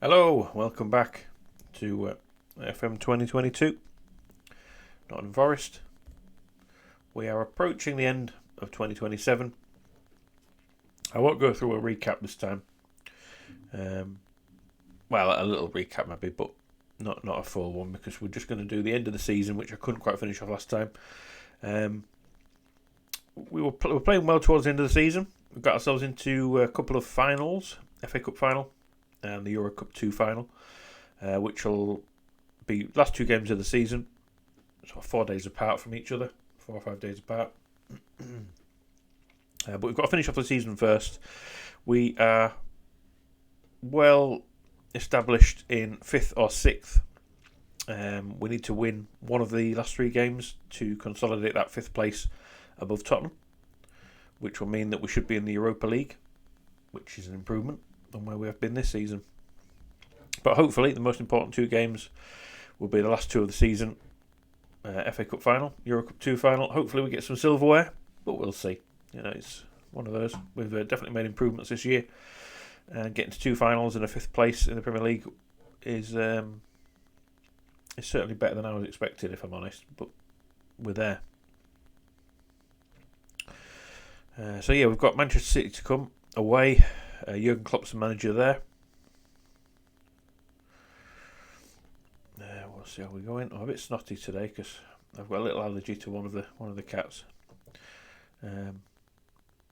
Hello, welcome back to FM22, Nottingham Forest. We are approaching the end of 2027. I won't go through a recap this time. Well, a little recap maybe, but not a full one, because we're just going to do the end of the season, which I couldn't quite finish off last time. We were playing well towards the end of the season. We got ourselves into a couple of finals, FA Cup final and the Euro Cup 2 final, which will be last two games of the season, sort of 4 days apart from each other, 4 or 5 days apart. But we've got to finish off the season first. We are well established in 5th or 6th. We need to win one of the last 3 games to consolidate that 5th place above Tottenham, which will mean that we should be in the Europa League, which is an improvement on where we have been this season. But hopefully the most important 2 games will be the last 2 of the season. FA Cup final, Euro Cup 2 final. Hopefully we get some silverware, but we'll see. It's one of those. We've definitely made improvements this year, and getting to 2 finals and a 5th place in the Premier League is certainly better than I was expected, if I'm honest, but we're there. So we've got Manchester City to come away. Jurgen Klopp's the manager there. We'll see how we're going. I'm a bit snotty today because I've got a little allergy to one of the cats.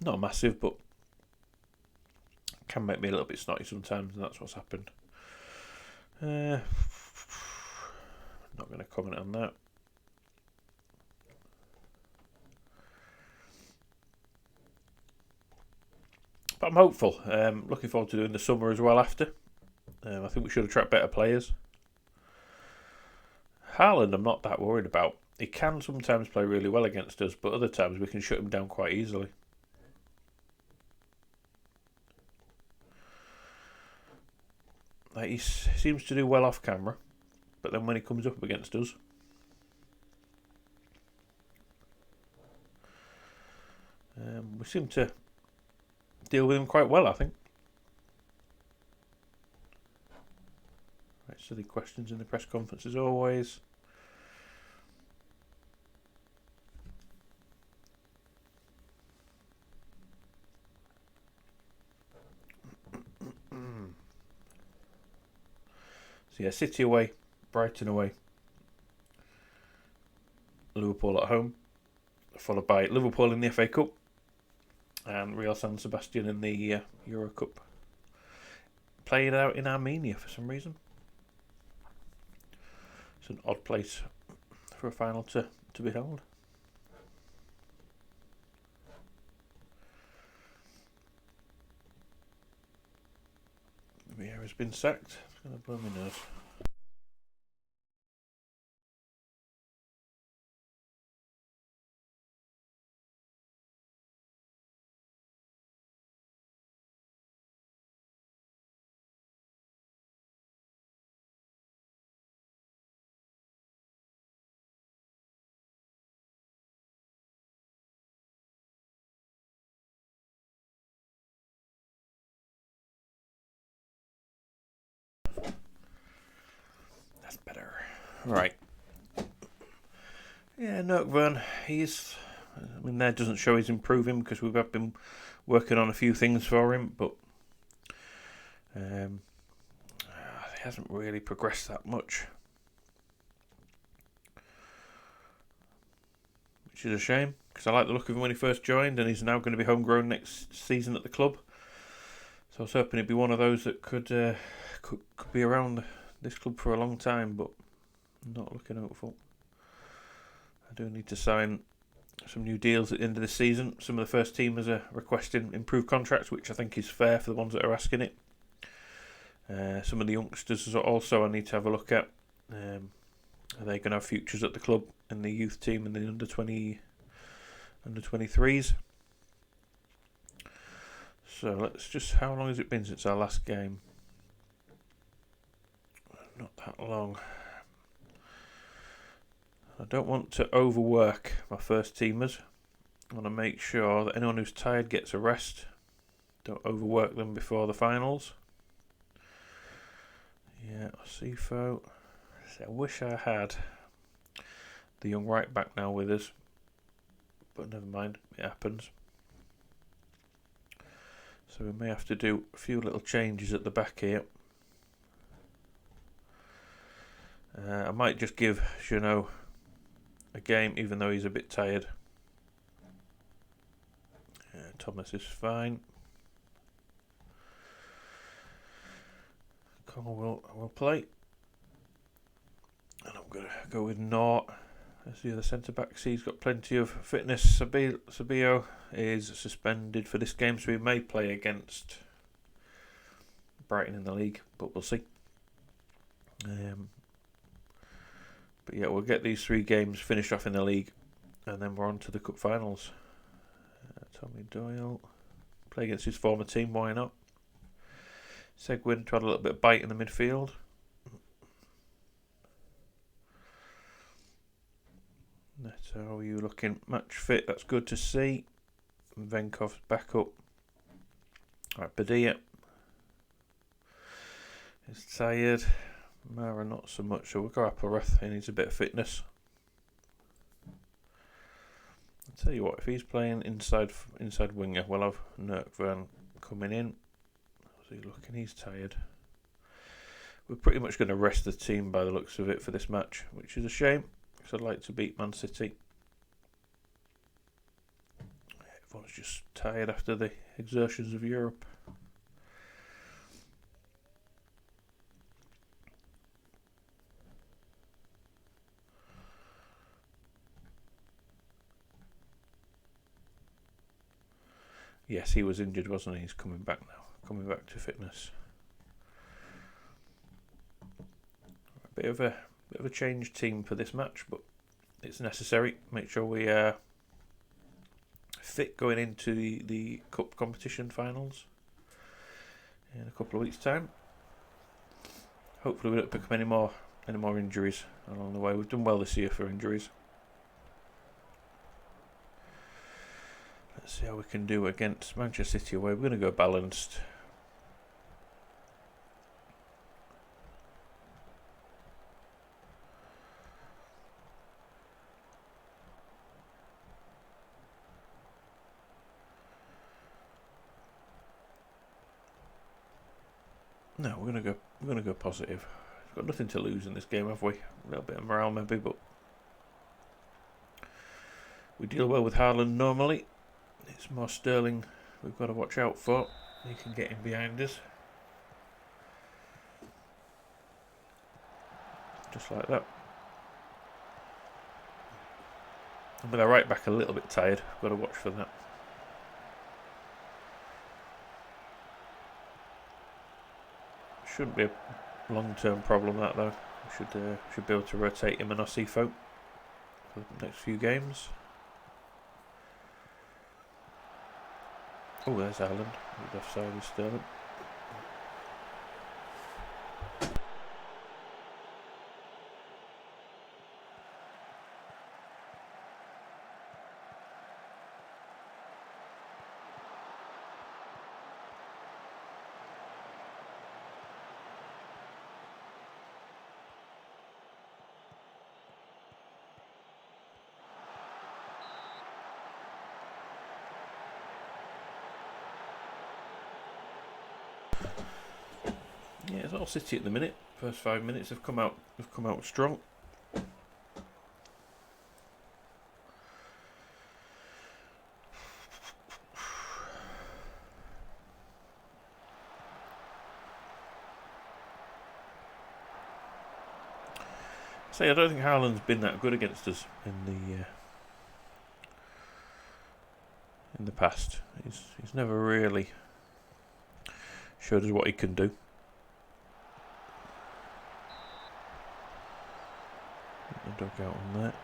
Not massive, but can make me a little bit snotty sometimes, and that's what's happened. Not going to comment on that. But I'm hopeful. Looking forward to doing the summer as well after. I think we should attract better players. Haaland I'm not that worried about. He can sometimes play really well against us, but other times we can shut him down quite easily. He seems to do well off camera, but then when he comes up against us, we seem to deal with him quite well, I think. Right, silly questions in the press conference as always. So City away, Brighton away, Liverpool at home, followed by Liverpool in the FA Cup and Real San Sebastian in the Euro Cup. Played out in Armenia for some reason. It's an odd place for a final to be held. Vieira's been sacked. It's going to blow my nose. That's better. Right. Nottingham, that doesn't show he's improving because we've been working on a few things for him, but he hasn't really progressed that much, which is a shame because I like the look of him when he first joined, and he's now going to be homegrown next season at the club. So I was hoping he'd be one of those that could be around this club for a long time, but not looking hopeful. I do need to sign some new deals at the end of the season. Some of the first teamers are requesting improved contracts, which I think is fair for the ones that are asking it. Some of the youngsters also I need to have a look at. Are they going to have futures at the club in the youth team and the under 23s? So let's just, how long has it been since our last game? Not that long. I don't want to overwork my first teamers. I want to make sure that anyone who's tired gets a rest. Don't overwork them before the finals. Yeah, Osifo. I wish I had the young right back now with us, but never mind, it happens. So we may have to do a few little changes at the back here. I might just give Jeannot a game, even though he's a bit tired. Thomas is fine. Cole will play. And I'm going to go with Nort as the other centre-back. He's got plenty of fitness. Sabio is suspended for this game, so he may play against Brighton in the league, but we'll see. But yeah, we'll get these 3 games finished off in the league, and then we're on to the cup finals. Tommy Doyle, play against his former team, why not? Seguin to add a little bit of bite in the midfield. How are you looking? Match fit, that's good to see. Venkov's back up. Alright, Padilla is tired. Mara not so much, so we'll go Appelrath. He needs a bit of fitness. I'll tell you what, if he's playing inside winger, we'll have Nurkvern coming in. How's he looking? He's tired. We're pretty much going to rest the team by the looks of it for this match, which is a shame, because I'd like to beat Man City. Everyone's just tired after the exertions of Europe. Yes, he was injured, wasn't he? He's coming back now. Coming back to fitness. A bit of a changed team for this match, but it's necessary. Make sure we are fit going into the cup competition finals in a couple of weeks' time. Hopefully we don't pick up any more injuries along the way. We've done well this year for injuries. Let's see how we can do against Manchester City away. We're going to go balanced. No, we're going to go positive. We've got nothing to lose in this game, have we? A little bit of morale maybe, but we deal well with Haaland normally. It's more Sterling we've got to watch out for. He can get in behind us. Just like that. And with our right back a little bit tired, we've got to watch for that. Shouldn't be a long-term problem that though. We should be able to rotate him and Osifo for the next few games. Oh, there's Haaland. He's offside with Sterling. Yeah, it's all City at the minute. First 5 minutes have come out strong. I don't think Haaland's been that good against us in the past. He's never really showed us what he can do. Dug out on that.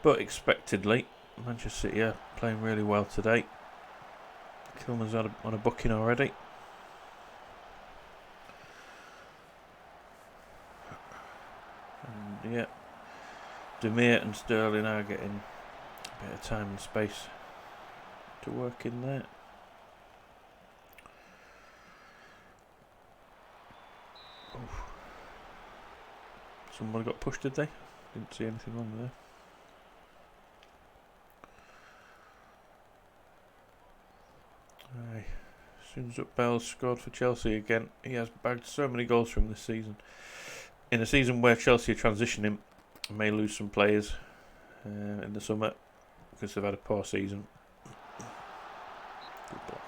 But expectedly, Manchester City are playing really well today. Kilman's on a booking already. And yeah, Demir and Sterling are getting a bit of time and space to work in there. Someone got pushed, did they? Didn't see anything wrong there. Aye. As soon as Bell's scored for Chelsea again. He has bagged so many goals from this season. In a season where Chelsea are transitioning, may lose some players in the summer because they've had a poor season. Good block.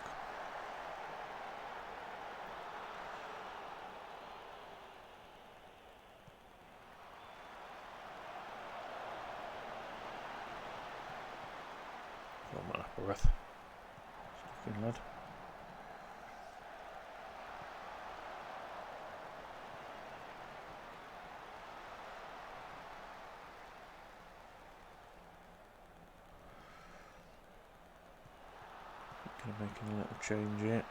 Oh man, breath. Fucking lad. Making a little change here.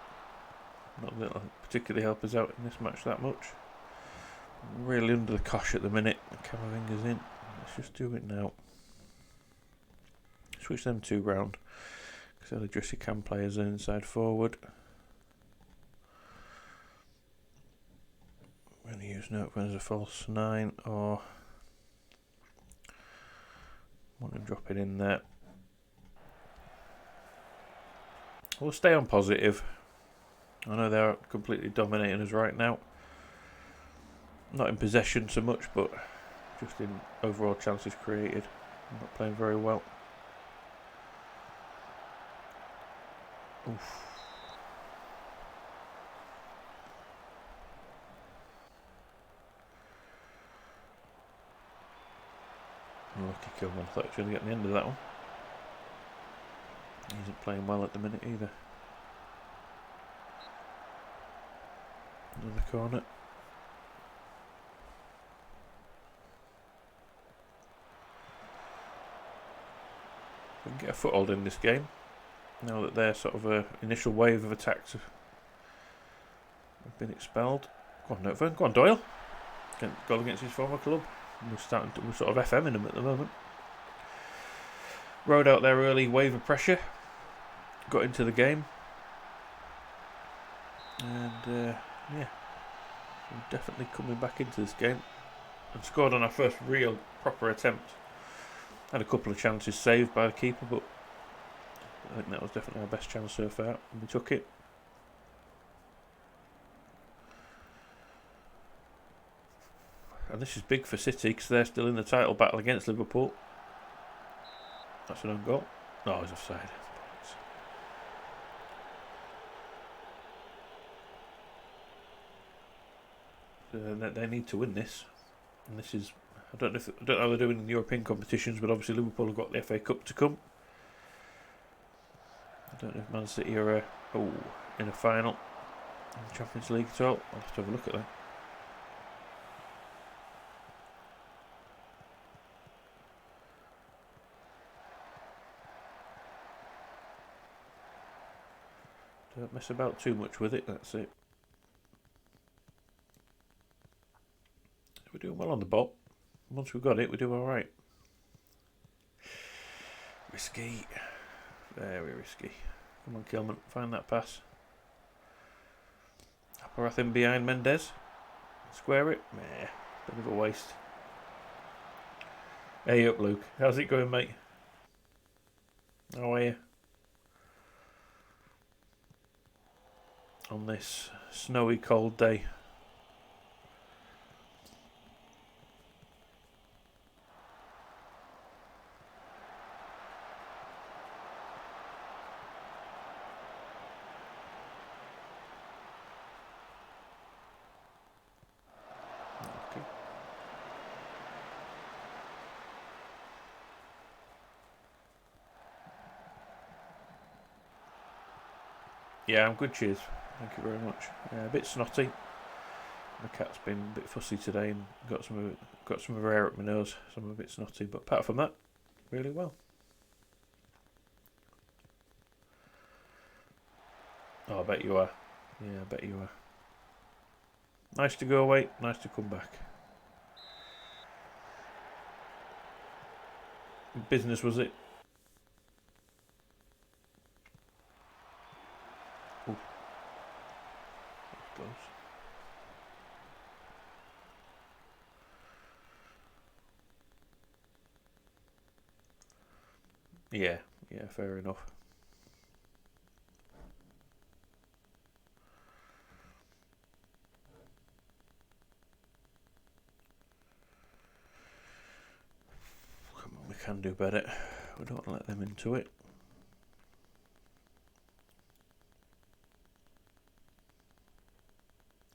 Not that it'll particularly help us out in this match that much. Really under the cosh at the minute. Camavinga's in. Let's just do it now. Switch them two round. Because they'll address your cam players inside forward. We're going to use Nottingham as a false 9 or want to drop it in there. We'll stay on positive. I know they're completely dominating us right now. Not in possession so much, but just in overall chances created. Not playing very well. Oof. Lucky kill one. I thought he was going to get the end of that one. He isn't playing well at the minute either. Another corner. We can get a foothold in this game. Now that their sort of initial wave of attacks have been expelled. Go on, Nottingham. Go on, Doyle. Goal against his former club. We're sort of FMing him at the moment. Rode out their early wave of pressure. Got into the game. And yeah, we're definitely coming back into this game. And scored on our first real proper attempt. Had a couple of chances saved by the keeper, but I think that was definitely our best chance so far. And we took it. And this is big for City because they're still in the title battle against Liverpool. That's an own goal. No, I was offside. They need to win this, and this is I don't know how they're doing in the European competitions, but obviously Liverpool have got the FA Cup to come. I don't know if Man City are in a final in the Champions League at all. I'll have to have a look at that. Don't mess about too much with it. That's it. We're doing well on the ball. Once we've got it, we do all right. Risky. Very risky. Come on, Kilman. Find that pass. Apparath in behind Mendes. Square it. Meh. Bit of a waste. Hey up, Luke. How's it going, mate? How are you? On this snowy, cold day. Yeah, I'm good, cheers. Thank you very much. A bit snotty. The cat's been a bit fussy today and got some of her hair up my nose, so I'm a bit snotty. But apart from that, really well. Oh, I bet you are. Yeah, I bet you are. Nice to go away, nice to come back. Business, was it? Ooh. Close. Yeah, fair enough. Come on, we can do better. We don't let them into it.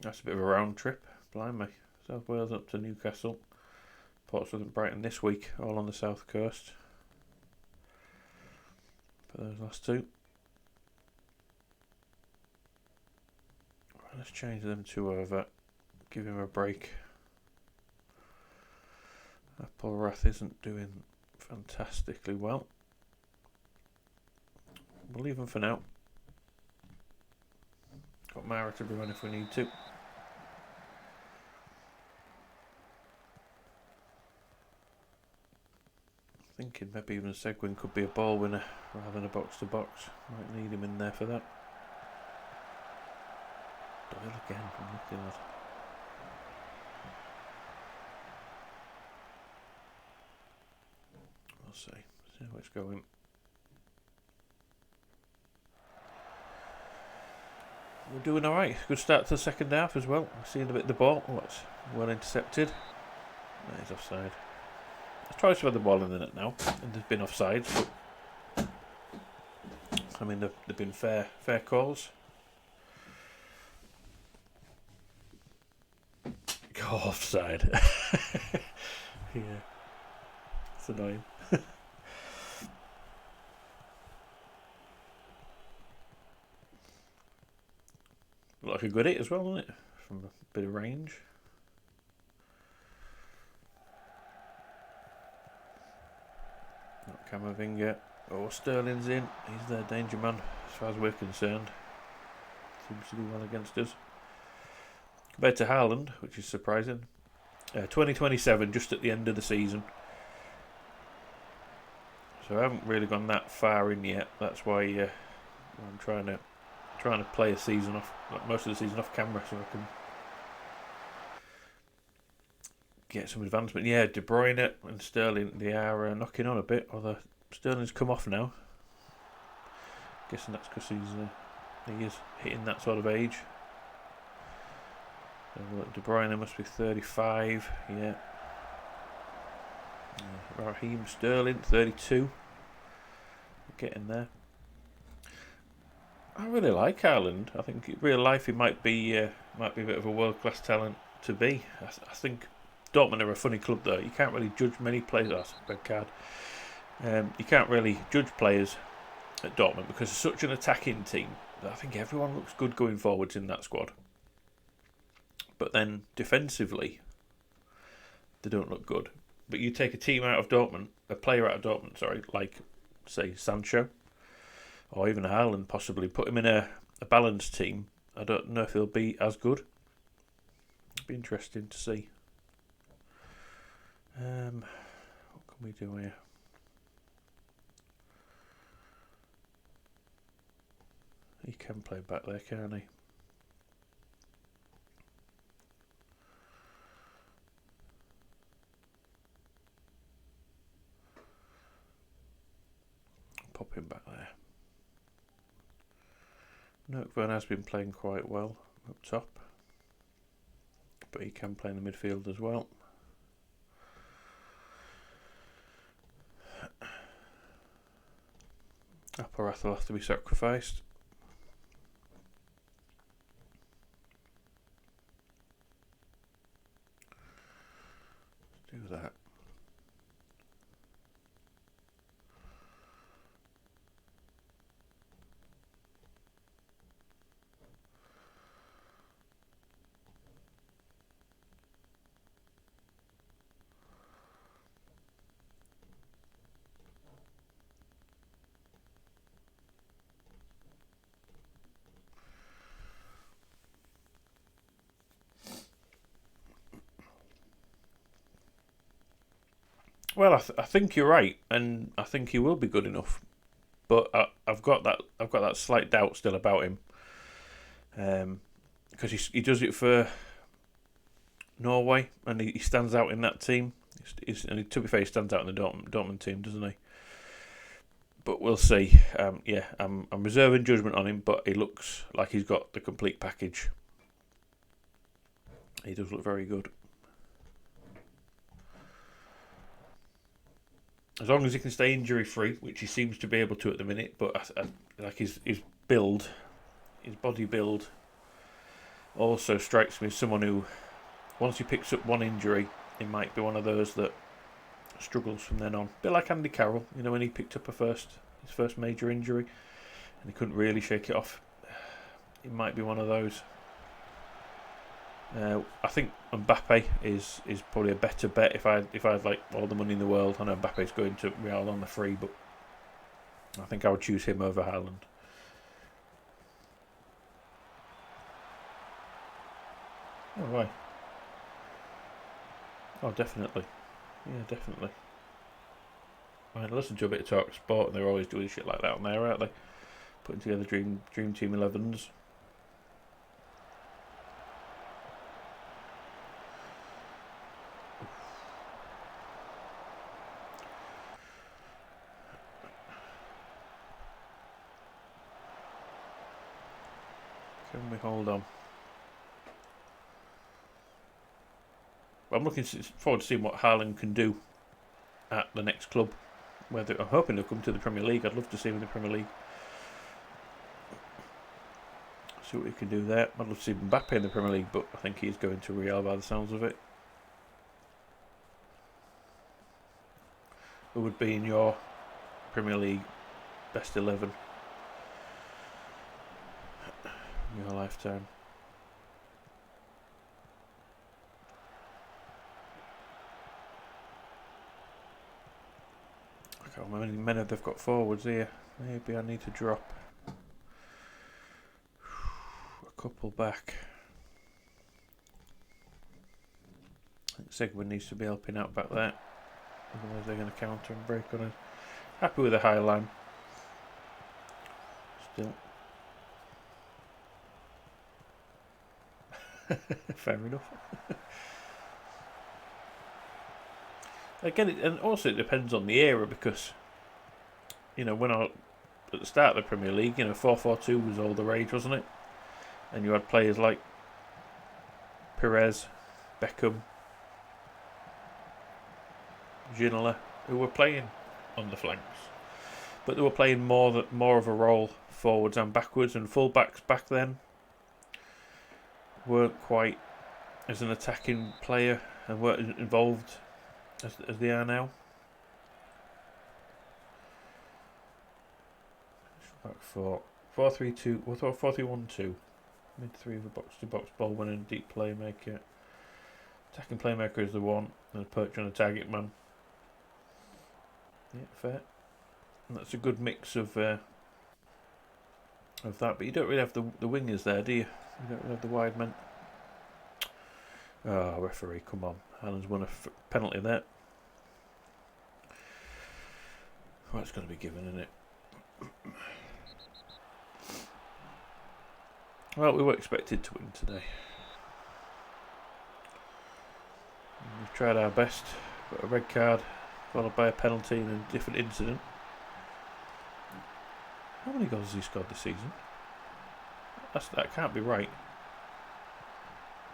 That's a bit of a round trip, blimey. South Wales up to Newcastle, Portsmouth and Brighton this week, all on the south coast. For those last two. Let's change them to over. Give him a break. Applereath isn't doing fantastically well. We'll leave him for now. Got Mara to bring on if we need to. Thinking maybe even Seguin could be a ball winner rather than a box to box. Might need him in there for that. Doyle again, I'm looking at. We'll see how it's going. We're doing alright. Good start to the second half as well. We're seeing a bit of the ball. Oh, it's well intercepted. No, he's offside. I've tried to have the ball in the net now, and there's been offsides, but I mean they've been fair calls. Go offside. Yeah, it's annoying. Looked like a good hit as well, wasn't it? From a bit of range. Not Camavinga. Oh, Sterling's in. He's their danger man, as far as we're concerned. Seems to do well against us. Compared to Haaland, which is surprising. 2027, just at the end of the season. So I haven't really gone that far in yet. That's why I'm trying to play a season off, like most of the season off camera, so I can get some advancement. Yeah, De Bruyne and Sterling, they are knocking on a bit. Although Sterling's come off now. Guessing that's because he is hitting that sort of age. So De Bruyne must be 35. Yeah. Raheem Sterling 32. Getting there. I really like Haaland. I think in real life he might be a bit of a world class talent to be. I think Dortmund are a funny club though. You can't really judge many players. Oh, that's a red card. You can't really judge players at Dortmund because it's such an attacking team that I think everyone looks good going forwards in that squad. But then defensively, they don't look good. But you take a player out of Dortmund, like say Sancho, or even Haaland possibly, put him in a balanced team. I don't know if he'll be as good. It'll be interesting to see. What can we do here? He can play back there, can't he? Pop him back there. Noakburn has been playing quite well up top, but he can play in the midfield as well. Applereath will have to be sacrificed. Let's do that. Well, I think you're right, and I think he will be good enough. But I've got that slight doubt still about him, because he does it for Norway, and he stands out in that team. And to be fair, he stands out in the Dortmund team, doesn't he? but we'll see. I'm reserving judgment on him, but he looks like he's got the complete package. He does look very good. As long as he can stay injury free, which he seems to be able to at the minute, but like his build, his body build, also strikes me as someone who, once he picks up one injury, he might be one of those that struggles from then on. A bit like Andy Carroll, when he picked up his first major injury, and he couldn't really shake it off. It might be one of those. I think Mbappe is probably a better bet if I had like all the money in the world. I know Mbappe's going to Real on the free, but I think I would choose him over Haaland. Oh, why? Oh, definitely. Yeah, definitely. I listen to a bit of Talk Sport, and they're always doing shit like that on there, aren't they? Putting together dream team 11s. Can we hold on? I'm looking forward to seeing what Haaland can do at the next club. I'm hoping he'll come to the Premier League. I'd love to see him in the Premier League. See what he can do there. I'd love to see Mbappe in the Premier League, but I think he's going to Real by the sounds of it. Who would be in your Premier League best 11 in your lifetime? I can't remember how many they've got forwards here. Maybe I need to drop a couple back. I think Sigmund needs to be helping out back there. Otherwise they're going to counter and break on us. Happy with the high line. Still. Fair enough. Again, and also it depends on the era, because when at the start of the Premier League, 4-4-2 was all the rage, wasn't it? And you had players like Perez, Beckham, Ginola, who were playing on the flanks, but they were playing more of a role forwards and backwards, and fullbacks back then weren't quite as an attacking player and weren't involved as they are now. Back 4-3-2, 4-3-1-2. Mid three of a box-to-box ball winner and deep playmaker. Attacking playmaker is the one, and a perch on a target man. Yeah, fair. And that's a good mix of that, but you don't really have the wingers there, do you? You don't really have the wide men. Oh, referee, come on. Haaland's won a penalty there. Well, it's going to be given, isn't it? Well, we were expected to win today. We've tried our best. Got a red card, followed by a penalty and a different incident. How many goals has he scored this season? That can't be right.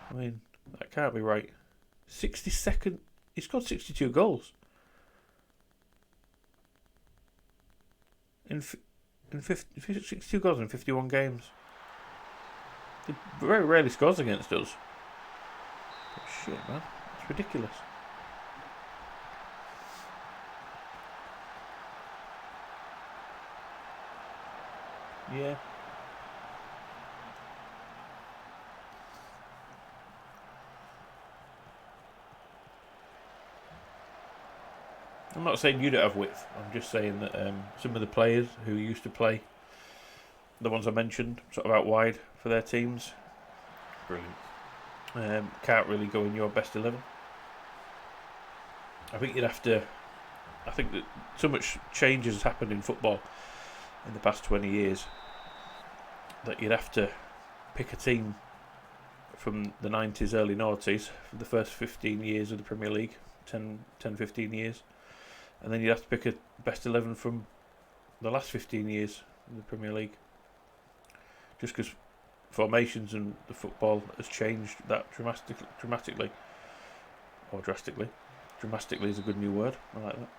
I mean, that can't be right. 62nd. He scored 62 goals. In 62 goals in 51 games. He very rarely scores against us. But shit, man. It's ridiculous. Yeah. I'm not saying you don't have width. I'm just saying that some of the players who used to play, the ones I mentioned, sort of out wide for their teams, brilliant. Can't really go in your best 11. I think you'd have to. I think that so much change has happened in football in the past 20 years that you'd have to pick a team from the 90s, early noughties, for the first 15 years of the Premier League, 10, 15 years. And then you'd have to pick a best 11 from the last 15 years in the Premier League. Just because formations and the football has changed that dramatically. Or drastically. Dramatically is a good new word. I like that.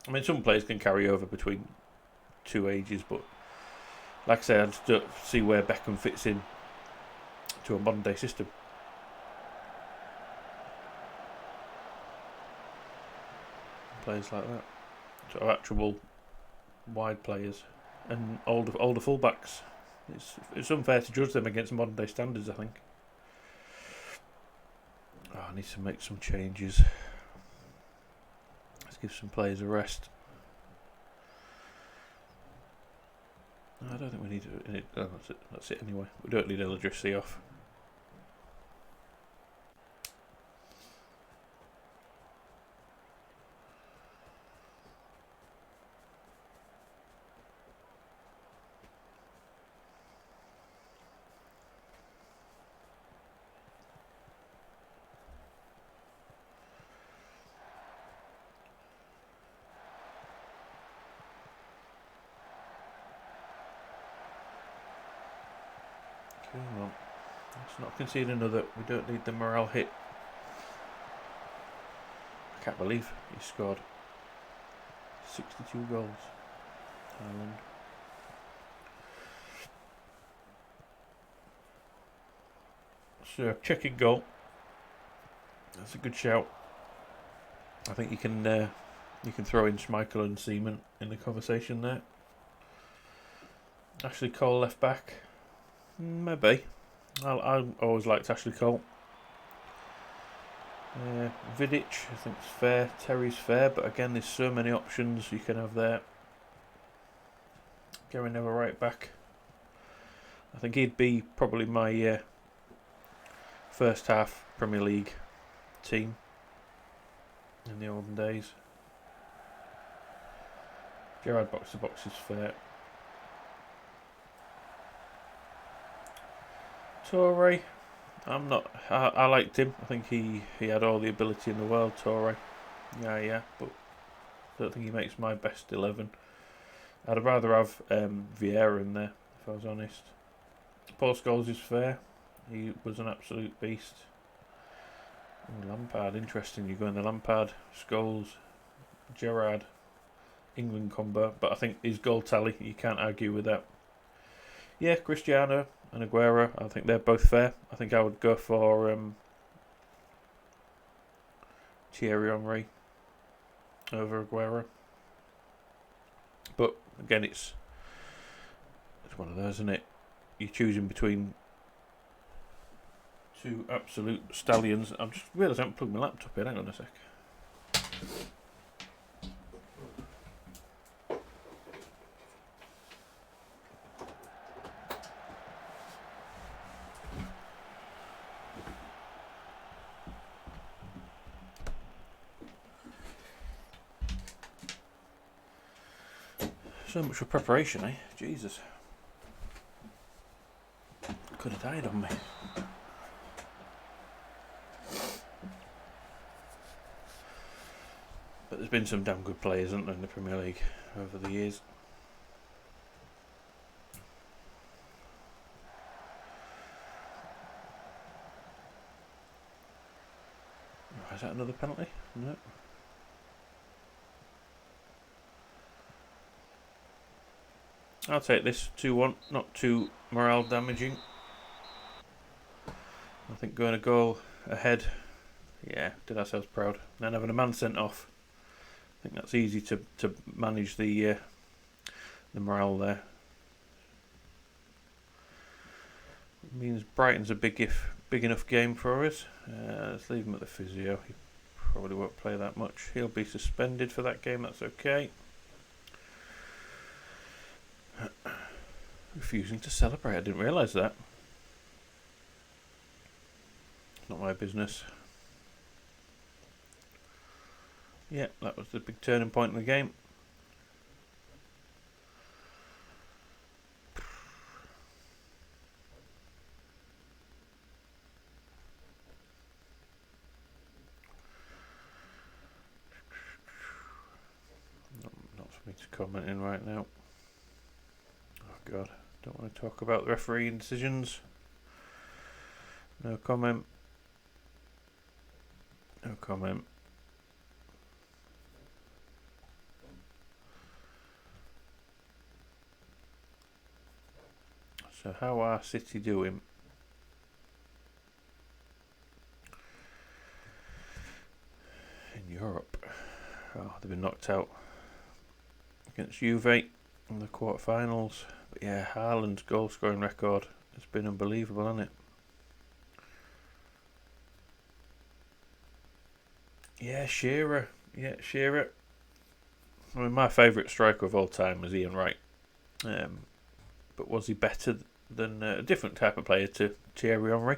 I mean, some players can carry over between two ages, but like I say, I just don't see where Beckham fits in to a modern day system. Players like that, sort of actual wide players and older fullbacks. It's unfair to judge them against modern day standards, I think. Oh, I need to make some changes. Let's give some players a rest. No, I don't think we need to. Oh, that's it anyway. We don't need electricity off. Come on. Let's not concede another. We don't need the morale hit. I can't believe he scored 62 goals. Ireland. So, checking goal. That's a good shout. I think you can throw in Schmeichel and Seaman in the conversation there. Ashley Cole left back. Maybe. I always liked Ashley Cole. Vidic, I think it's fair. Terry's fair, but again, there's so many options you can have there. Gary Neville right back. I think he'd be probably my first half Premier League team in the olden days. Gerrard box to box is fair. Torre, I'm not. I liked him. I think he had all the ability in the world. Torre, yeah, but I don't think he makes my best 11. I'd rather have Vieira in there, if I was honest. Paul Scholes is fair. He was an absolute beast. Lampard, interesting. You're going the Lampard, Scholes, Gerrard, England combo, but I think his goal tally, you can't argue with that. Yeah, Cristiano and Aguero, I think they're both fair. I think I would go for Thierry Henry over Aguero. But again, it's one of those, isn't it? You're choosing between two absolute stallions. I'm just realised I haven't plugged my laptop in. Hang on a sec. So much for preparation, eh? Jesus. Could have died on me. But there's been some damn good players, hasn't there, in the Premier League over the years. Oh, is that another penalty? No. I'll take this 2-1, not too morale damaging. I think going a goal ahead, yeah, did ourselves proud. Then having a man sent off, I think that's easy to manage the morale there. It means Brighton's a big enough game for us. Let's leave him at the physio. He probably won't play that much. He'll be suspended for that game. That's okay. Refusing to celebrate. I didn't realise that. Not my business. Yeah, that was the big turning point in the game. commenting right now. Oh God, don't want to talk about the refereeing decisions. No comment. No comment. So how are City doing? In Europe? Oh, they've been knocked out against Juve in the quarterfinals. But yeah, Haaland's goal scoring record has been unbelievable, hasn't it? Yeah, Shearer. I mean, my favourite striker of all time was Ian Wright. But was he better than a different type of player to Thierry Henry?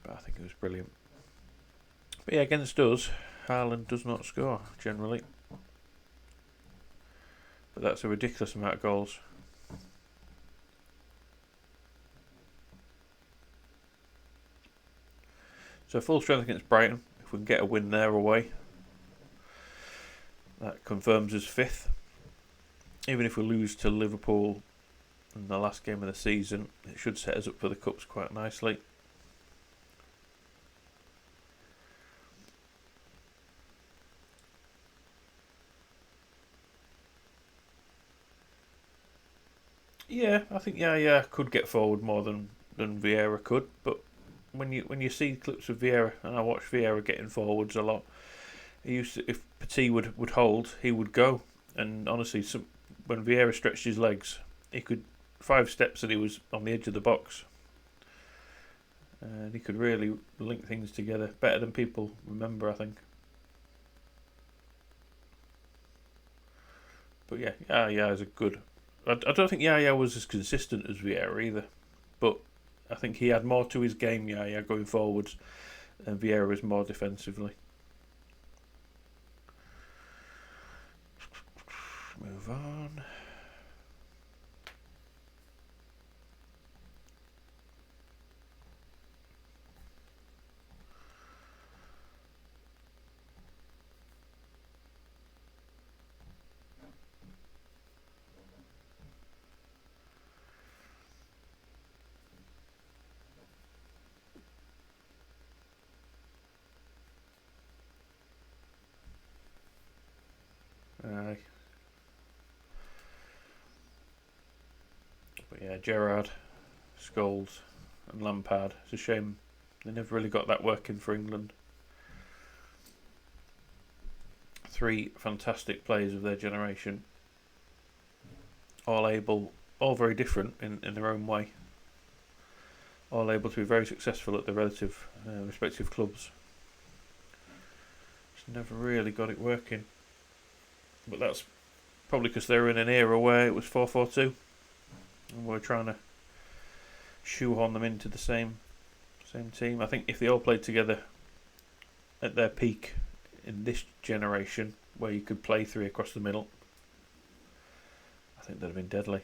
But I think he was brilliant. But yeah, against us, Haaland does not score generally. But that's a ridiculous amount of goals. So full strength against Brighton. If we can get a win there away, that confirms us 5th. Even if we lose to Liverpool in the last game of the season, it should set us up for the Cups quite nicely. Yeah, I think Yaya could get forward more than Vieira could, but when you see clips of Vieira, and I watch Vieira getting forwards a lot, he used to, if Petit would hold, he would go, and honestly, when Vieira stretched his legs, he could 5 steps and he was on the edge of the box, and he could really link things together better than people remember, I think. But yeah, Yaya is a good. I don't think Yaya was as consistent as Vieira either, but I think he had more to his game, Yaya, going forwards, and Vieira was more defensively. Move on. But yeah, Gerrard, Scholes, and Lampard. It's a shame they never really got that working for England. 3 fantastic players of their generation, all very different in their own way, all able to be very successful at their relative respective clubs. Just never really got it working. But that's probably because they were in an era where it was 4-4-2, and we're trying to shoehorn them into the same team. I think if they all played together at their peak in this generation, where you could play 3 across the middle, I think they'd have been deadly.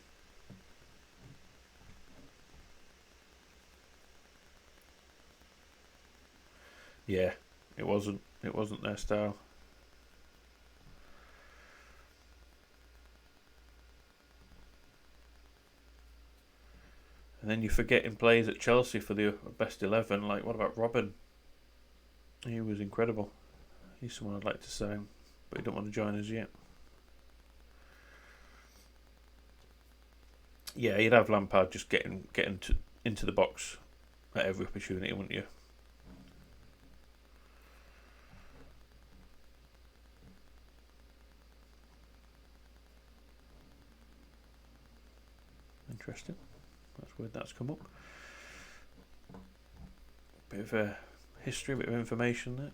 Yeah, it wasn't their style. And then you're forgetting players at Chelsea for the best 11. Like, what about Robin? He was incredible. He's someone I'd like to sign, but he don't want to join us yet. Yeah, you'd have Lampard just getting into the box at every opportunity, wouldn't you? Interesting. That's weird that's come up. Bit of history, bit of information there.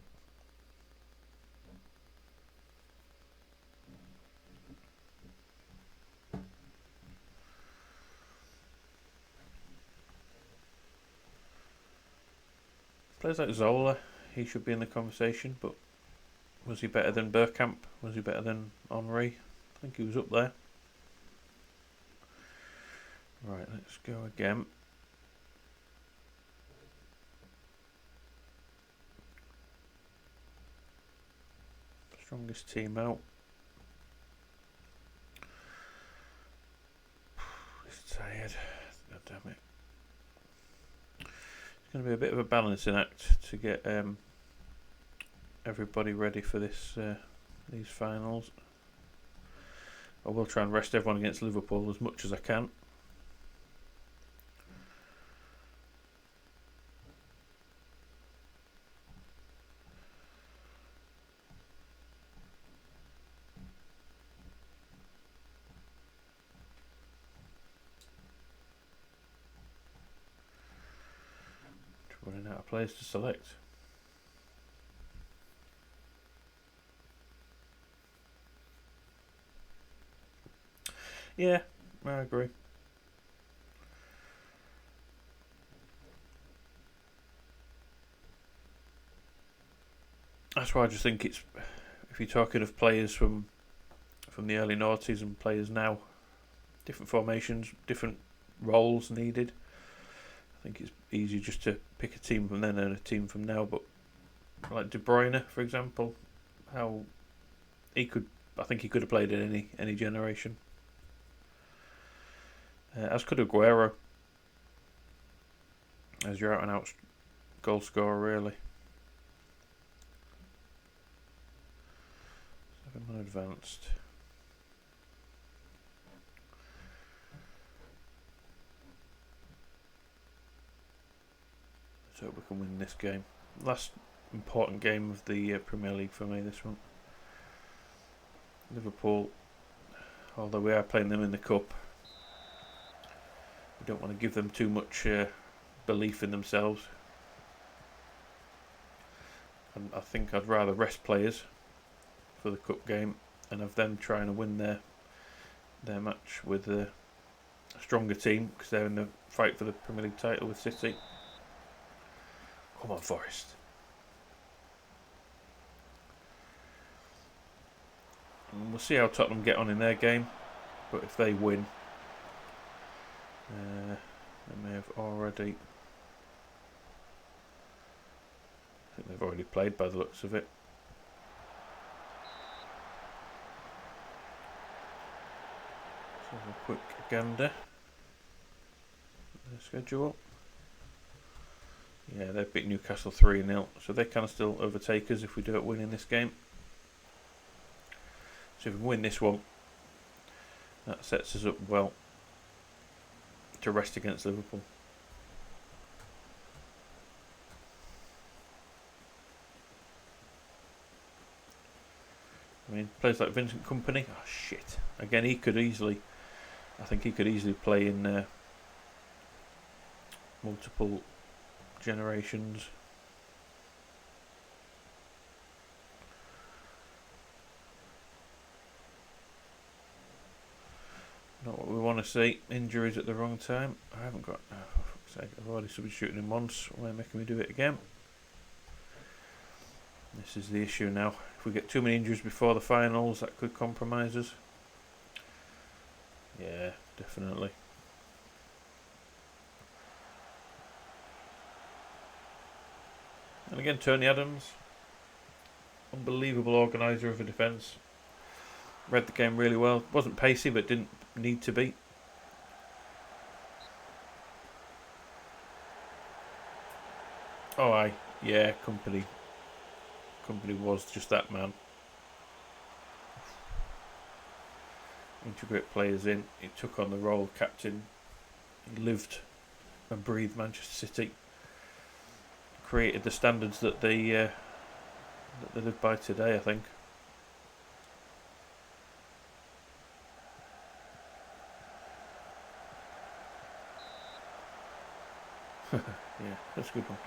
Players like Zola, he should be in the conversation, but was he better than Bergkamp? Was he better than Henry? I think he was up there. Right, let's go again. Strongest team out. damn it. It's going to be a bit of a balancing act to get everybody ready for these finals. I will try and rest everyone against Liverpool as much as I can. Running out of players to select. Yeah, I agree. That's why I just think it's, if you're talking of players from the early noughties and players now, different formations, different roles needed. I think it's easy just to pick a team from then and a team from now. But like De Bruyne, for example, I think he could have played in any generation. As could Aguero, as your out and out goal scorer, really. 7 advanced. Let's hope we can win this game. Last important game of the Premier League for me, this one. Liverpool, although we are playing them in the Cup, we don't want to give them too much belief in themselves. And I think I'd rather rest players for the Cup game and have them trying to win their match with a stronger team, because they're in the fight for the Premier League title with City. Come on, Forest. And we'll see how Tottenham get on in their game, but if they win, they may have already. I think they've already played by the looks of it. Let's have a quick gander. Their schedule. Yeah, they've beat Newcastle 3-0, so they can still overtake us if we don't win in this game. So if we win this one, that sets us up well to rest against Liverpool. I mean, players like Vincent Kompany, oh shit. Again, I think he could easily play in multiple generations. Not what we want to see. Injuries at the wrong time. I haven't got. Oh, for fuck's sake! I've already substituted him once. Why are they making me do it again? This is the issue now. If we get too many injuries before the finals, that could compromise us. Yeah, definitely. And again, Tony Adams, unbelievable organiser of a defence. Read the game really well. Wasn't pacey, but didn't need to be. Oh, aye. Yeah, Kompany was just that man. Integrate players in. He took on the role of captain. He lived and breathed Manchester City. Created the standards that they live by today, I think. Yeah, that's a good one.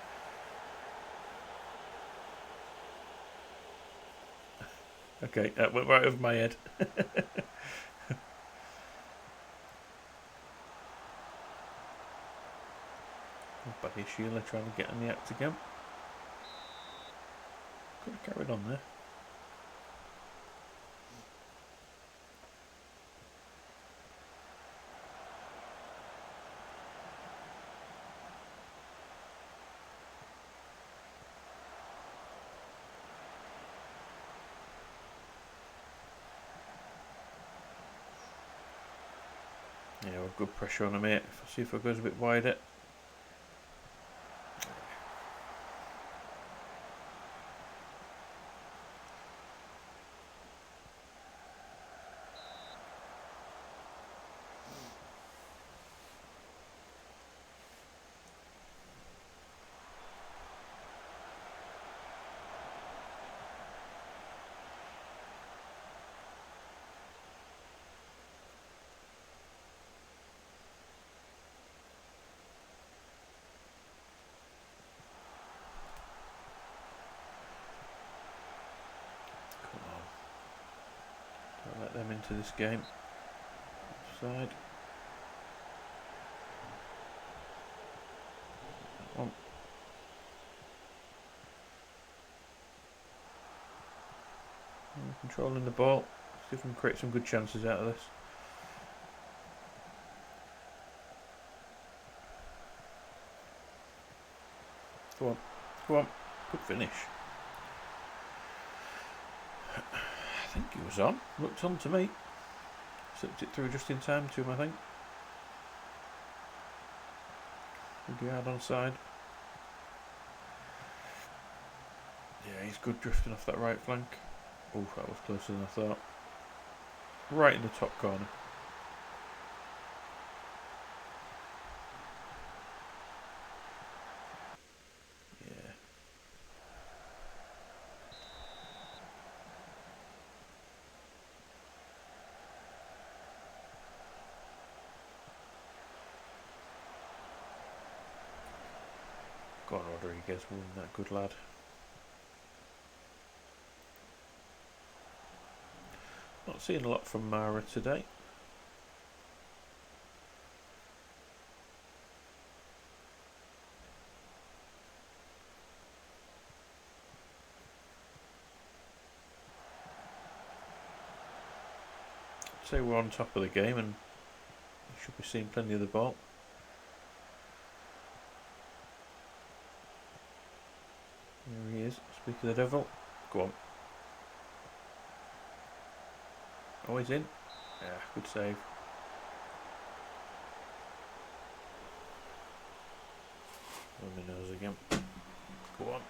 Okay, that went right over my head. Buddy Sheila trying to get in the act again. Could have carried on there. Yeah, Yeah, well, good pressure on him, mate. See if it goes a bit wider. Don't let them into this game. Offside. That one. Controlling the ball. See if we can create some good chances out of this. Go on. Go on. Good finish. I think he was on. Looked on to me. Slipped it through just in time to him, I think. Good yard onside. Yeah, he's good drifting off that right flank. Oh, that was closer than I thought. Right in the top corner. Yeah. Go on, Rodriguez, wasn't that good lad? Not seeing a lot from Mara today. I'd say we're on top of the game and we should be seeing plenty of the ball. There he is, speak of the devil. Go on. Oh, he's in. Yeah, good save. On my nose again. Go on.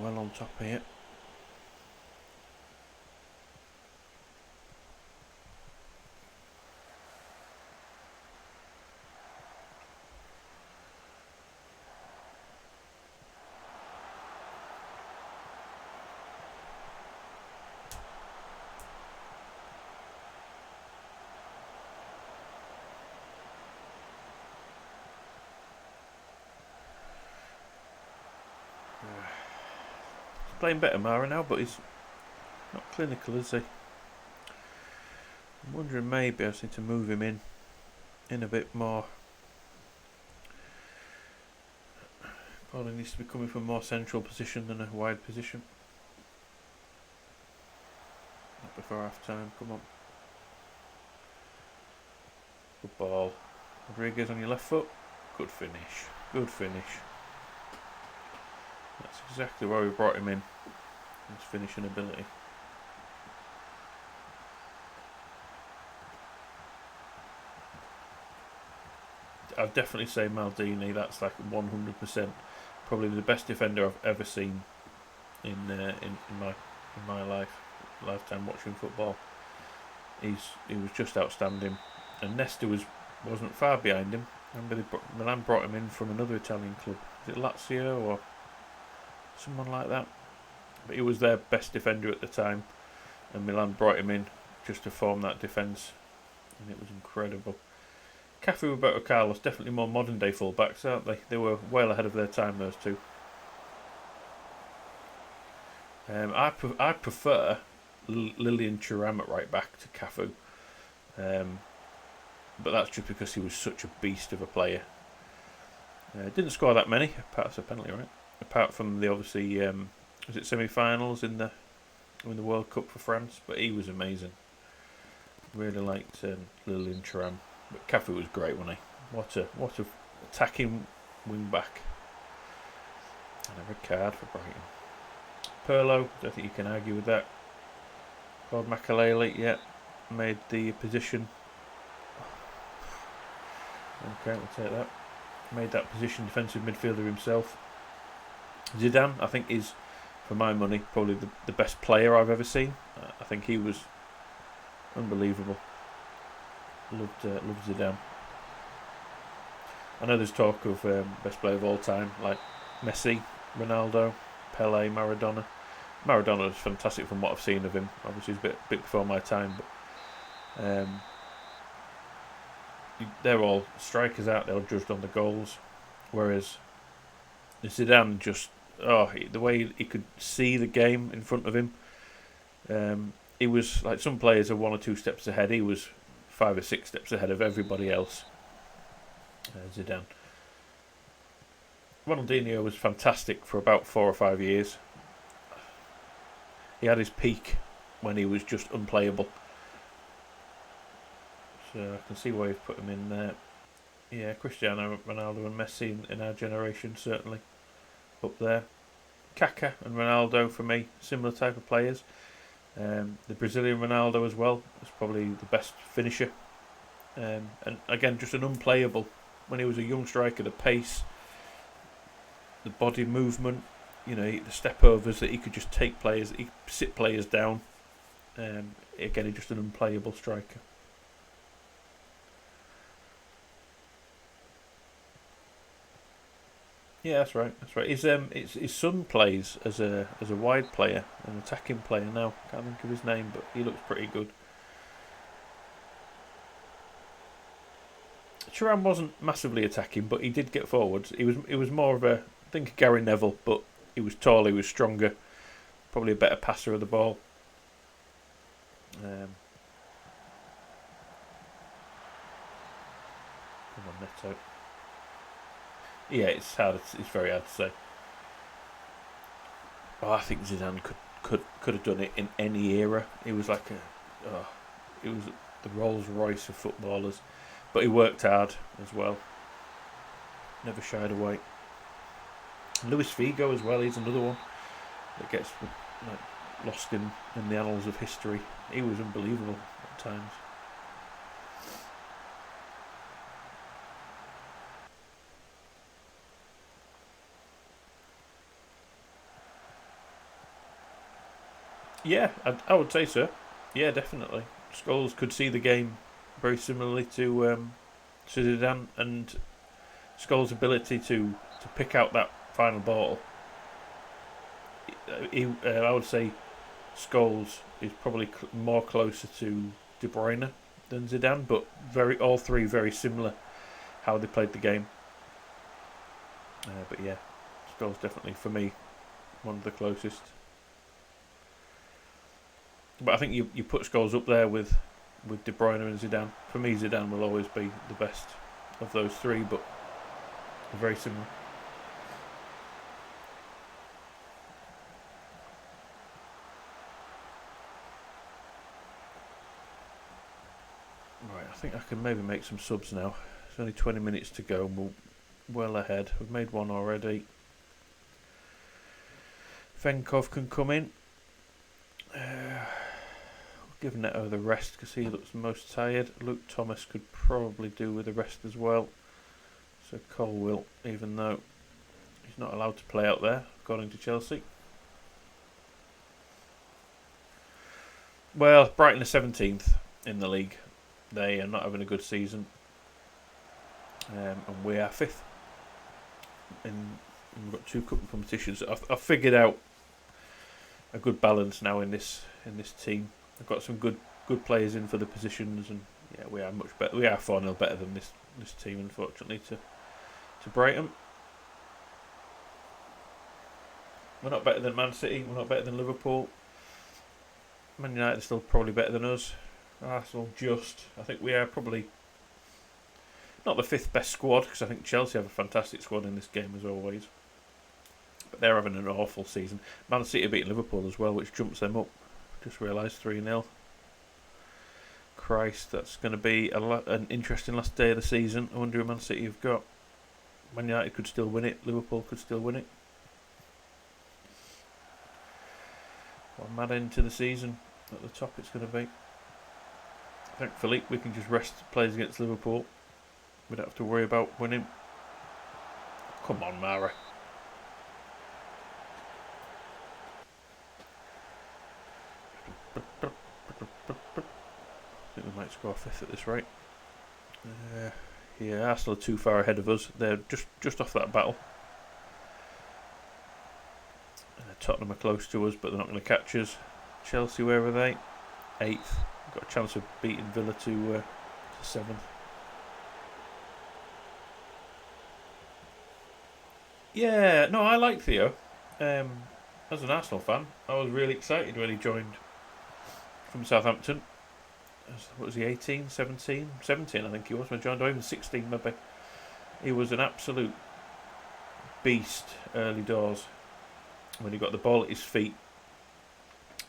Well on top here. Playing better, Mara, now, but he's not clinical, is he? I'm wondering maybe I just need to move him in a bit more. Probably needs to be coming from a more central position than a wide position. Not before half time, come on. Good ball. Rodriguez on your left foot. Good finish. Good finish. That's exactly why we brought him in. His finishing ability. I'd definitely say Maldini. That's like 100%. Probably the best defender I've ever seen in my lifetime watching football. He was just outstanding, and Nesta wasn't far behind him. Remember, Milan brought him in from another Italian club. Is it Lazio or someone like that? But he was their best defender at the time, and Milan brought him in just to form that defence, and it was incredible. Cafu, Roberto Carlos, definitely more modern day fullbacks, aren't they? They were well ahead of their time, those two. I prefer Lilian Thuram at right back to Cafu. but that's just because he was such a beast of a player. Didn't score that many, apart from a penalty, right? Apart from the obviously, was it semi-finals in the World Cup for France? But he was amazing. Really liked Lilian Thuram. But Cafu was great, wasn't he? What a attacking wing back. And a red card for Brighton. Pirlo, don't think you can argue with that. Claude Makelele, yeah, made the position. Okay, we'll take that. Made that position defensive midfielder himself. Zidane, I think, is, for my money, probably the best player I've ever seen. I think he was unbelievable. Loved Zidane. I know there's talk of best player of all time, like Messi, Ronaldo, Pele, Maradona. Maradona was fantastic from what I've seen of him. Obviously, he's a bit before my time, but they're all strikers out there, judged on the goals. Whereas Zidane just, the way he could see the game in front of him. He was like, some players are 1 or 2 steps ahead. He was 5 or 6 steps ahead of everybody else. Zidane. Ronaldinho was fantastic for about 4 or 5 years. He had his peak when he was just unplayable. So I can see why you've put him in there. Yeah, Cristiano Ronaldo and Messi in our generation, certainly up there. Kaká and Ronaldo, for me, similar type of players. The Brazilian Ronaldo as well was probably the best finisher. And again, just an unplayable. When he was a young striker, the pace, the body movement, the step overs that he could just take players, he could sit players down. Again, he's just an unplayable striker. Yeah, that's right. His son plays as a wide player, an attacking player now. Can't think of his name, but he looks pretty good. Thuram wasn't massively attacking, but he did get forwards. He was more of I think Gary Neville, but he was taller, he was stronger, probably a better passer of the ball. Come on, Neto. Yeah, it's very hard to say. I think Zidane could have done it in any era. He was like he was the Rolls Royce of footballers, but he worked hard as well. Never shied away. Luis Figo as well. He's another one that gets lost in the annals of history. He was unbelievable at times. Yeah, I would say so. Yeah, definitely. Scholes could see the game very similarly to Zidane, and Scholes' ability to pick out that final ball. I would say Scholes is probably more closer to De Bruyne than Zidane, but all three very similar how they played the game. But yeah, Scholes definitely for me one of the closest. But I think you put Scholes up there with De Bruyne and Zidane. For me, Zidane will always be the best of those three, but very similar. Right, I think I can maybe make some subs now. It's only 20 minutes to go and we're well ahead. We've made one already. Venkov can come in. Give Neto the rest because he looks most tired. Luke Thomas could probably do with the rest as well. So Cole will, even though he's not allowed to play out there, according to Chelsea. Well, Brighton are 17th in the league. They are not having a good season. And we are 5th. And we've got 2 cup competitions. I've figured out a good balance now in this team. I've got some good players in for the positions, and yeah, we are much better. We are 4-0 better than this team, unfortunately, to Brighton. We're not better than Man City. We're not better than Liverpool. Man United are still probably better than us. Arsenal just. I think we are probably Not the fifth best squad, because I think Chelsea have a fantastic squad in this game as always. But they're having an awful season. Man City beat Liverpool as well, which jumps them up. Just realised 3-0. Christ, that's going to be an interesting last day of the season. I wonder who Man City have got. Man United could still win it. Liverpool could still win it. What a mad end to the season at the top it's going to be. Thankfully, we can just rest players against Liverpool. We don't have to worry about winning. Come on, Mara. I think we might score fifth at this rate. Yeah, Arsenal are too far ahead of us. They're just off that battle. Tottenham are close to us, but they're not going to catch us. Chelsea, where are they? 8th. Got a chance of beating Villa to 7th. Yeah, no, I like Theo. As an Arsenal fan, I was really excited when he joined from Southampton. What was he, 18, 17? 17, I think he was when he joined, or even 16 maybe. He was an absolute beast early doors when he got the ball at his feet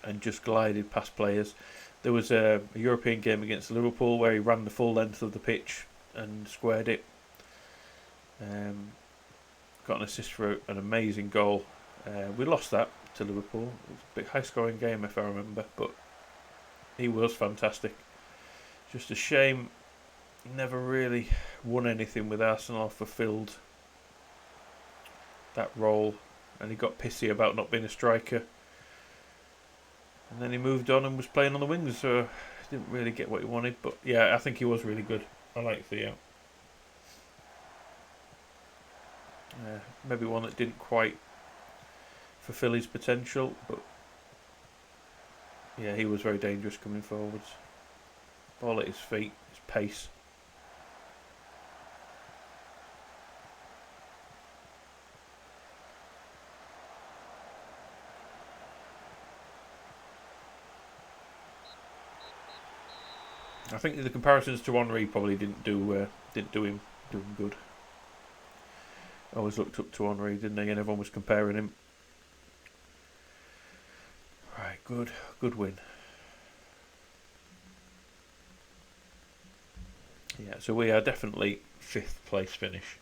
and just glided past players. There was a European game against Liverpool where he ran the full length of the pitch and squared it. Got an assist for an amazing goal. We lost that to Liverpool. It was a bit high scoring game if I remember, but he was fantastic. Just a shame he never really won anything with Arsenal, fulfilled that role, and he got pissy about not being a striker. And then he moved on and was playing on the wings, so he didn't really get what he wanted. But yeah, I think he was really good. I like Theo. Maybe one that didn't quite fulfill his potential, but yeah, he was very dangerous coming forwards. Ball at his feet, his pace. I think the comparisons to Henry probably didn't do him good. I always looked up to Henry, didn't they? And everyone was comparing him. Right, good win. Yeah, so we are definitely 5th place finish,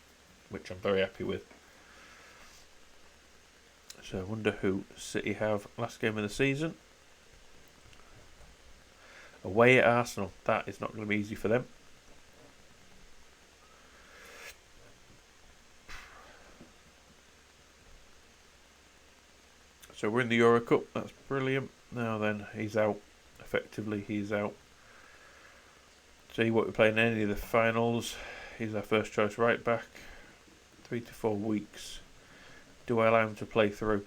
which I'm very happy with. So I wonder who City have last game of the season. Away at Arsenal. That is not going to be easy for them. So we're in the Euro Cup. That's brilliant. Now then, he's out. Effectively, he's out. So he won't be playing any of the finals. He's our first choice right back. 3 to 4 weeks. Do I allow him to play through?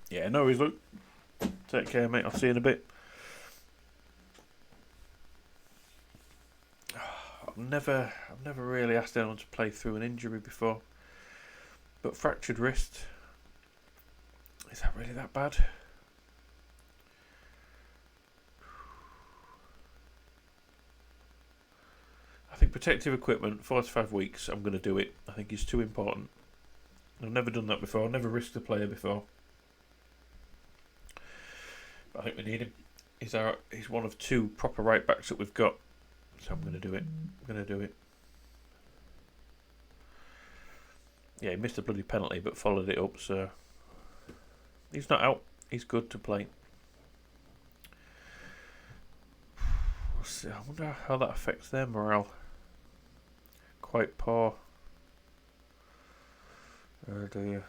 Yeah, no worries, Luke. Take care, mate. I'll see you in a bit. I've never really asked anyone to play through an injury before. But fractured wrist, is that really that bad? I think protective equipment, 4 to 5 weeks, I'm going to do it. I think it's too important. I've never done that before. I've never risked a player before. But I think we need him. He's one of 2 proper right backs that we've got. So I'm going to do it. Yeah, he missed a bloody penalty but followed it up, so he's not out. He's good to play. We'll see. I wonder how that affects their morale. Quite poor. Oh dear.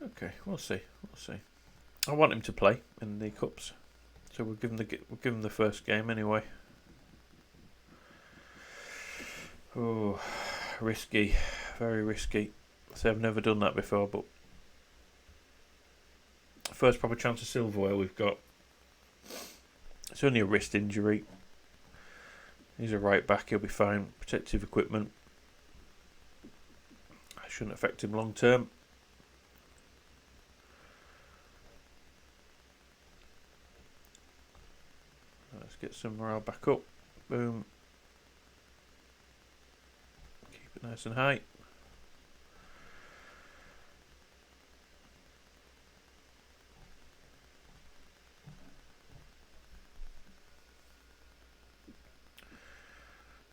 Okay, we'll see. I want him to play in the cups, so we'll give him the first game anyway. Oh, risky. Very risky. So I've never done that before, but first proper chance of silverware we've got. It's only a wrist injury. He's a right back, he'll be fine. Protective equipment. Shouldn't affect him long term. Let's get some morale back up. Boom. Keep it nice and high.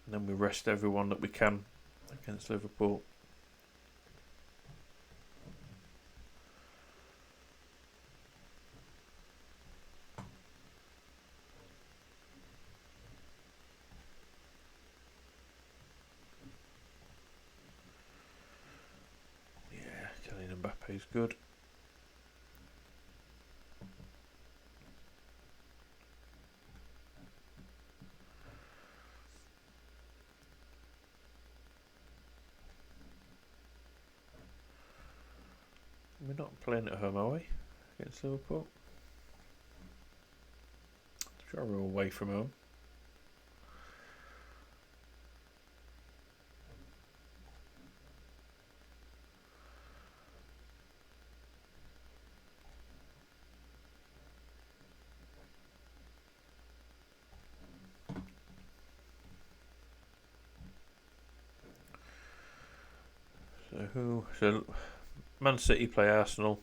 And then we rest everyone that we can against Liverpool. Mbappe's good. We're not playing at home, are we? Against Liverpool? I'm sure we're away from home. So Man City play Arsenal,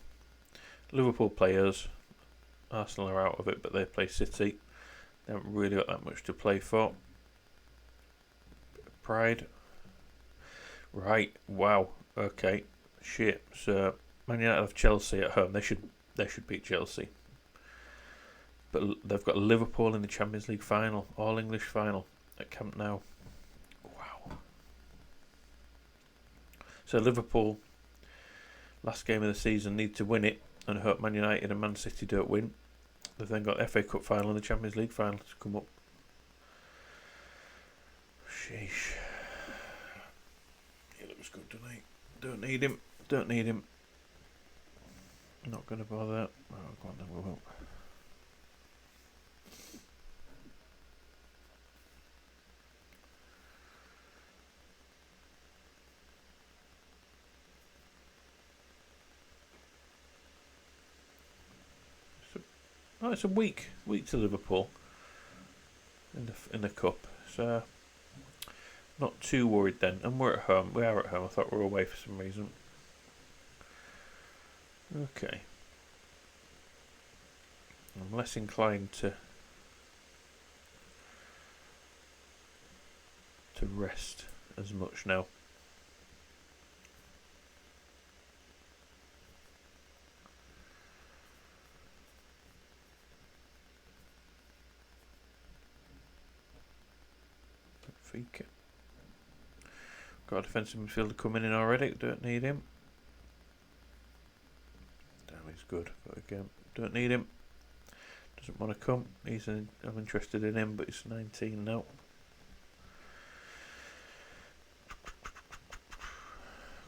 Liverpool play us. Arsenal are out of it, but they play City. They haven't really got that much to play for. Pride. Right. Wow. Okay. Shit. So Man United have Chelsea at home. They should beat Chelsea. But they've got Liverpool in the Champions League final, All English final at Camp Nou. Wow. So Liverpool, last game of the season, need to win it and hope Man United and Man City don't win. They've then got FA Cup final and the Champions League final to come up. Sheesh. He looks good tonight. Don't need him. Don't need him. Not going to bother. Oh, go on then, we won't. Oh, it's a week to Liverpool in the cup. So not too worried then. And we're at home. We are at home. I thought we were away for some reason. Okay. I'm less inclined to rest as much now. Fika. Got a defensive midfielder coming in already. Don't need him. Damn, he's good. But again, don't need him. Doesn't want to come. I'm interested in him, but he's 19 now.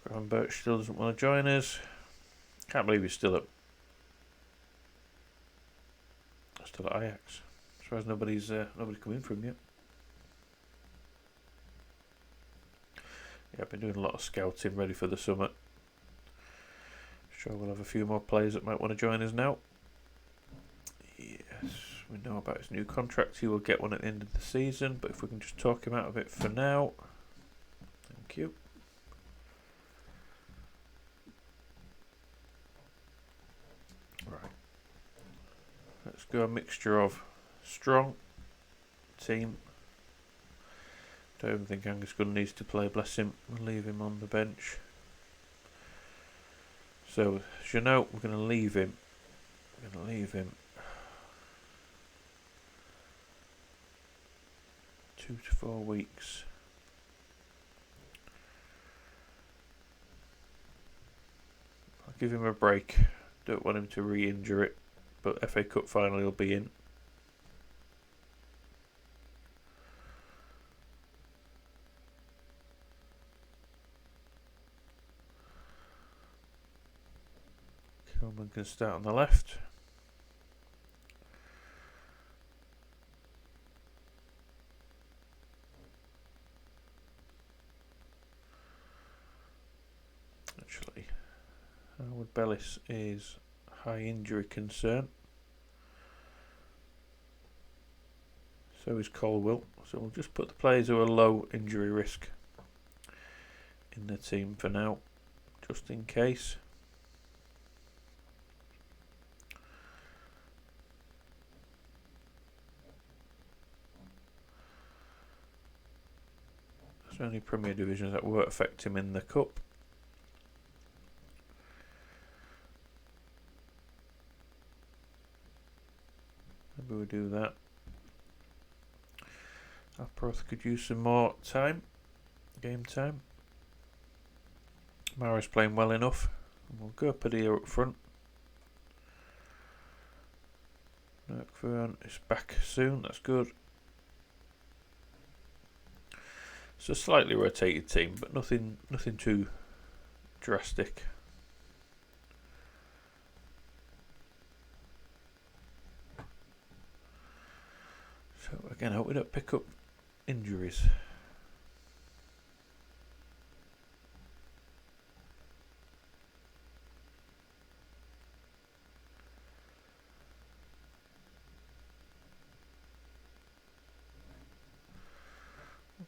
Graham Birch still doesn't want to join us. Can't believe he's still at Ajax. As far as nobody's come in for him yet. Yeah, I've been doing a lot of scouting ready for the summer. Sure, we'll have a few more players that might want to join us now. Yes, we know about his new contract. He will get one at the end of the season, but if we can just talk him out of it for now. Thank you. Right. Let's go a mixture of strong team. Don't even think Angus Gunn needs to play, bless him. We'll leave him on the bench. So, Jeannot, we're going to leave him. 2 to 4 weeks. I'll give him a break. Don't want him to re-injure it. But FA Cup final he'll be in. Coleman can start on the left. Actually, Howard Bellis is high injury concern. So is Colwell. So we'll just put the players who are low injury risk in the team for now, just in case. There's only Premier Divisions that won't affect him in the Cup. Maybe we do that. Aproth could use some more time, game time. Mara's playing well enough. And we'll go Padilla up front. Nerkvern is back soon, that's good. It's a slightly rotated team, but nothing too drastic. So again, I hope we don't pick up injuries.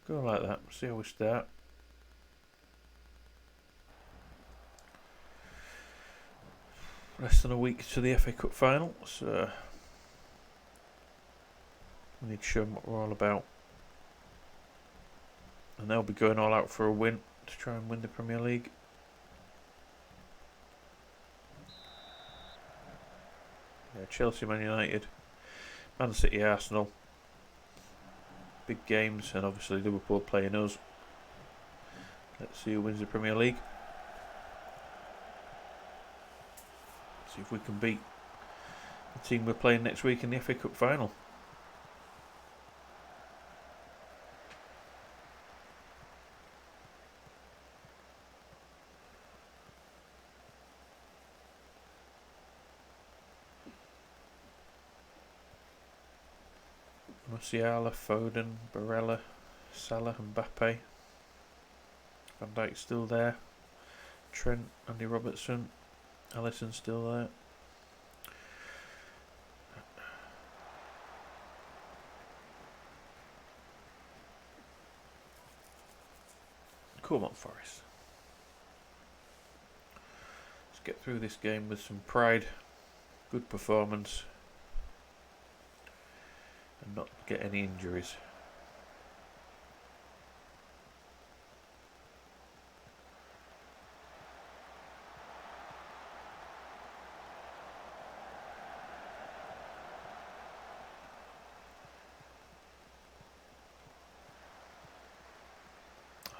We'll go like that, see how we start. Less than a week to the FA Cup final, so we need to show them what we're all about. And they'll be going all out for a win to try and win the Premier League. Yeah, Chelsea, Man United, Man City, Arsenal. Big games, and obviously Liverpool playing us. Let's see who wins the Premier League. See if we can beat the team we're playing next week in the FA Cup final. Musiala, Foden, Barella, Salah, Mbappe. Van Dijk's still there. Trent, Andy Robertson, Alisson still there. Come on, Forest. Let's get through this game with some pride, good performance, and not get any injuries.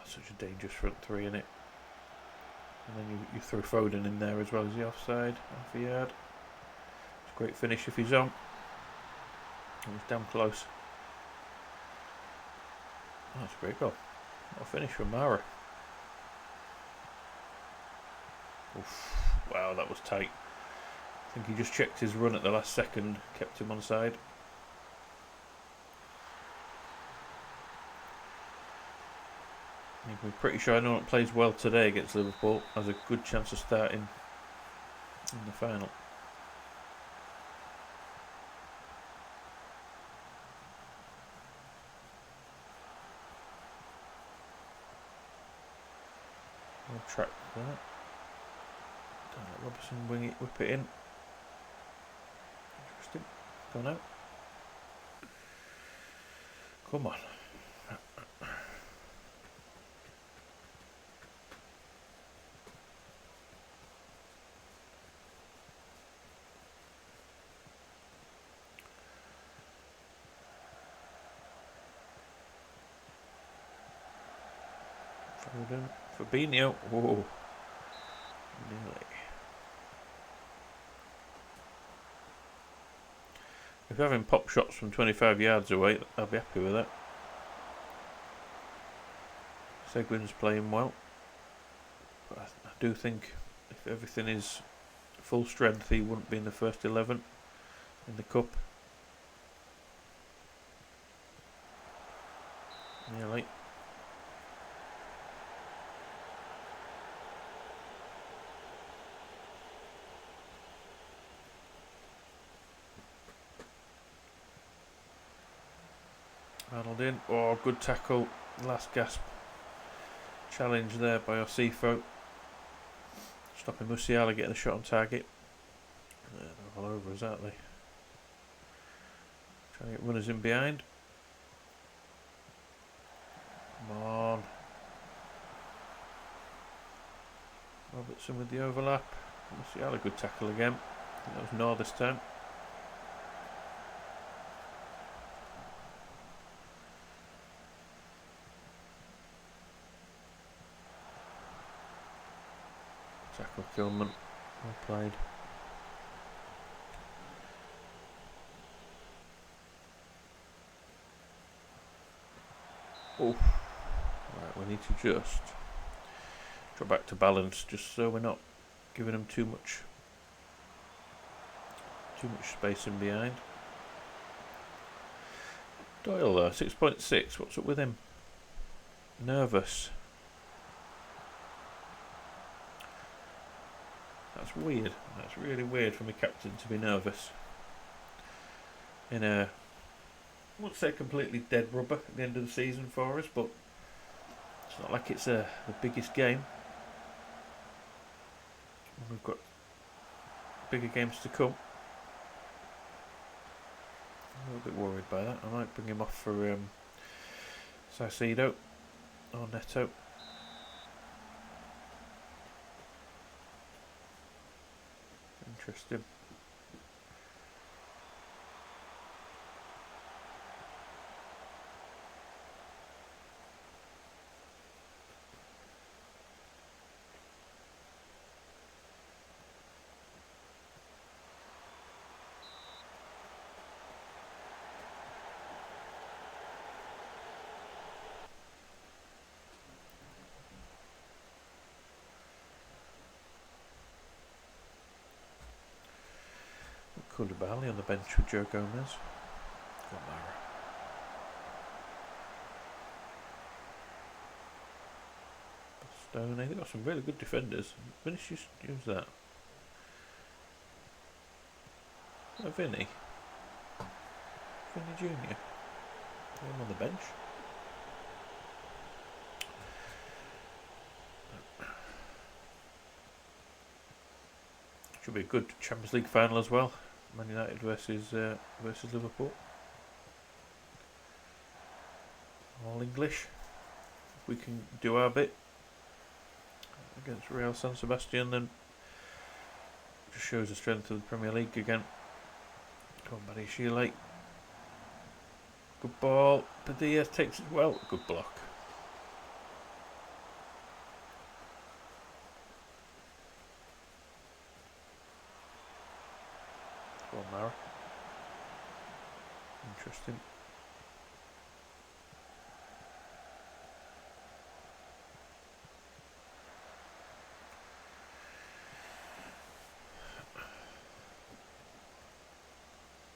Such a dangerous front three, innit? And then you throw Foden in there as well as the offside, half a yard. It's a great finish if he's on. It was damn close. Oh, that's a great goal. What a finish from Mara. Oof. Wow, that was tight. I think he just checked his run at the last second, kept him on side. I'm pretty sure anyone that plays well today against Liverpool has a good chance of starting in the final. We'll track that. Robertson wing it, whip it in. Interesting. Gone out. Come on. Fabinho. Whoa. Nearly. If you're having pop shots from 25 yards away, I'll be happy with that. Seguin's playing well. But I do think if everything is full strength, he wouldn't be in the first 11 in the cup. Nearly. Arnold in. Oh, good tackle. Last gasp. Challenge there by Osifo. Stopping Musiala getting a shot on target. They're all over us, aren't they? Trying to get runners in behind. Come on. Robertson with the overlap. Musiala, good tackle again. I think that was Nor this time. Tackle Kilman. Well played. Oh. Right, we need to just drop back to balance, just so we're not giving them too much space in behind. Doyle though, 6.6. What's up with him? Nervous. That's weird. That's really weird for my captain to be nervous. In a, I won't say completely dead rubber at the end of the season for us, but it's not like it's the biggest game. We've got bigger games to come. I'm a little bit worried by that. I might bring him off for Saicedo or Neto. Interesting. Koulibaly on the bench with Joe Gomez. Bastoni. They've got some really good defenders. Vinicius use that. Oh, Vinny. Vinny Jr. Him on the bench. Should be a good Champions League final as well. Man United versus Liverpool. All English. If we can do our bit against Real San Sebastian, then just shows the strength of the Premier League again. Come on, Buddy Sheeley. Good ball. Padilla takes it well. Good block. Go on, Mara. Interesting.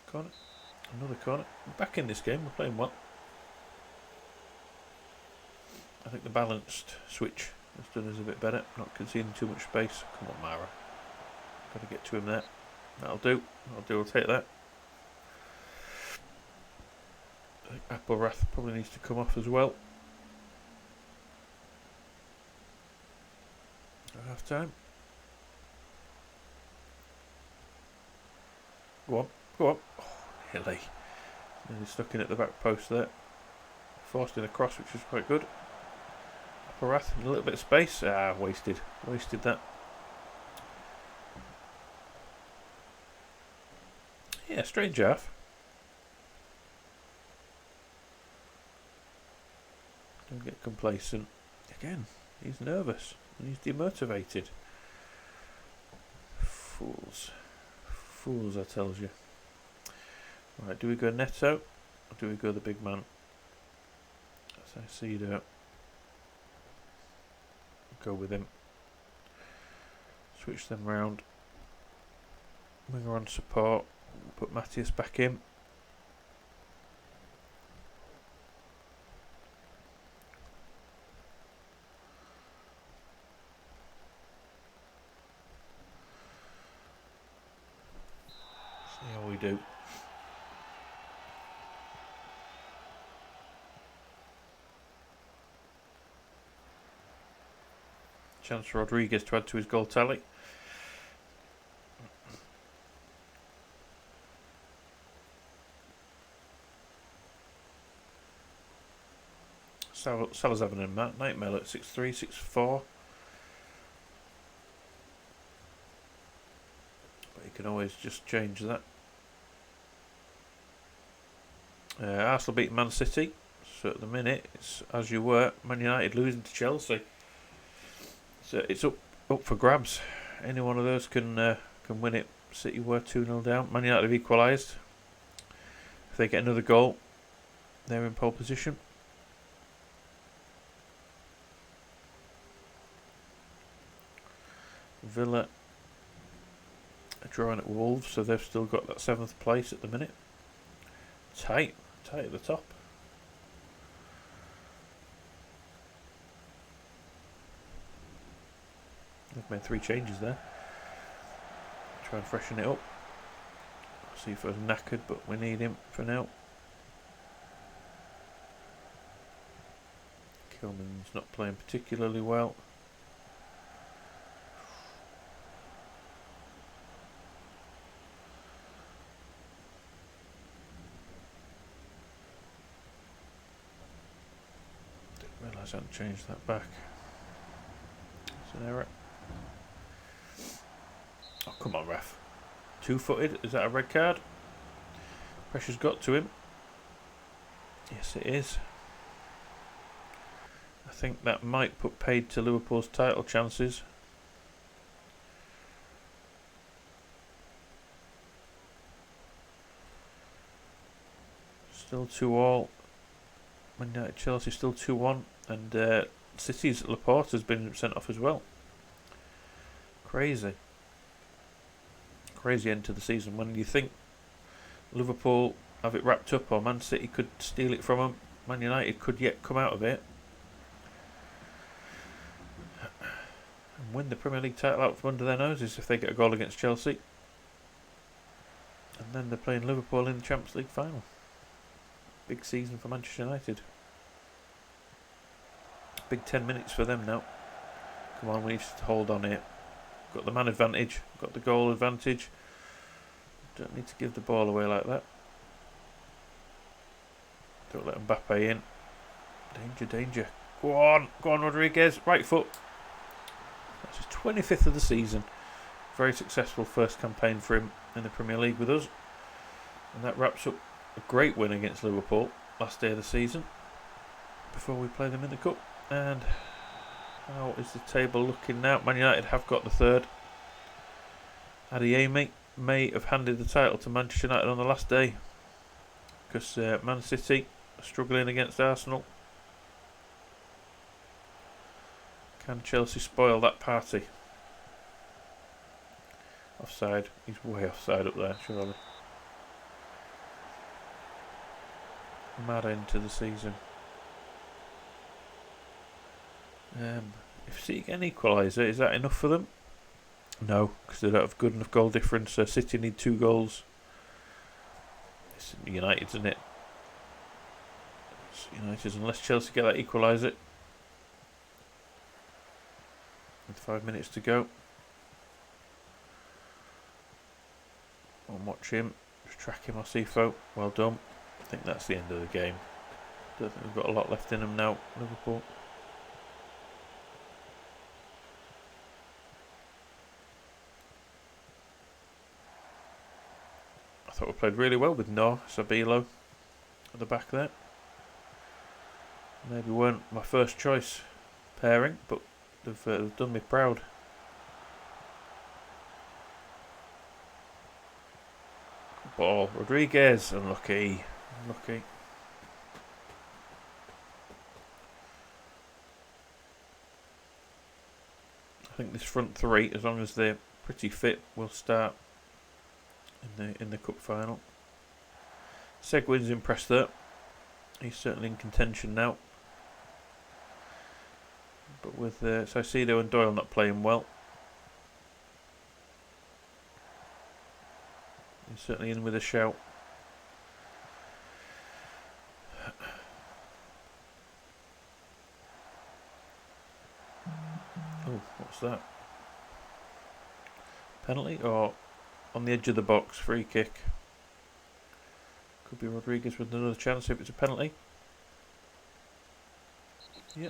Corner. Another corner. We're back in this game. We're playing well. I think the balanced switch has done us a bit better. Not conceding too much space. Come on, Mara. Got to get to him there. That'll do. I'll take that. I think Applewrath probably needs to come off as well. At half time. Go on. Go on. Oh, Hilly. Nearly stuck in at the back post there. Forced in a cross, which was quite good. Applewrath in a little bit of space. Wasted. Wasted that. Yeah, strange half. Don't get complacent. Again, he's nervous and he's demotivated. Fools. Fools, I tells you. Right, do we go Neto or do we go the big man? As I see that. Go with him. Switch them round. Winger on support. Put Matthias back in. See how we do. Chance for Rodriguez to add to his goal tally. Salah's having a nightmare at 6'3", 6'4". But you can always just change that. Arsenal beat Man City. So at the minute, it's as you were. Man United losing to Chelsea. So it's up for grabs. Any one of those can win it. City were 2-0 down. Man United have equalised. If they get another goal, they're in pole position. Villa are drawing at Wolves, so they've still got that 7th place at the minute. Tight at the top. They've made 3 changes there. Try and freshen it up. See if I was knackered, but we need him for now. Kilman's not playing particularly well. Didn't realise I hadn't changed that back. It's an error. Oh, come on, ref. 2-footed. Is that a red card? Pressure's got to him. Yes, it is. I think that might put paid to Liverpool's title chances. Still 2-2. Man United Chelsea still 2-1. And City's Laporte has been sent off as well. Crazy. Crazy end to the season when you think Liverpool have it wrapped up or Man City could steal it from them. Man United could yet come out of it and win the Premier League title out from under their noses if they get a goal against Chelsea. And then they're playing Liverpool in the Champions League final. Big season for Manchester United. Big 10 minutes for them now. Come on, we need to hold on here. Got the man advantage, got the goal advantage. Don't need to give the ball away like that. Don't let Mbappe in. Danger. Go on Rodriguez. Right foot. That's his 25th of the season. Very successful first campaign for him in the Premier League with us. And that wraps up a great win against Liverpool last day of the season. Before we play them in the Cup. And how is the table looking now? Man United have got the 3rd. Adeyemi may have handed the title to Manchester United on the last day because Man City are struggling against Arsenal. Can Chelsea spoil that party? Offside. He's way offside up there, surely. Mad end to the season. If City get an equaliser, is that enough for them? No, because they don't have good enough goal difference. City need 2 goals. It's United, isn't it? It's United, unless Chelsea get that equaliser. With 5 minutes to go. I'll watch him. Just track him, Osifo. Well done. I think that's the end of the game. Don't think we've got a lot left in them now, Liverpool. I thought we played really well with Sabilo at the back there. Maybe weren't my first choice pairing, but they've done me proud. Good ball. Rodriguez, unlucky. I think this front 3, as long as they're pretty fit, will start in the cup final. Seguin's impressed there. He's certainly in contention now. But with Saicedo and Doyle not playing well, he's certainly in with a shout. Oh, what's that? Penalty or on the edge of the box, free kick. Could be Rodriguez with another chance if it's a penalty. Yeah.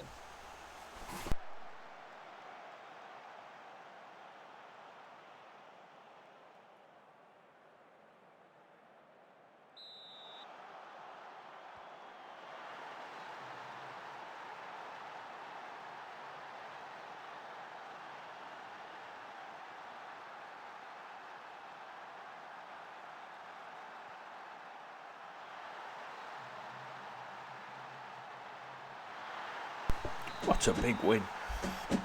What a big win.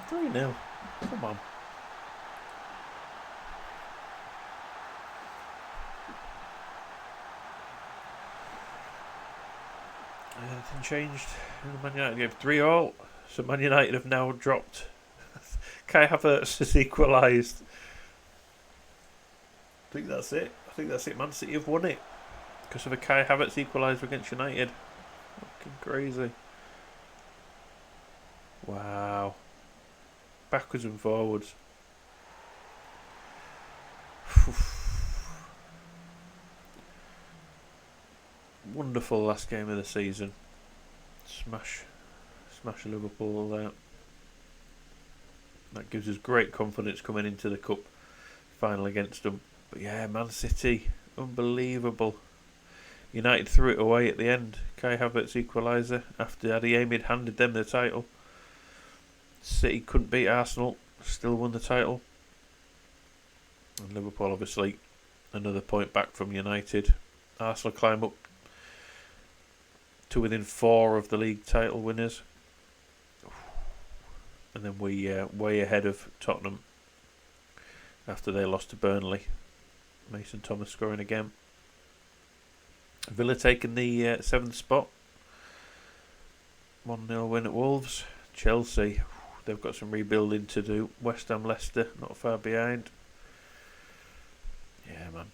3-0. Come on. Anything changed in the Man United game? 3-3. So Man United have now dropped. Kai Havertz has equalised. I think that's it. Man City have won it. Because of a Kai Havertz equaliser against United. Fucking crazy. Wow. Backwards and forwards. Wonderful last game of the season. Smash Liverpool there. That gives us great confidence coming into the cup final against them. But yeah, Man City, unbelievable. United threw it away at the end. Kai Havertz equaliser after Adeyemi had handed them the title. City couldn't beat Arsenal, still won the title. And Liverpool obviously another point back from United. Arsenal climb up to within 4 of the league title winners. And then we way ahead of Tottenham after they lost to Burnley. Mason Thomas scoring again. Villa taking the 7th spot. 1-0 win at Wolves. Chelsea, they've got some rebuilding to do. West Ham, Leicester, not far behind. Yeah, man.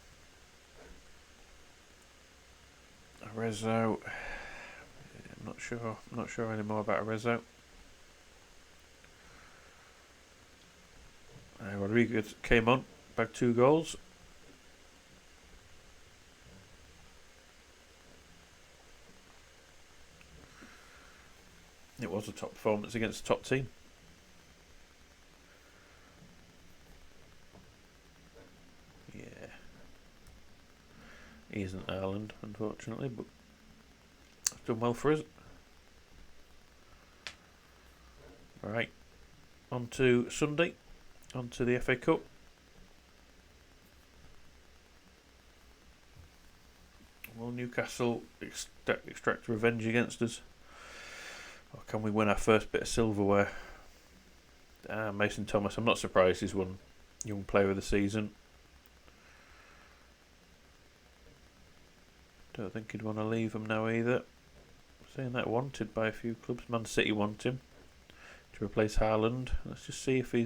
Arezzo, I'm not sure anymore about Arezzo. Rodriguez came on, bagged 2 goals. It was a top performance against the top team. Yeah. He isn't Ireland, unfortunately, but it's done well for us. Right. On to Sunday. On to the FA Cup. Will Newcastle extract revenge against us? Or can we win our first bit of silverware? Mason Thomas, I'm not surprised he's won Young Player of the Season. Don't think he'd want to leave him now either. Saying that wanted by a few clubs. Man City want him to replace Haaland. Let's just see if he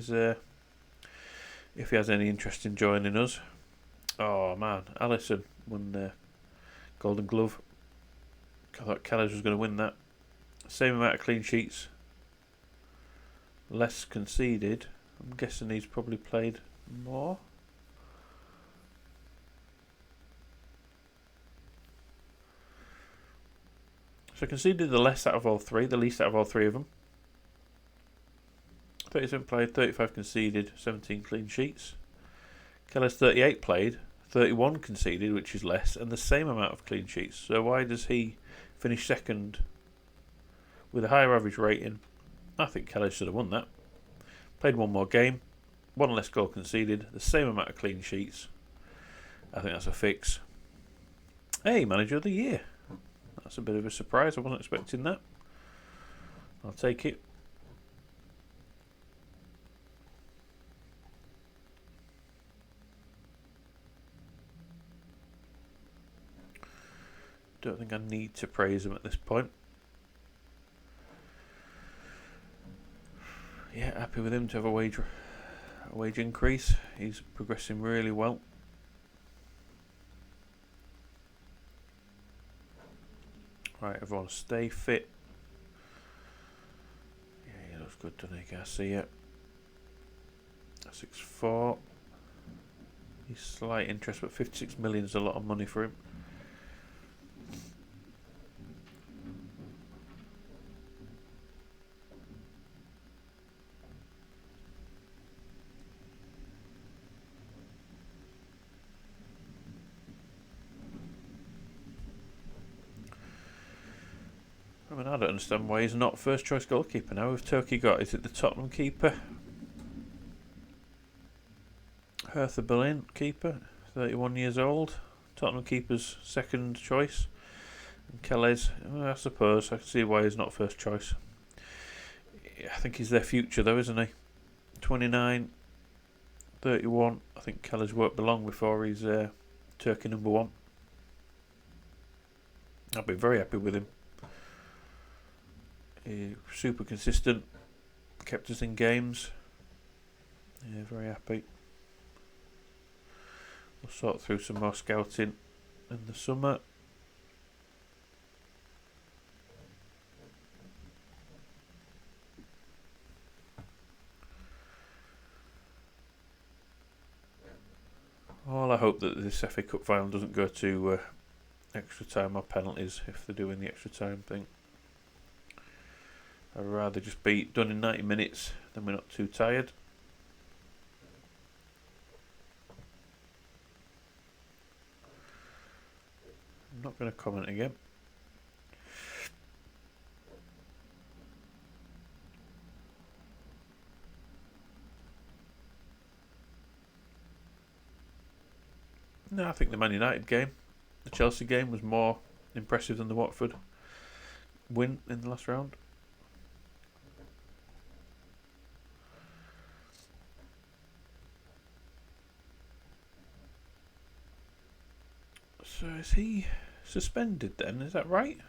has any interest in joining us. Oh man, Alisson won the Golden Glove. I thought Kellers was going to win that. Same amount of clean sheets, less conceded. I'm guessing he's probably played more. So conceded the least out of all 3, the least out of all 3 of them. 37 played, 35 conceded, 17 clean sheets. Keller's 38 played, 31 conceded, which is less, and the same amount of clean sheets. So why does he finish second with a higher average rating? I think Keller should have won that. Played 1 more game, 1 less goal conceded, the same amount of clean sheets. I think that's a fix. Hey, Manager of the Year. That's a bit of a surprise. I wasn't expecting that. I'll take it. don't think I need to praise him at this point. Yeah, happy with him to have a wage increase. He's progressing really well. Right, everyone stay fit. Yeah, he looks good, doesn't he, Garcia? 6'4". He's slight interest, but 56 million is a lot of money for him. I mean, I don't understand why he's not first choice goalkeeper now. Who's Turkey got? Is it the Tottenham keeper? Hertha Berlin keeper, 31 years old. Tottenham keeper's second choice. And Kelly's, I suppose, I can see why he's not first choice. I think he's their future though, isn't he? 29, 31. I think Kelly's won't be long before he's Turkey number one. I'll be very happy with him. Super consistent, kept us in games. Yeah, very happy. We'll sort through some more scouting in the summer. Well, I hope that this FA Cup final doesn't go to extra time or penalties if they're doing the extra time thing. I'd rather just be done in 90 minutes, then we're not too tired. I'm not going to comment again. No, I think the Man United game, the Chelsea game, was more impressive than the Watford win in the last round. So is he suspended then? Is that right?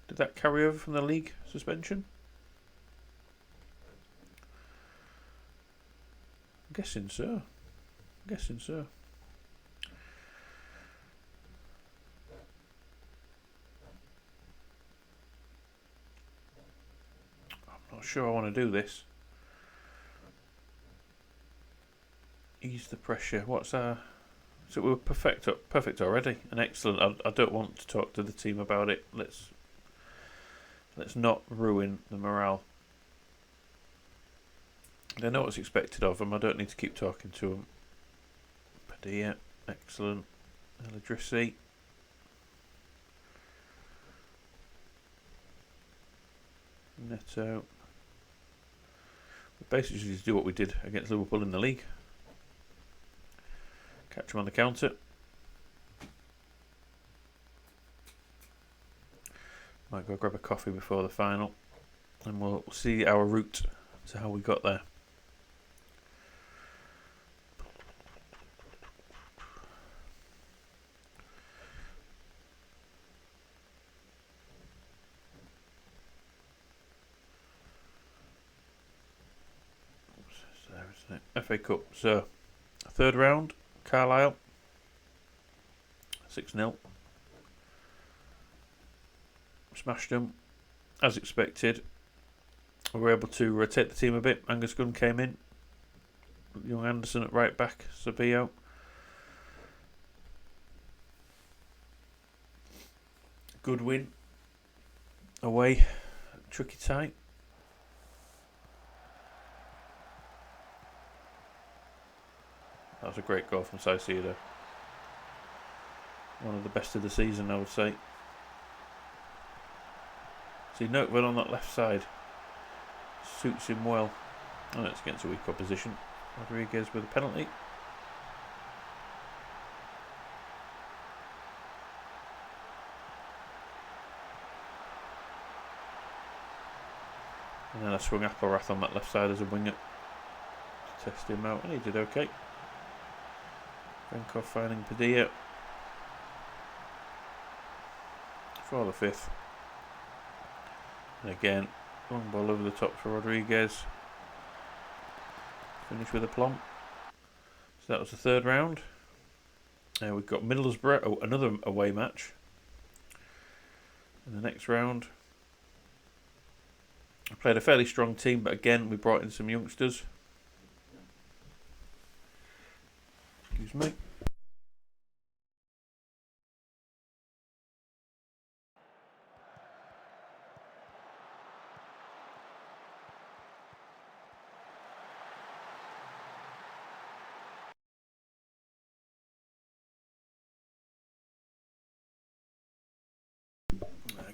Did that carry over from the league suspension? I'm guessing so. I'm not sure I want to do this. Ease the pressure. What's our... So we're perfect already. And excellent. I don't want to talk to the team about it. Let's not ruin the morale. They know what's expected of them. I don't need to keep talking to them. Padilla, excellent. Eladrissi. Neto. We basically just do what we did against Liverpool in the league. Catch him on the counter. Might go grab a coffee before the final. And we'll see our route to how we got there. FA Cup. So, third round, Carlisle, 6-0. Smashed them, as expected. We were able to rotate the team a bit. Angus Gunn came in. Young Anderson at right back. Sabio. Good win. Away. Tricky tight. That was a great goal from Saicedo. One of the best of the season, I would say. See, Nottingham on that left side. Suits him well. And it's against a weak opposition. Rodriguez with a penalty. And then I swung Applerath on that left side as a winger to test him out, and he did okay. Venkov finding Padilla for the 5th. And again, long ball over the top for Rodriguez. Finish with aplomb. So that was the 3rd round. We've got Middlesbrough, another away match. In the next round, I played a fairly strong team, but again, we brought in some youngsters. Excuse me.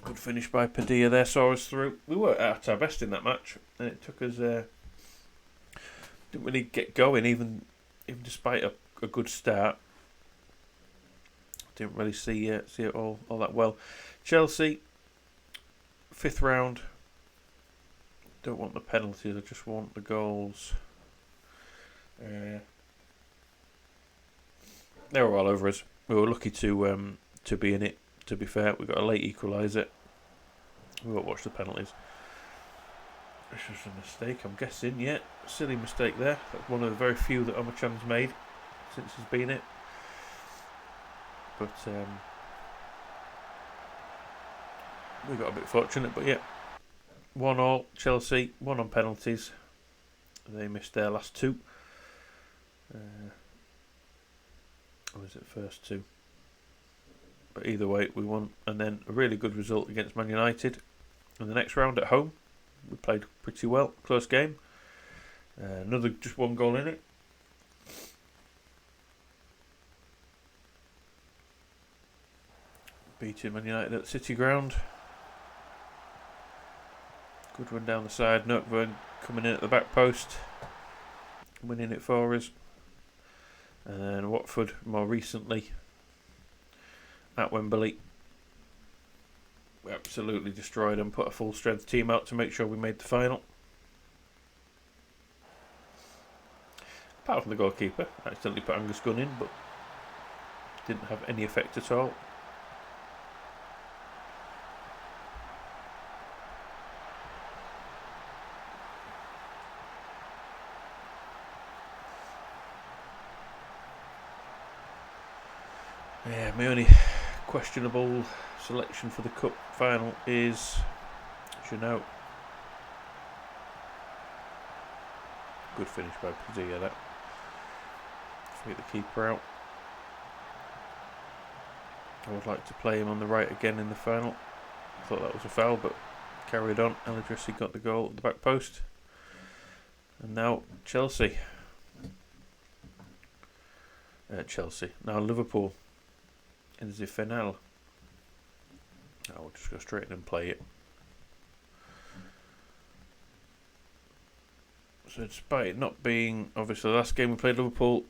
Good finish by Padilla there, saw us through. We were at our best in that match, and it took us. Didn't really get going, even despite a good start. Didn't really see it all that well. Chelsea, 5th round. Don't want the penalties. I just want the goals. They were all over us. We were lucky to be in it. To be fair, we got a late equaliser. We won't watch the penalties. This was a mistake, I'm guessing. Yeah, silly mistake there. That's one of the very few that Omachan's made since he's been it. But we got a bit fortunate. But yeah, 1-1 Chelsea, 1 on penalties. They missed their last 2. Or was it first 2? But either way, we won, and then a really good result against Man United. In the next round at home, we played pretty well, close game. Another just 1 goal in it. Beating Man United at City ground. Good run down the side. Nottingham coming in at the back post, winning it for us. And then Watford more recently at Wembley. We absolutely destroyed them, put a full strength team out to make sure we made the final. Apart from the goalkeeper, I accidentally put Angus Gunn in, but didn't have any effect at all. Yeah, my only questionable selection for the cup final is Janot. Good finish by Padilla, that. Get the keeper out. I would like to play him on the right again in the final. I thought that was a foul, but carried on. Eladrissi got the goal at the back post. And now Chelsea. Now Liverpool in the finale. I will just go straight in and play it. So despite it not being, obviously the last game we played Liverpool,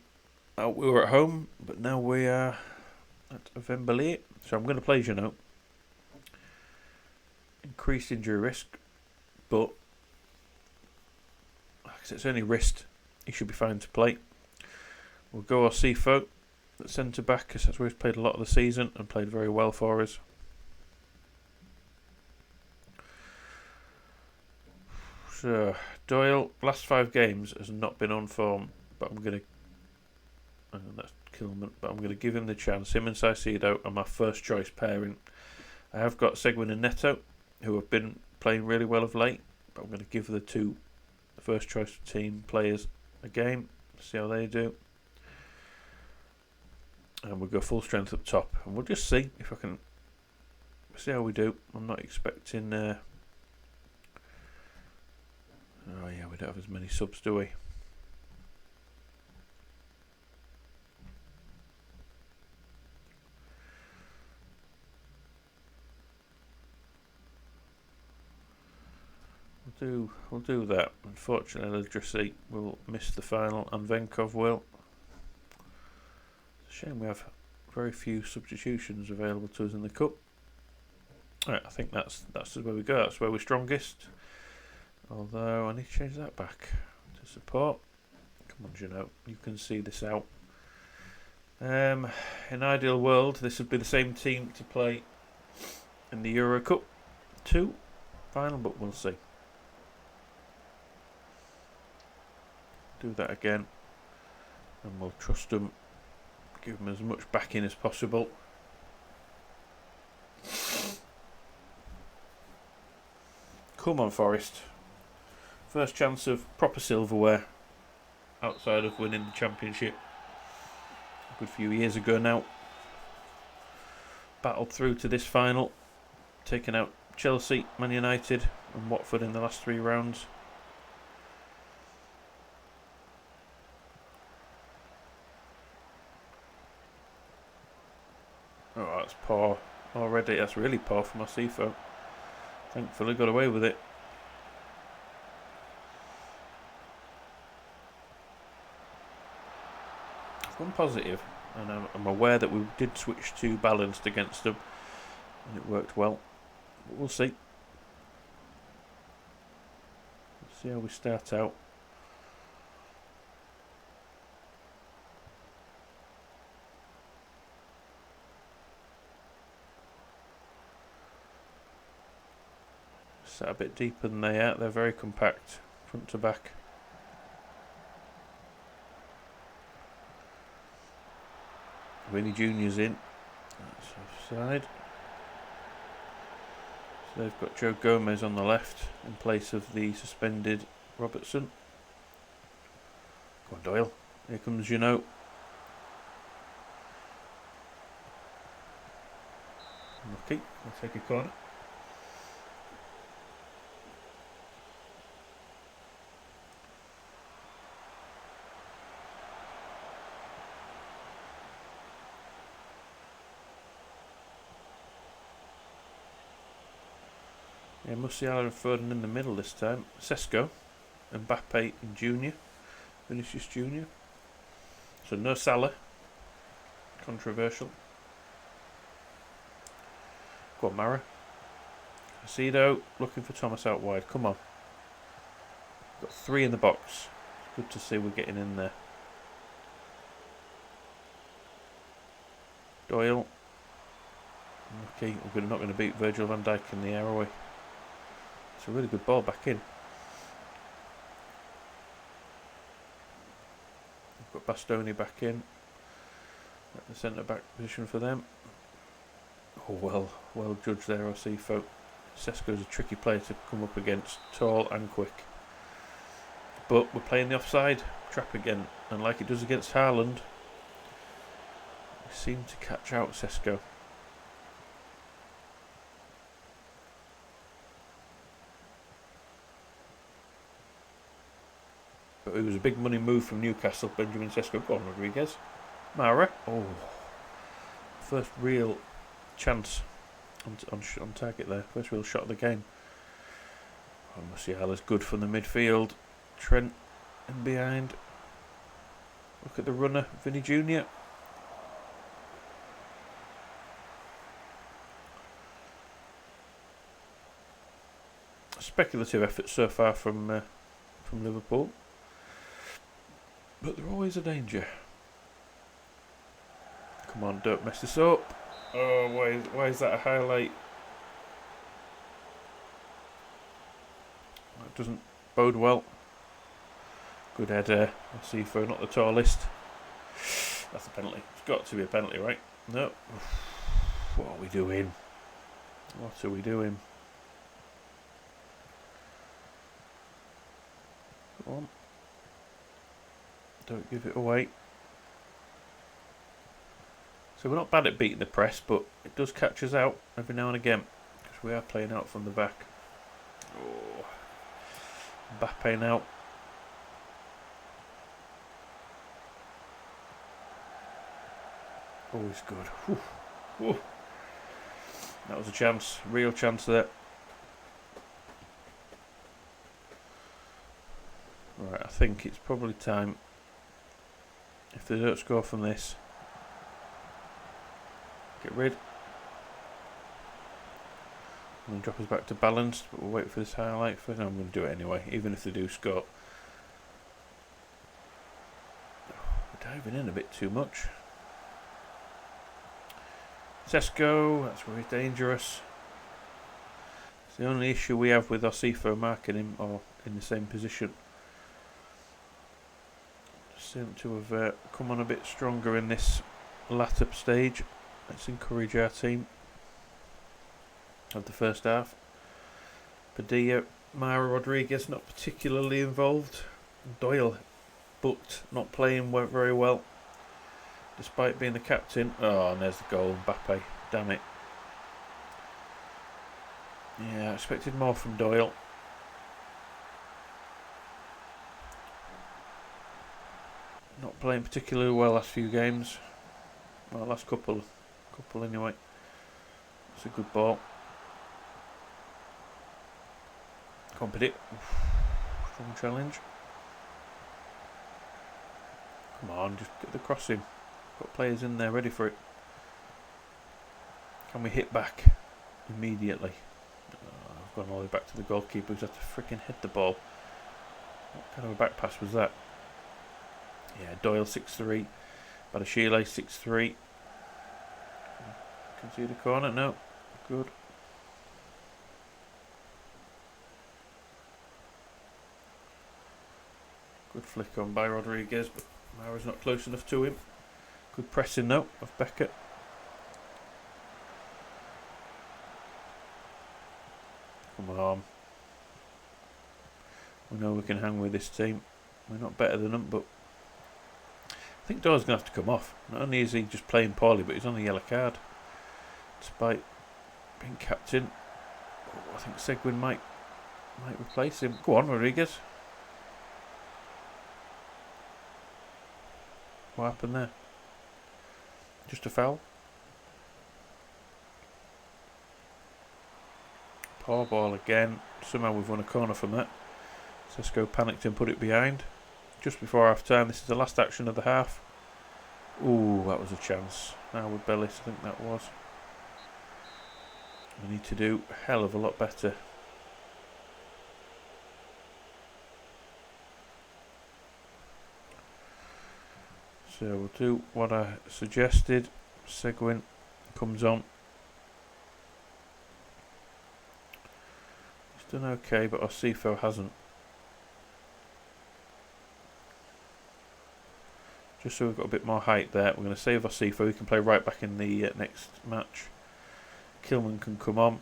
we were at home, but now we are at Wembley. So I'm going to play Janot. Increased injury risk, but because it's only wrist, he should be fine to play. We'll go Osifo at centre back, because that's where he's played a lot of the season and played very well for us. So Doyle, last 5 games, has not been on form, but I'm going to. That's Kilman, but I'm going to give him the chance. Him and Saicedo are my first choice pairing. I have got Seguin and Neto, who have been playing really well of late, but I'm going to give the 2 first choice team players a game, see how they do. And we'll go full strength up top, and we'll just see if I can see how we do. I'm not expecting. Oh yeah, we don't have as many subs, do we? We'll do that. Unfortunately, Eladrissi will miss the final, and Venkov will. It's a shame we have very few substitutions available to us in the cup. Right, I think that's where we go. That's where we're strongest. Although I need to change that back to support. Come on, Janot, you can see this out. In an ideal world, this would be the same team to play in the Euro Cup 2 final, but we'll see. Do that again, and we'll trust them, give them as much backing as possible. Come on, Forest. First chance of proper silverware outside of winning the championship. A good few years ago now. Battled through to this final, taking out Chelsea, Man United and Watford in the last 3 rounds. Oh, that's poor already. That's really poor from Asifo. Thankfully got away with it. I've gone positive, and I'm aware that we did switch to balanced against them, and it worked well. But we'll see. Let's see how we start out. Sat a bit deeper than they are. They're very compact, front to back. Vinny Jr.'s in. That's offside. So they've got Joe Gomez on the left in place of the suspended Robertson. Go on, Doyle. Here comes Junot. Lucky. I'll take a corner. Yeah, Musiala and Foden in the middle this time. Sesko, Mbappe and Junior. Vinicius Junior. So no Salah. Controversial. Go on, Mara. Acedo looking for Thomas out wide. Come on. Got 3 in the box. Good to see we're getting in there. Doyle. Okay, we're not going to beat Virgil van Dijk in the air, are we? It's a really good ball back in. We've got Bastoni back in at the centre back position for them. Oh, well judged there, Asifo. Sesko's a tricky player to come up against, tall and quick. But we're playing the offside trap again, and like it does against Haaland, we seem to catch out Sesko. But it was a big money move from Newcastle. Benjamin Sesko. Go on, Rodriguez. Mara. Oh, first real chance on target there. First real shot of the game. Oh, Musiala's good from the midfield. Trent in behind. Look at the runner, Vinny Jr. Speculative effort so far from Liverpool. But they're always a danger. Come on, don't mess this up. Oh, why is that a highlight? That doesn't bode well. Good header. Asifo, not the tallest. That's a penalty. It's got to be a penalty, right? No. What are we doing? What are we doing? Come on. Don't give it away. So we're not bad at beating the press, but it does catch us out every now and again because we are playing out from the back. Oh, Mbappe now. Always good. Whew. Whew. That was a chance, real chance there. Right, I think it's probably time. If they don't score from this, get rid. And then drop us back to balanced, but we'll wait for this highlight first. No, I'm going to do it anyway, even if they do score. We're diving in a bit too much. Sesko, that's very dangerous. It's the only issue we have with Osifo marking him or in the same position. Seem to have come on a bit stronger in this latter stage. Let's encourage our team of the first half. Padilla, Mara Rodriguez not particularly involved. Doyle booked, not playing very well despite being the captain. Oh, and there's the goal, Mbappe. Damn it. Yeah, I expected more from Doyle. Not playing particularly well last few games. Well, last couple anyway. It's a good ball. Compete. Strong challenge. Come on, just get the crossing. Got players in there ready for it. Can we hit back immediately? Oh, I've gone all the way back to the goalkeeper who's had to freaking hit the ball. What kind of a back pass was that? Yeah, Doyle 6-3. Badashile 6-3. Can see the corner? No. Good. Good flick on by Rodriguez, but Mara's not close enough to him. Good pressing though of Beckett. Come on. We know we can hang with this team. We're not better than them, but I think Doyle's going to have to come off. Not only is he just playing poorly, but he's on a yellow card. Despite being captain. Oh, I think Seguin might replace him. Go on, Rodriguez. What happened there? Just a foul? Poor ball again. Somehow we've won a corner from that. Sesko panicked and put it behind. Just before half time. This is the last action of the half. Ooh, that was a chance. Now with Bellis, I think that was. We need to do a hell of a lot better. So we'll do what I suggested. Seguin comes on. He's done okay, but Osifo hasn't. Just so we've got a bit more height there. We're going to save Osifo. He can play right back in the next match. Kilman can come on.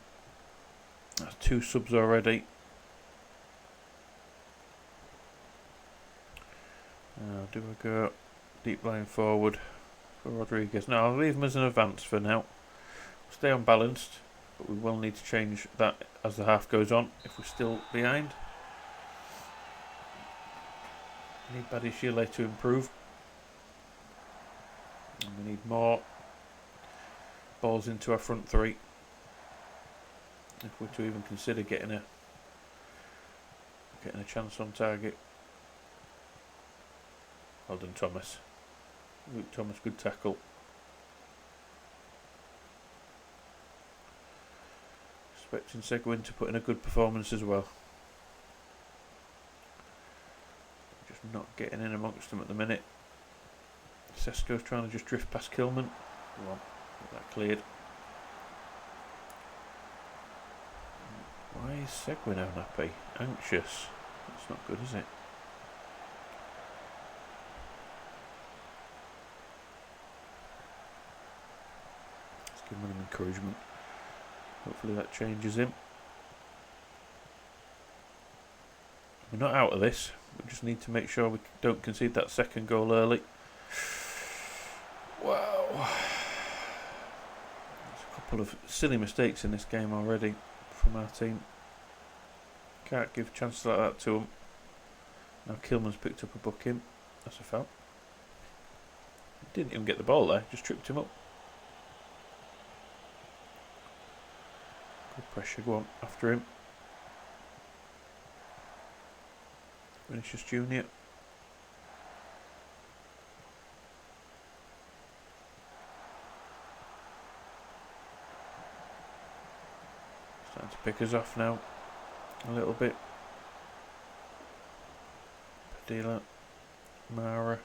That's 2 subs already. Now do we go deep line forward for Rodriguez? No, I'll leave him as an advance for now. Stay unbalanced, but we will need to change that as the half goes on if we're still behind. We need Badishile to improve. And we need more balls into our front three if we're to even consider getting a chance on target. Well done, Thomas. Luke Thomas, good tackle. Expecting Seguin to put in a good performance as well. Just not getting in amongst them at the minute. Sesko's trying to just drift past Kilman. Come on, get that cleared. Why is Seguin unhappy? Anxious. That's not good, is it? Let's give him an encouragement. Hopefully that changes him. We're not out of this. We just need to make sure we don't concede that second goal early. Wow. There's a couple of silly mistakes in this game already from our team. Can't give chances like that to them. Now Kilman's picked up a booking. That's a foul. Didn't even get the ball there, just tripped him up. Good pressure, go on, after him. Vinicius Junior. Starting to pick us off now a little bit. Padilla, Mara.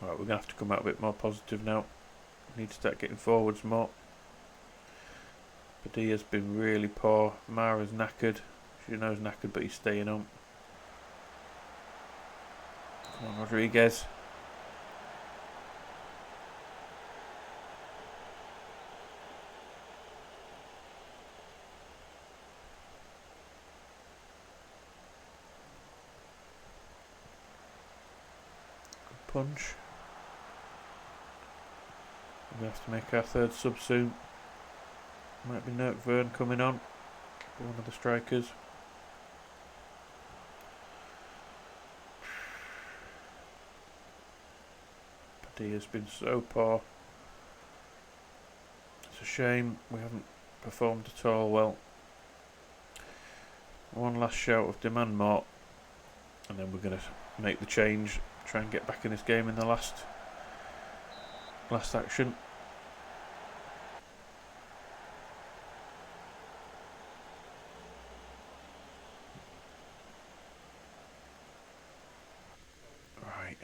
Right, we're going to have to come out a bit more positive now. We need to start getting forwards more. Padilla's been really poor. Mara's knackered. She knows knackered, but he's staying on. Come on, Rodriguez. Good punch. We have to make our third sub soon. Might be Vern coming on. One of the strikers. Padilla's been so poor. It's a shame we haven't performed at all well. One last shout of demand more, and then we're going to make the change. Try and get back in this game in the last action. Right.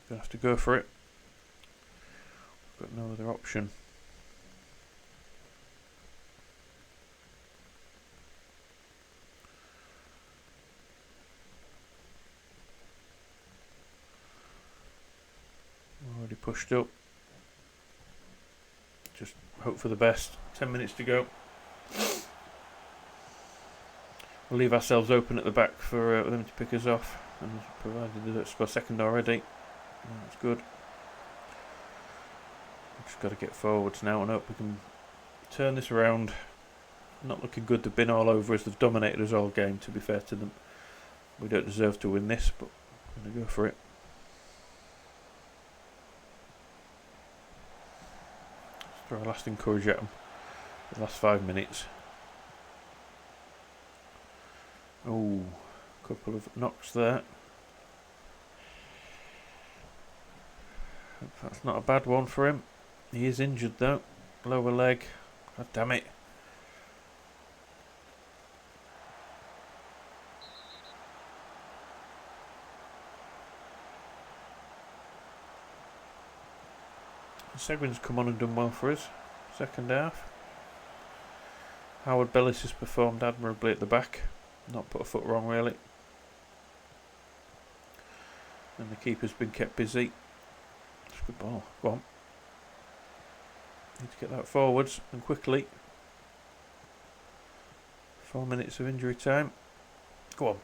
Gonna have to go for it. Got no other option. Already pushed up. Just hope for the best. 10 minutes to go. We'll leave ourselves open at the back for them to pick us off, and provided they don't score second already. That's good. We've just got to get forwards now and hope we can turn this around. Not looking good. They've been all over us. They've dominated us all game, to be fair to them. We don't deserve to win this, but we're going to go for it. Let's throw a last encourage at them. The last 5 minutes. Oh, a couple of knocks there. That's not a bad one for him. He is injured though. Lower leg. God damn it. Seguin's come on and done well for us. Second half. Howard Bellis has performed admirably at the back. Not put a foot wrong really. And the keeper's been kept busy. It's a good ball. Go on. Need to get that forwards and quickly. 4 minutes of injury time. Go on.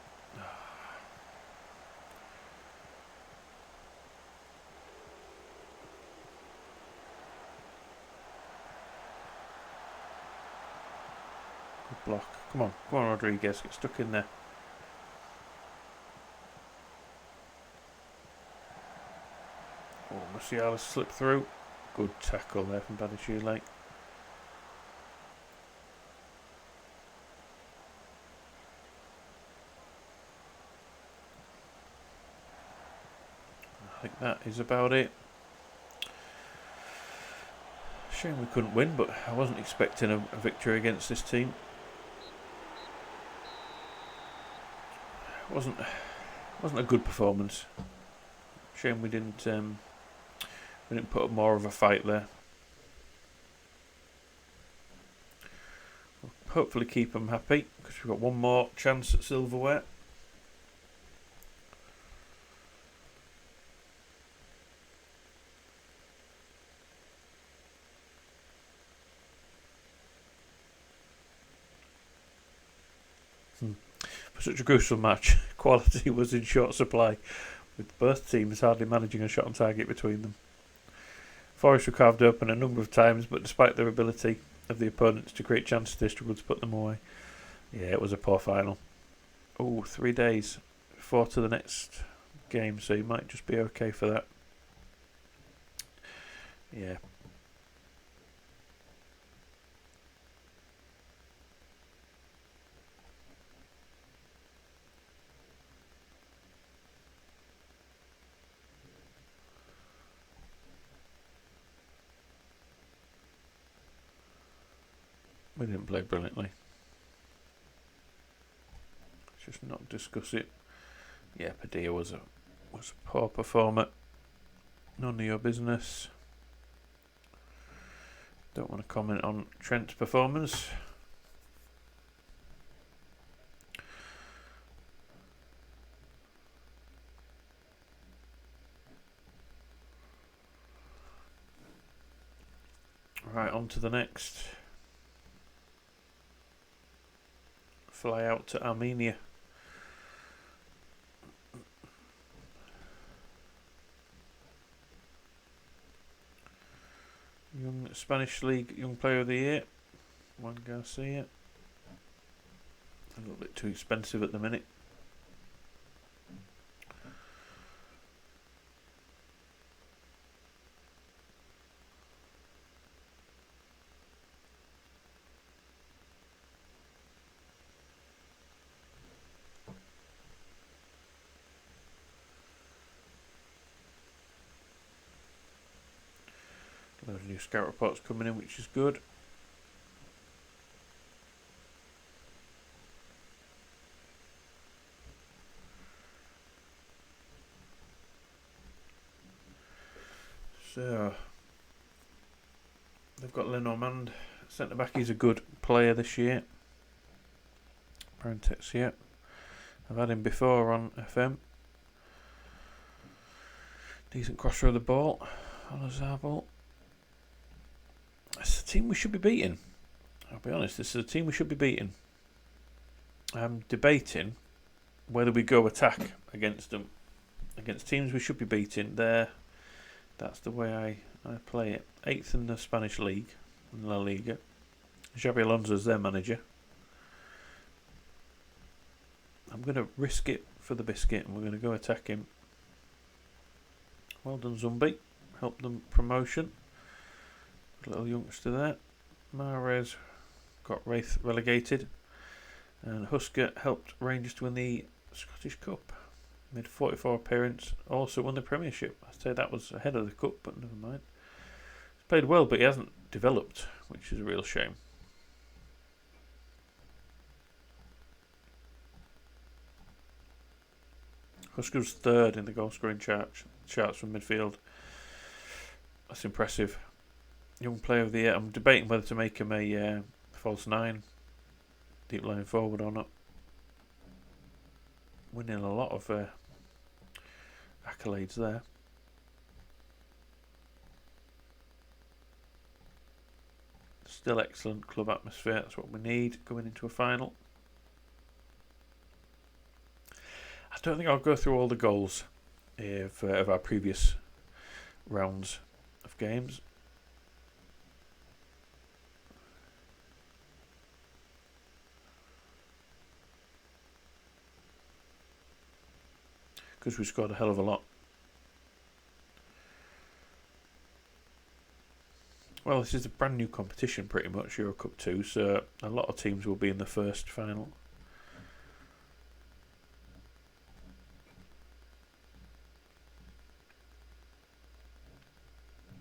Good block. Come on. Come on, Rodriguez. Get stuck in there. Oh, Musiala slipped through. Good tackle there from Badiashile. I think that is about it. Shame we couldn't win, but I wasn't expecting a victory against this team. Wasn't a good performance. Shame we didn't put up more of a fight there. We'll hopefully keep them happy because we've got one more chance at silverware. For such a crucial match, quality was in short supply, with both teams hardly managing a shot on target between them. Forest were carved open a number of times, but despite their ability of the opponents to create chances, they struggled to put them away. Yeah, it was a poor final. Oh, 3 days, 4 to the next game, so you might just be okay for that. Yeah. We didn't play brilliantly. Let's just not discuss it. Yeah, Padilla was a poor performer. None of your business. Don't want to comment on Trent's performance. Right, on to the next. Fly out to Armenia. Young Spanish League Young Player of the Year, Juan Garcia. A little bit too expensive at the minute. Loads of new scout reports coming in, which is good. So they've got Lenormand centre back. He's a good player this year. Parentex, yeah. I've had him before on FM. Decent crosser of the ball. Olazabal. It's a team we should be beating. I'll be honest, this is a team we should be beating. I'm debating whether we go attack against them. Against teams we should be beating. That's the way I play it. 8th in the Spanish League, in La Liga. Xabi Alonso's their manager. I'm going to risk it for the biscuit and we're going to go attack him. Well done, Zumbi. Helped them promotion. Little youngster there. Mahrez got Wraith relegated. And Husker helped Rangers to win the Scottish Cup. Made 44 appearance. Also won the Premiership. I'd say that was ahead of the Cup, but never mind. He's played well, but he hasn't developed, which is a real shame. Husker's third in the goal scoring charts from midfield. That's impressive. Young Player of the Year. I'm debating whether to make him a false 9, deep line forward or not. Winning a lot of accolades there. Still excellent club atmosphere. That's what we need going into a final. I don't think I'll go through all the goals of our previous rounds of games. Because we scored a hell of a lot. Well, this is a brand new competition pretty much, Euro Cup 2, so a lot of teams will be in the first final.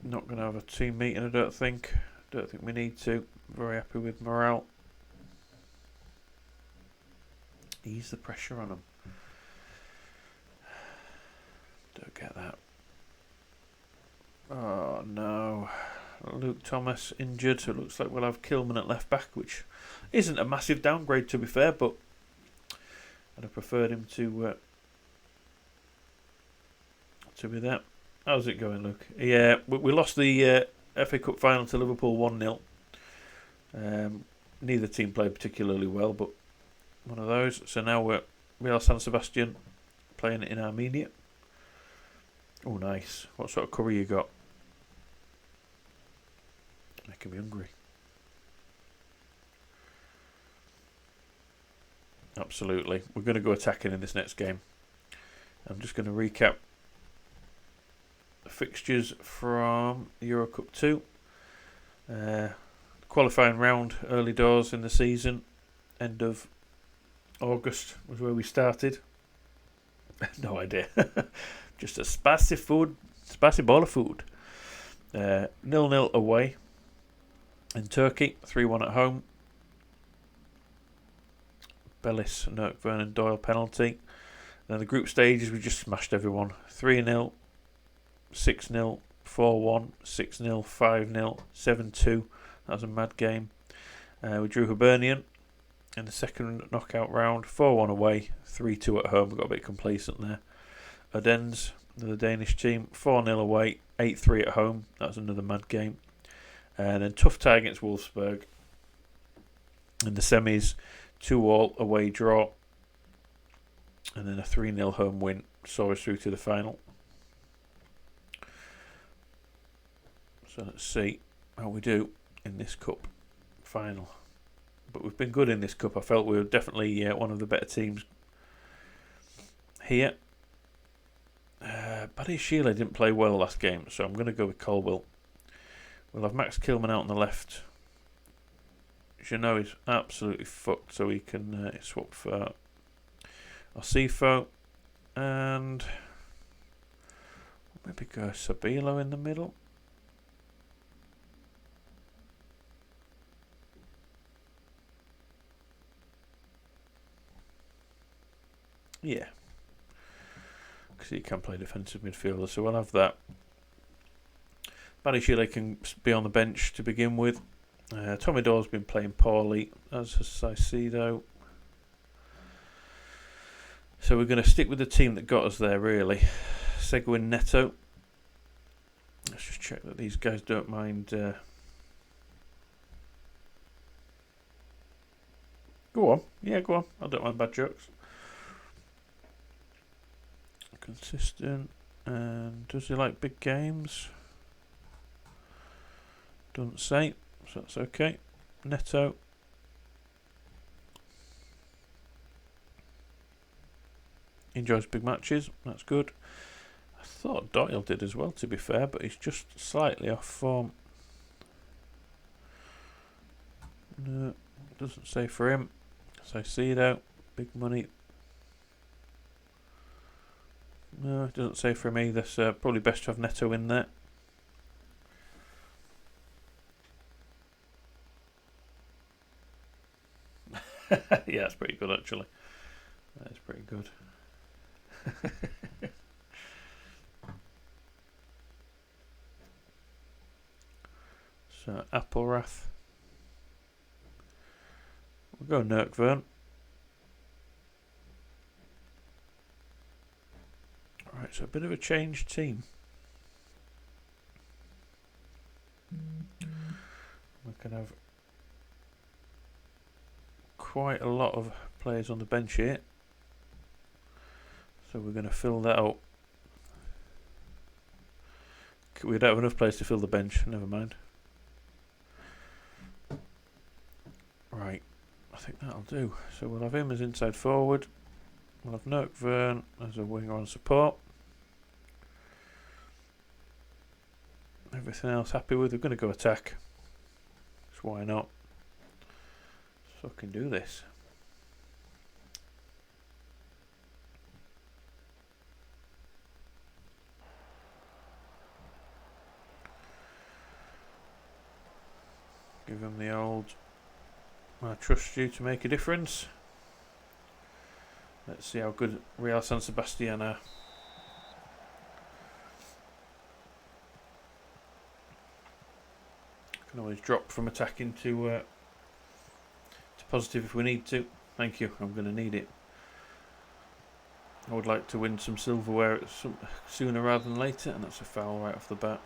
Not going to have a team meeting, I don't think. Don't think we need to. Very happy with morale. Ease the pressure on them. Don't get that. Oh no. Luke Thomas injured, so it looks like we'll have Kilman at left back, which isn't a massive downgrade to be fair, but I'd have preferred him to be there. How's it going, Luke? Yeah, we lost the FA Cup final to Liverpool 1-0. Neither team played particularly well, but one of those. So now we're Real San Sebastian playing it in Armenia. Oh, nice. What sort of curry you got? Making me hungry. Absolutely. We're going to go attacking in this next game. I'm just going to recap the fixtures from Euro Cup 2. Qualifying round, early doors in the season. End of August was where we started. No idea. Just a spicy ball of food. 0-0 away in Turkey, 3-1 at home. Bellis, Nurk, Vernon, Doyle penalty. Then the group stages, we just smashed everyone. 3-0, 6-0, 4-1, 6-0, 5-0, 7-2. That was a mad game. We drew Hibernian in the second knockout round. 4-1 away, 3-2 at home. We got a bit complacent there. Odense, the Danish team, 4-0 away, 8-3 at home. That was another mad game. And then tough tie against Wolfsburg. In the semis, 2-2 away draw. And then a 3-0 home win saw us through to the final. So let's see how we do in this cup final. But we've been good in this cup. I felt we were definitely one of the better teams here. Buddy Sheila didn't play well last game, so I'm going to go with Colwell. We'll have Max Kilman out on the left. Jeannot is absolutely fucked, so he can swap for Osifo. And maybe go Sabilo in the middle. Yeah. Because he can play defensive midfielder, so we'll have that. Banishile can be on the bench to begin with. Tommy Doyle's been playing poorly, as has I see though. So we're going to stick with the team that got us there, really. Seguin Neto. Let's just check that these guys don't mind. Go on. Yeah, go on. I don't mind bad jokes. Consistent. And does he like big games? Doesn't say, so that's okay. Neto. Enjoys big matches, that's good. I thought Doyle did as well, to be fair, but he's just slightly off form. No, doesn't say for him. So see though, big money. No, it doesn't say for him either, so probably best to have Neto in there. Yeah, that's pretty good actually. That is pretty good. So Applewrath. We'll go Nurkvern. Right, so a bit of a changed team. We can have quite a lot of players on the bench here, so we're going to fill that up. We don't have enough players to fill the bench, never mind. Right, I think that'll do. So we'll have him as inside forward, we'll have Nurkvern as a winger on support. Everything else happy with. We're going to go attack, so why not? Let's fucking do this. Give him the old I trust you to make a difference. Let's see how good Real San Sebastian are. Can always drop from attacking to positive if we need to. Thank you, I'm going to need it. I would like to win some silverware sooner rather than later, and that's a foul right off the bat.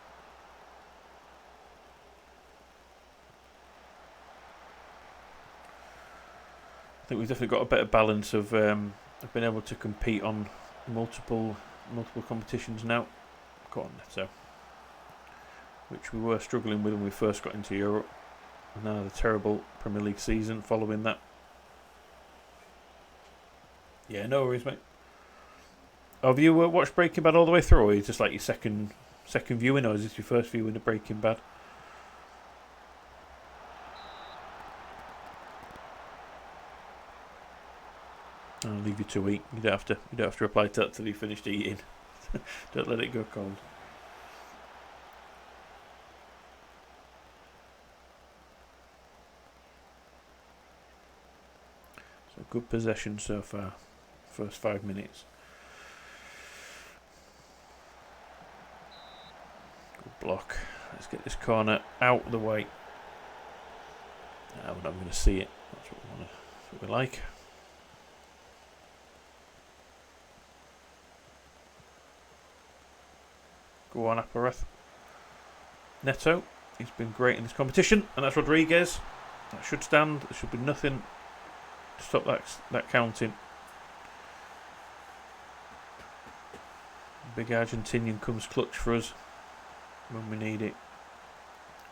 I think we've definitely got a better balance of being able to compete on multiple competitions now. Go on, Neto. Which we were struggling with when we first got into Europe. And now the terrible Premier League season following that. Yeah, no worries, mate. Have you watched Breaking Bad all the way through, or is this like your second viewing, or is this your first viewing of Breaking Bad? I'll leave you to eat. You don't have to reply to that till you finished eating. Don't let it go cold. So good possession so far. First 5 minutes. Good block. Let's get this corner out of the way. We're not going to see it. That's what we want. That's what we like. Go on, Aparath. Neto. He's been great in this competition, and that's Rodriguez. That should stand. There should be nothing to stop that counting. Big Argentinian comes clutch for us when we need it.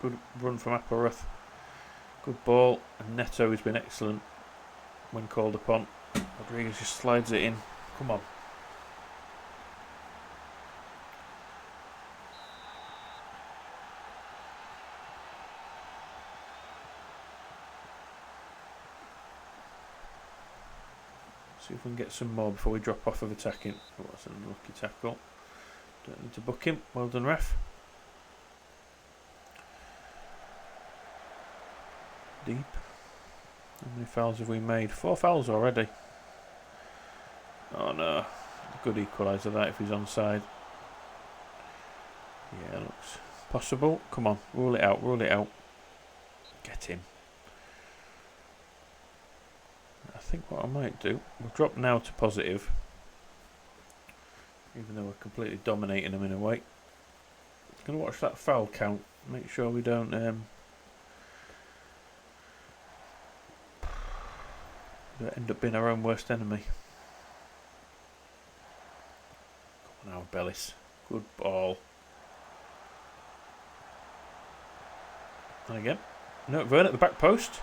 Good run from Aparath. Good ball, and Neto has been excellent when called upon. Rodriguez just slides it in. Come on. See if we can get some more before we drop off of attacking. Oh, that's an unlucky tackle. Don't need to book him. Well done, ref. Deep. How many fouls have we made? 4 fouls already. Oh no. Good equaliser that if he's onside. Yeah, looks possible. Come on, rule it out, rule it out. Get him. I think what I might do, we'll drop now to positive. Even though we're completely dominating them in a way. I'm going to watch that foul count. Make sure we don't end up being our own worst enemy. Come on now, Bellis. Good ball. And again. Note-Vern at the back post.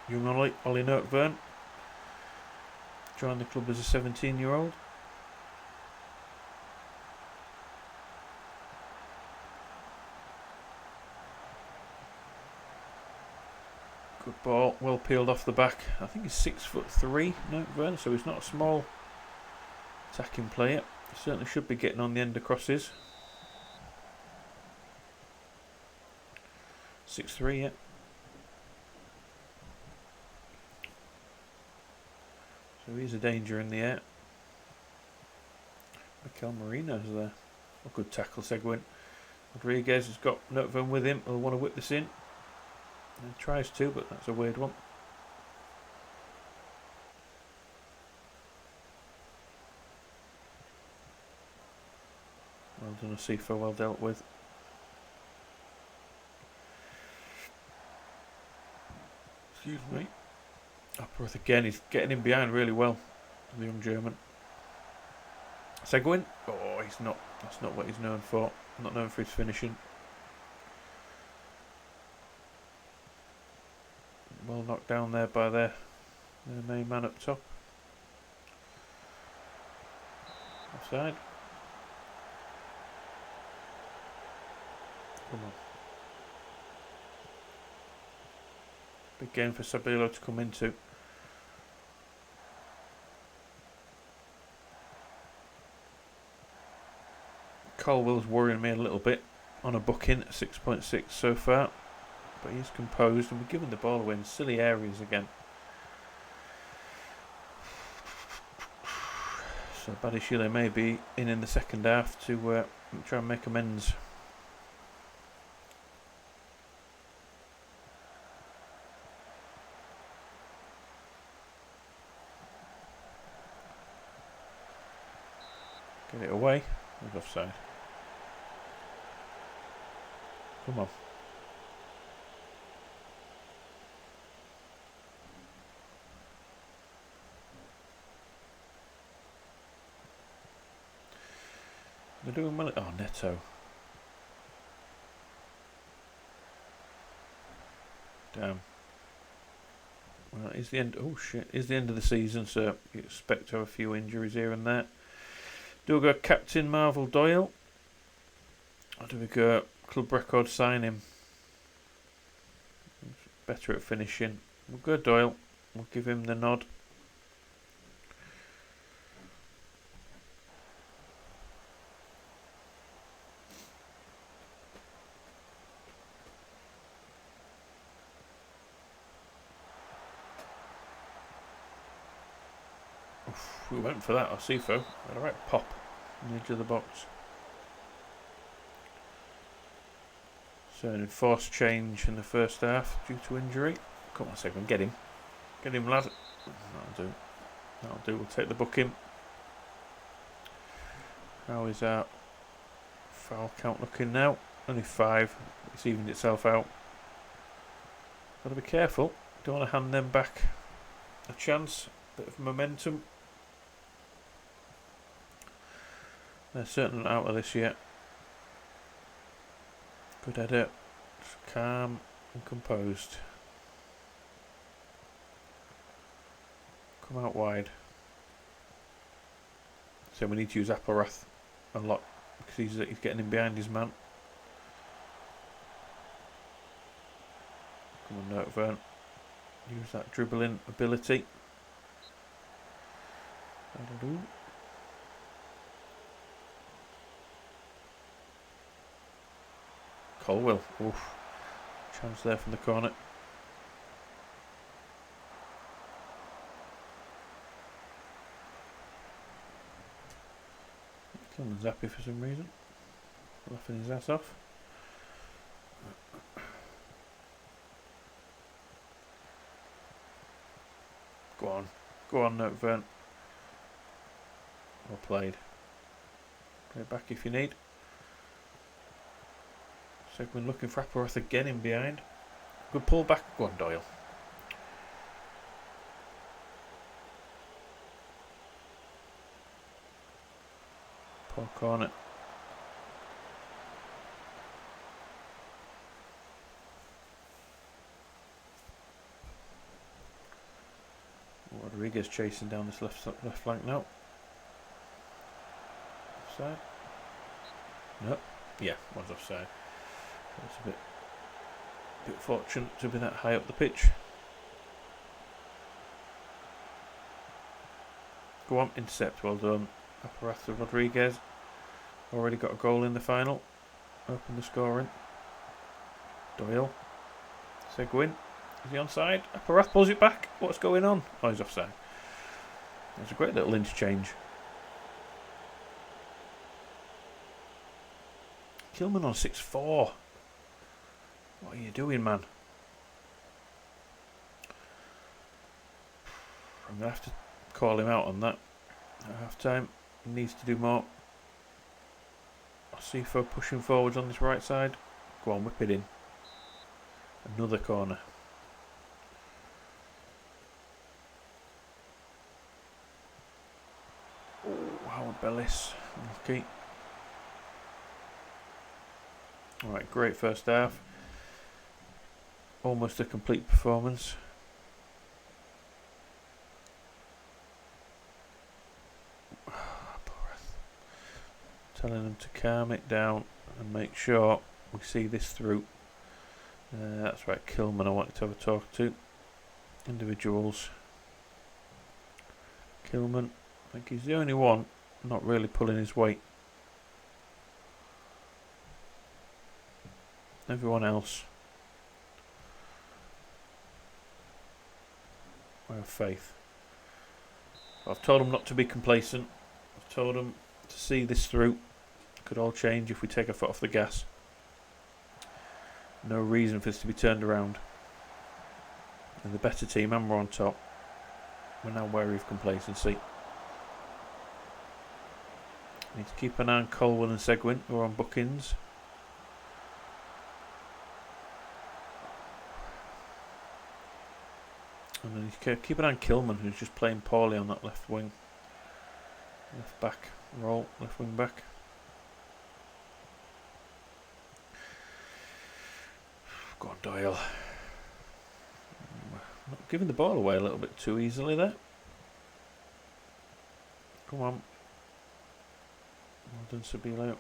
Young Ollie Note-Vern. Joined the club as a 17-year-old. Good ball, well peeled off the back. I think he's 6'3", Note-Vern, so he's not a small attacking player. He certainly should be getting on the end of crosses. 6'3", yeah. So he's a danger in the air. Mikel Merino's there. A good tackle, Seguin. Rodriguez has got Note-Vern with him. He'll want to whip this in. And he tries to, but that's a weird one. Well done, Asifo, well dealt with. Excuse me. Upworth again, he's getting in behind really well, the young German. Seguin, oh, he's not. That's not what he's known for. Not known for his finishing. Well knocked down there by their main man up top. Offside. Come on. Big game for Sabilo to come into. Colwell's worrying me a little bit on a booking at 6.6 so far, but he's composed and we're giving the ball away in silly areas again. So Badishile may be in the second half to try and make amends. Get it away. He's offside. Come on. They're doing well. Oh, Neto. Damn. Well, it's the end. Oh shit! It's the end of the season, so you expect to have a few injuries here and there. Do we go Captain Marvel Doyle? Or do we go club record sign him? Better at finishing. We'll go Doyle. We'll give him the nod. Oof, we went for that, Sifo. Had a right pop on the edge of the box. So an enforced change in the first half due to injury. Come on, Segman, get him. Get him, lad. That'll do. That'll do. We'll take the booking. How is our foul count looking now? Only 5. It's evened itself out. Got to be careful. Don't want to hand them back a chance. Bit of momentum. They're certainly not out of this yet. Good header. Just calm and composed. Come out wide. So we need to use Apparath a lot because he's getting in behind his man. Come on, Notvern. Use that dribbling ability. Colwell. Oof. Chance there from the corner. Kilman's happy for some reason. Laughing his ass off. Go on. Go on, Notvern. Well played. Play it back if you need. Segman looking for Apparath again in behind. Good pull back. Go on, Doyle. Poor corner. Rodriguez chasing down this left flank now. Offside? No. Yeah, was offside. That's a bit fortunate to be that high up the pitch. Go on, intercept, well done. Apparath to Rodriguez. Already got a goal in the final. Open the scoring. Doyle. Seguin. Is he onside? Apparath pulls it back. What's going on? Oh, he's offside. That's a great little interchange. Kilman on 6-4. What are you doing, man? I'm going to have to call him out on that at half time. He needs to do more. Sifo pushing forwards on this right side. Go on, whip it in. Another corner. Oh, Howard Bellis. Okay. Alright, great first half. Almost a complete performance. Telling them to calm it down and make sure we see this through. That's right, Kilman I wanted to have a talk to. Individuals. Kilman, I think he's the only one not really pulling his weight. Everyone else, I have faith. I've told them not to be complacent. I've told them to see this through. Could all change if we take our foot off the gas. No reason for this to be turned around. And the better team, and we're on top. We're now wary of complacency. Need to keep an eye on Colwell and Seguin, who are on bookings. And then you keep an eye on Kilman, who's just playing poorly on that left wing. Left back role, left wing back. Go on, Doyle. Not giving the ball away a little bit too easily there. Come on. Well done, Sabilo.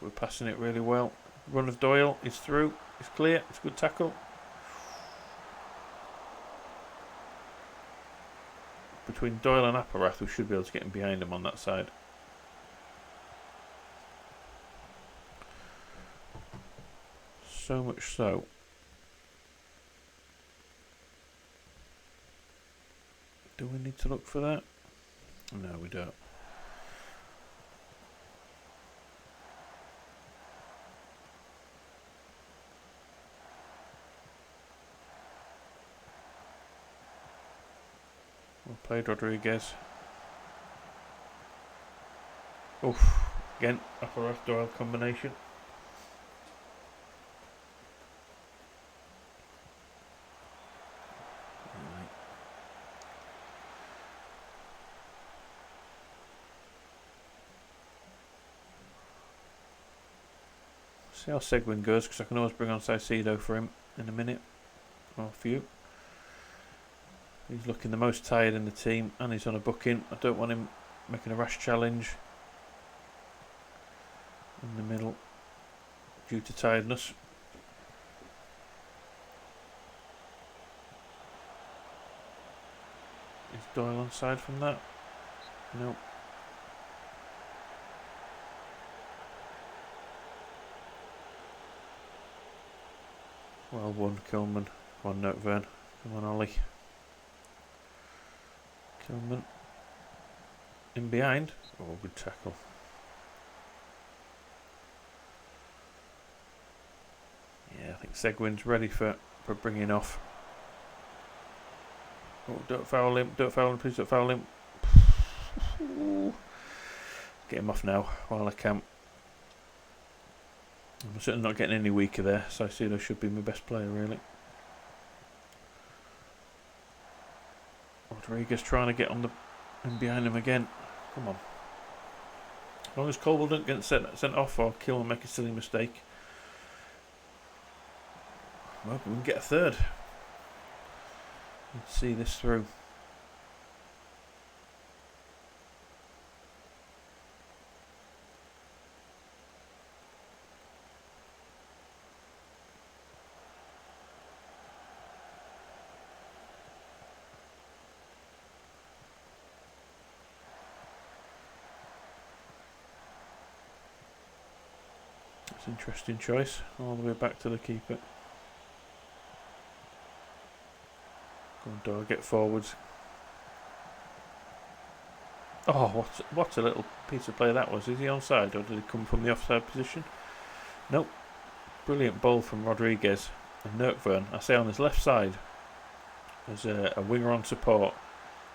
We're passing it really well. Run of Doyle is through. It's clear. It's a good tackle. Between Doyle and Apparath, we should be able to get him behind him on that side. So much so. Do we need to look for that? No, we don't. Well played, Rodriguez. Oof. Again, upper left Doyle combination. Right. See how Seguin goes, because I can always bring on Saicedo for him in a minute. Or a few. He's looking the most tired in the team, and he's on a booking. I don't want him making a rash challenge in the middle due to tiredness. Is Doyle on side from that? Nope. Well, one Kilman, one Nottingham. Come on, Ollie. Kilman in behind. Oh, good tackle. Yeah, I think Seguin's ready for bringing off. Oh, don't foul him, please don't foul him. Get him off now while I can. I'm certainly not getting any weaker there. Saicedo should be my best player, really. Rodriguez trying to get on the in behind him again. Come on. As long as Colwell don't get sent off or kill and make a silly mistake. Well, we can get a third. Let's see this through. That's an interesting choice. All the way back to the keeper. Go on, Doyle, get forwards. Oh, what a little piece of play that was. Is he onside or did he come from the offside position? Nope. Brilliant ball from Rodriguez. And Nottingham, I say on his left side, as a winger on support,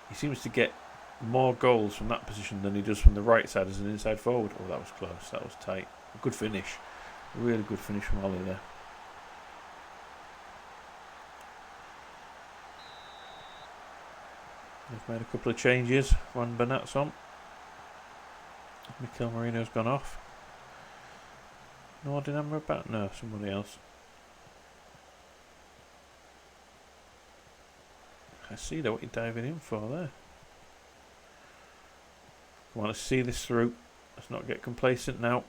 he seems to get more goals from that position than he does from the right side as an inside forward. Oh, that was close. That was tight. A good finish. A really good finish from Ollie there. They've made a couple of changes. Juan Bernat's on. Mikel Merino's gone off. Nottingham back? No, somebody else. I see what you're diving in for there. I want to see this through. Let's not get complacent now.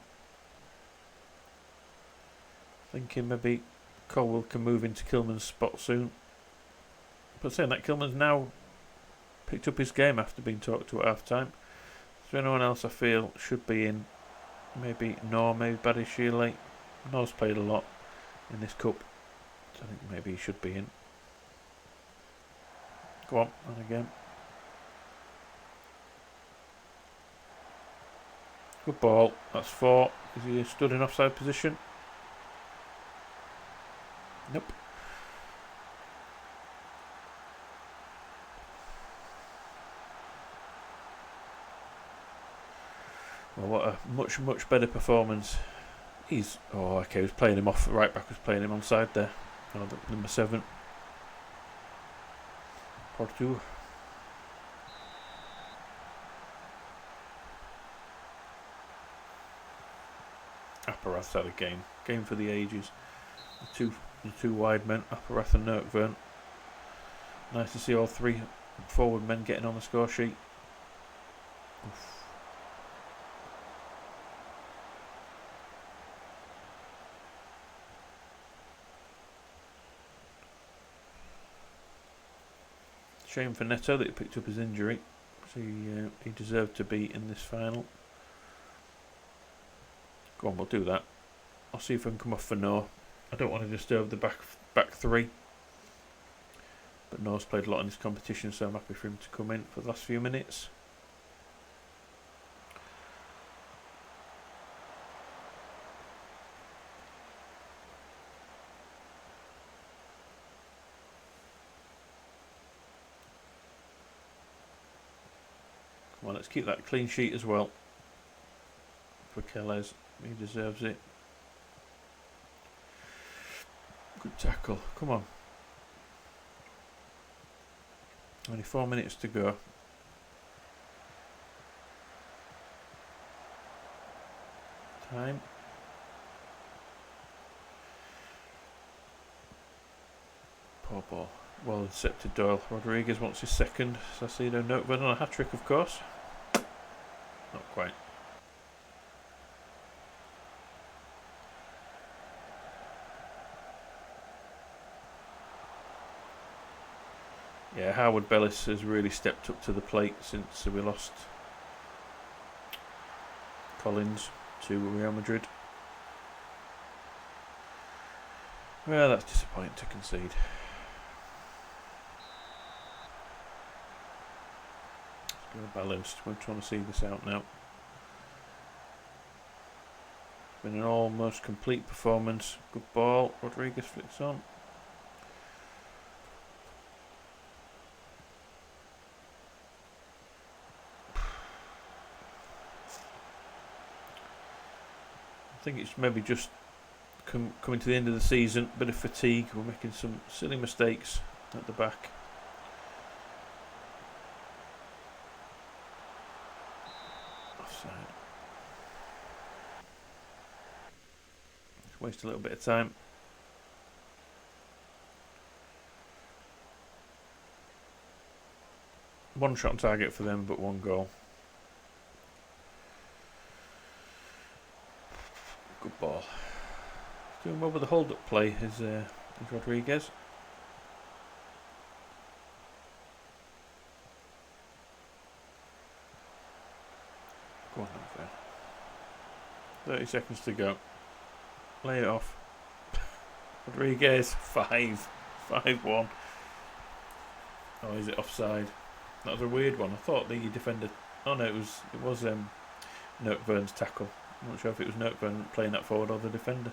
Thinking maybe Colwell can move into Kilman's spot soon. But saying that, Kilman's now picked up his game after being talked to at half time. Is there anyone else I feel should be in? Maybe Nor, maybe Badishile. Nor's played a lot in this cup, so I think maybe he should be in. Go on, and again. Good ball, that's 4. Is he stood in offside position? Nope. Well, what a much better performance. He's okay. He was playing him off. Right back was playing him on side there. Oh, the number 7. Porto. Apparath had a game for the ages. The two wide men, Apparath and Nottingham. Nice to see all 3 forward men getting on the score sheet. Oof. Shame for Neto that he picked up his injury. So he deserved to be in this final. Go on, we'll do that. I'll see if I can come off for no. I don't want to disturb the back 3. But Noah's played a lot in this competition, so I'm happy for him to come in for the last few minutes. Come on, let's keep that clean sheet as well for Kellez. He deserves it. Good tackle. Come on. Only 4 minutes to go. Time. Poor ball. Well intercepted Doyle. Rodriguez wants his second. Sacido Notebook on a hat-trick, of course. Not quite. Yeah, Howard Bellis has really stepped up to the plate since we lost Collins to Real Madrid. Well, that's disappointing to concede. Let's go balanced. We're trying to see this out now. Been an almost complete performance. Good ball. Rodriguez flicks on. I think it's maybe just coming to the end of the season, bit of fatigue. We're making some silly mistakes at the back. Offside. Just waste a little bit of time. One shot on target for them, but one goal. Good ball. Doing well with the hold-up play is Rodriguez. Go on over there. 30 seconds to go. Lay it off. Rodriguez, 5-1. Oh, is it offside? That was a weird one. I thought the defender. Oh no, it was Noteburn's tackle. I'm not sure if it was Notburn playing that forward or the defender.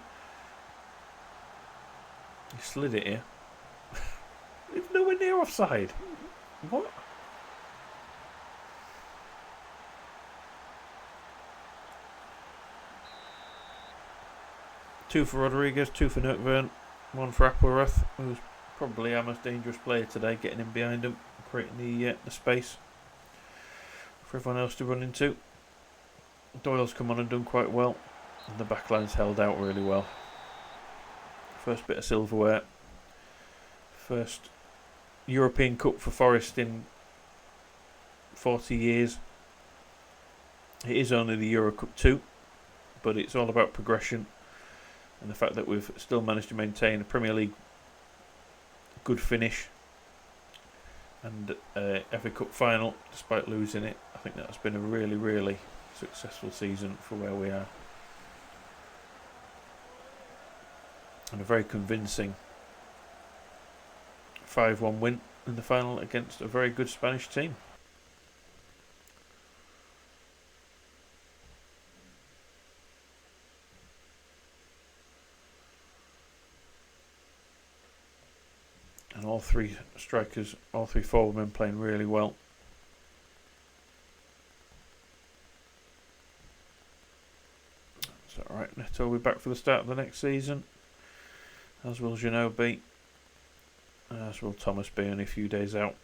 He slid it here. It's nowhere near offside. What? Two for Rodriguez, two for Notburn, one for Appleworth, who's probably our most dangerous player today, getting in behind him, creating the space for everyone else to run into. Doyle's come on and done quite well, and the backline's held out really well. First bit of silverware. First European Cup for Forest in 40 years. It is only the Euro Cup 2, but it's all about progression and the fact that we've still managed to maintain a Premier League good finish and FA Cup final despite losing it. I think that's been a really, really successful season for where we are, and a very convincing 5-1 win in the final against a very good Spanish team. And all three strikers, all three forward men playing really well. Is that right? Neto will be back for the start of the next season, as will Ginobbe, as will Thomas be only a few days out.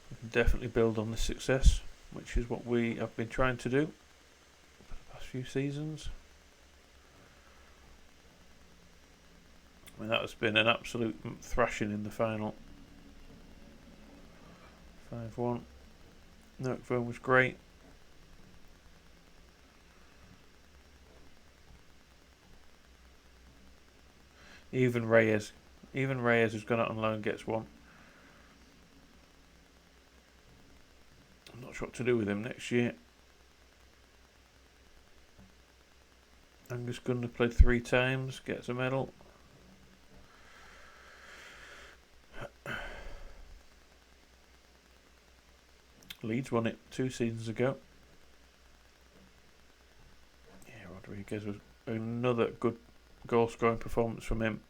We can definitely build on this success, which is what we have been trying to do for the past few seasons. I mean, that has been an absolute thrashing in the final. 5-1. Notebook was great. Even Reyes who's gone out on loan gets one. I'm not sure what to do with him next year. Angus Gunner played 3 times, gets a medal. Leeds won it 2 seasons ago. Yeah, Rodriguez was another good goal scoring performance from him.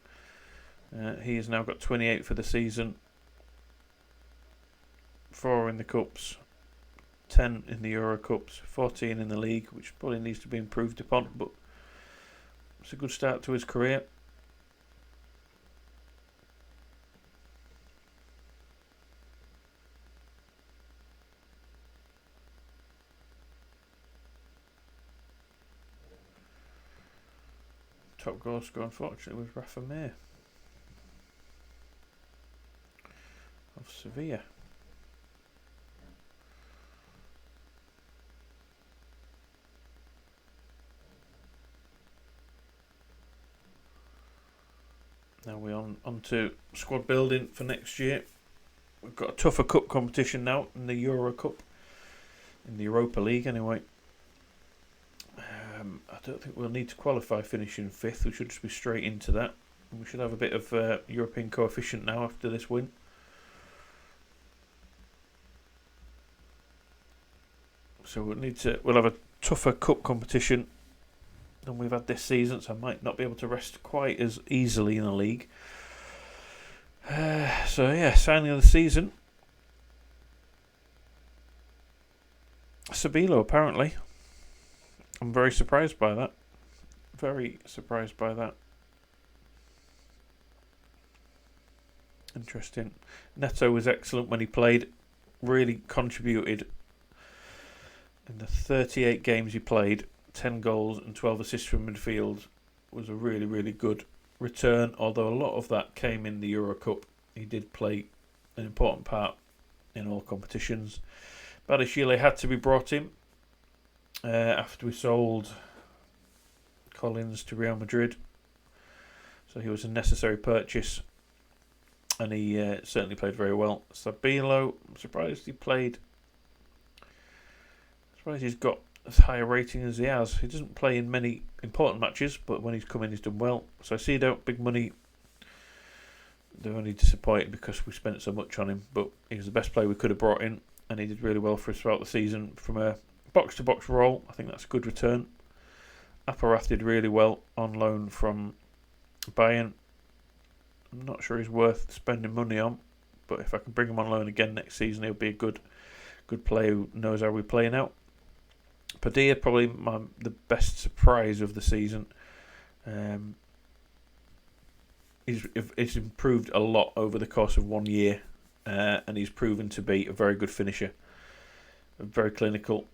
He has now got 28 for the season, 4 in the Cups, 10 in the Euro Cups, 14 in the league, which probably needs to be improved upon, but it's a good start to his career. Top goal scorer, unfortunately, was Rafa Mir of Sevilla. Now we're on to squad building for next year. We've got a tougher cup competition now in the Euro Cup, in the Europa League anyway. I don't think we'll need to qualify finishing 5th. We should just be straight into that. We should have a bit of European coefficient now after this win. So we'll have a tougher cup competition than we've had this season, so I might not be able to rest quite as easily in the league. So yeah, signing of the season, Sabilo apparently. I'm very surprised by that. Very surprised by that. Interesting. Neto was excellent when he played. Really contributed. In the 38 games he played, 10 goals and 12 assists from midfield was a really, really good return. Although a lot of that came in the Euro Cup. He did play an important part in all competitions. Badiashile had to be brought in after we sold Collins to Real Madrid, so he was a necessary purchase, and he certainly played very well. Sabilo, I'm surprised he's got as high a rating as he has. He doesn't play in many important matches, but when he's come in, he's done well. So I see that big money. They're only disappointed because we spent so much on him, but he was the best player we could have brought in, and he did really well for us throughout the season from a box-to-box role. I think that's a good return. Aparath did really well on loan from Bayern. I'm not sure he's worth spending money on, but if I can bring him on loan again next season, he'll be a good player who knows how we play now. Padilla, probably the best surprise of the season. He's improved a lot over the course of 1 year, and he's proven to be a very good finisher, very clinical,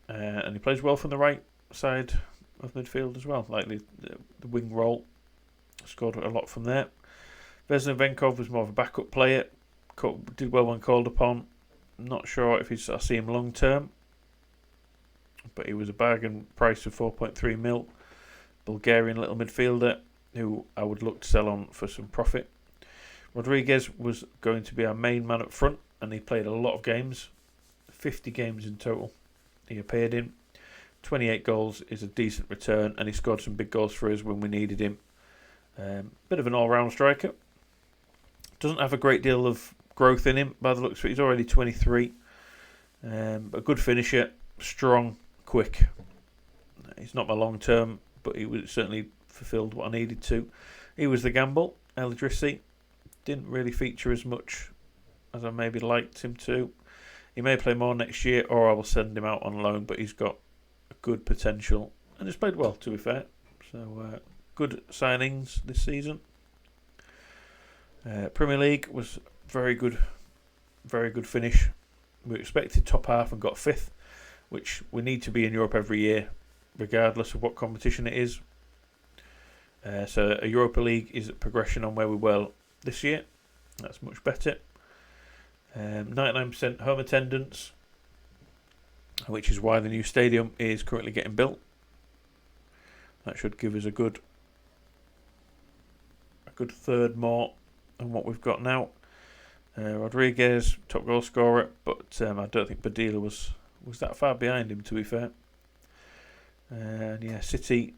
and he plays well from the right side of midfield as well, like the wing role. Scored a lot from there. Vesna Venkov was more of a backup player, did well when called upon. I'm not sure if I see him long term, but he was a bargain price of 4.3 mil. Bulgarian little midfielder who I would look to sell on for some profit. Rodriguez was going to be our main man up front, and he played a lot of games, 50 games in total he appeared in. 28 goals is a decent return, and he scored some big goals for us when we needed him. Bit of an all-round striker. Doesn't have a great deal of growth in him by the looks of it. He's already 23. A good finisher, strong, quick. He's not my long term, but he was certainly fulfilled what I needed to. He was the gamble. El Idrissi didn't really feature as much as I maybe liked him to. He may play more next year, or I will send him out on loan, but he's got a good potential and he's played well, to be fair. So good signings this season. Premier League was very good finish. We expected top half and got 5th, which we need to be in Europe every year, regardless of what competition it is. So a Europa League is a progression on where we were this year. That's much better. 99% home attendance, which is why the new stadium is currently getting built. That should give us a good third more than what we've got now. Rodriguez, top goal scorer, but I don't think Padilla was that far behind him, to be fair. And yeah, City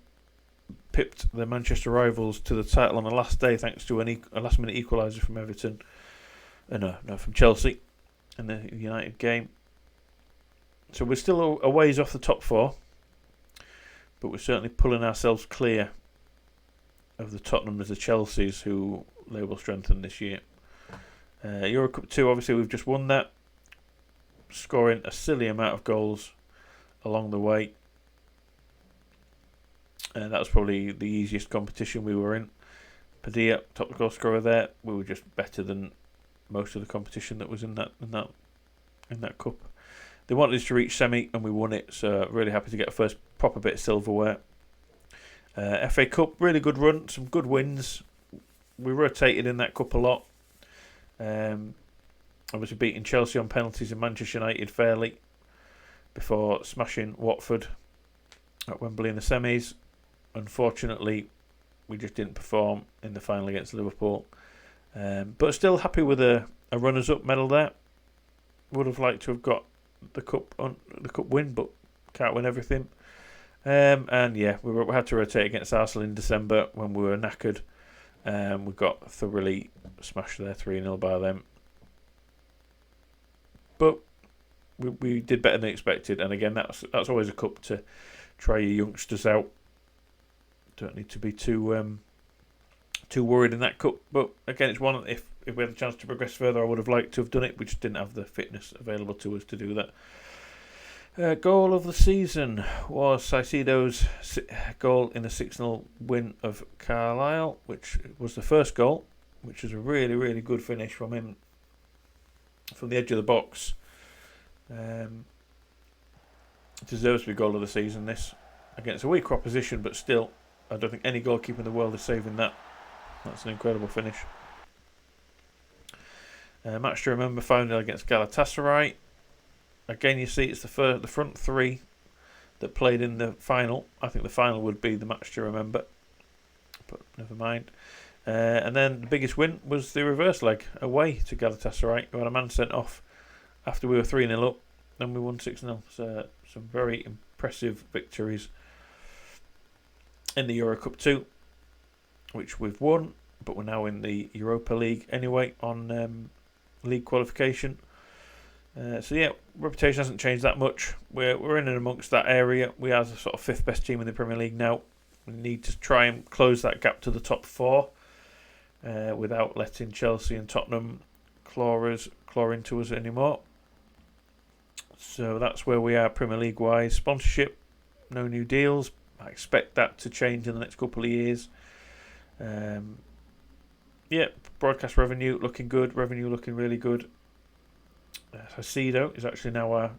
pipped the Manchester rivals to the title on the last day thanks to a last-minute equaliser from Everton. From Chelsea in the United game. So we're still a ways off the top four, but we're certainly pulling ourselves clear of the Tottenhams, the Chelseas, who they will strengthen this year. Euro Cup 2, obviously we've just won that, scoring a silly amount of goals along the way. That was probably the easiest competition we were in. Padilla, top goal scorer there. We were just better than most of the competition that was in that cup. They wanted us to reach semi and we won it, so really happy to get a first proper bit of silverware. FA Cup, really good run, some good wins. We rotated in that cup a lot. Obviously beating Chelsea on penalties and Manchester United fairly before smashing Watford at Wembley in the semis. Unfortunately, we just didn't perform in the final against Liverpool. But still happy with a runners-up medal there. Would have liked to have got the cup win, but can't win everything. And yeah, we had to rotate against Arsenal in December when we were knackered. We got thoroughly smashed there 3-0 by them. But we did better than expected, and again that's always a cup to try your youngsters out. Don't need to be too worried in that cup, but again it's one if we had a chance to progress further I would have liked to have done it. We just didn't have the fitness available to us to do that. Goal of the season was Caicedo's goal in the 6-0 win of Carlisle, which was the first goal, which was a really, really good finish from him from the edge of the box. Deserves to be goal of the season, this, against a weaker opposition, but still, I don't think any goalkeeper in the world is saving that. That's an incredible finish. Match to remember, final against Galatasaray. Again, you see it's the front three that played in the final. I think the final would be the match to remember, but never mind. And then the biggest win was the reverse leg away to Galatasaray, who had a man sent off after we were 3-0 up, and we won 6-0. So some very impressive victories in the Euro Cup 2, which we've won, but we're now in the Europa League anyway on league qualification. So yeah, reputation hasn't changed that much. We're in and amongst that area. We are the sort of fifth best team in the Premier League now. We need to try and close that gap to the top four without letting Chelsea and Tottenham claw into us anymore. So that's where we are Premier League wise. Sponsorship, no new deals. I expect that to change in the next couple of years. Broadcast revenue looking good. Revenue looking really good. Caicedo is actually now our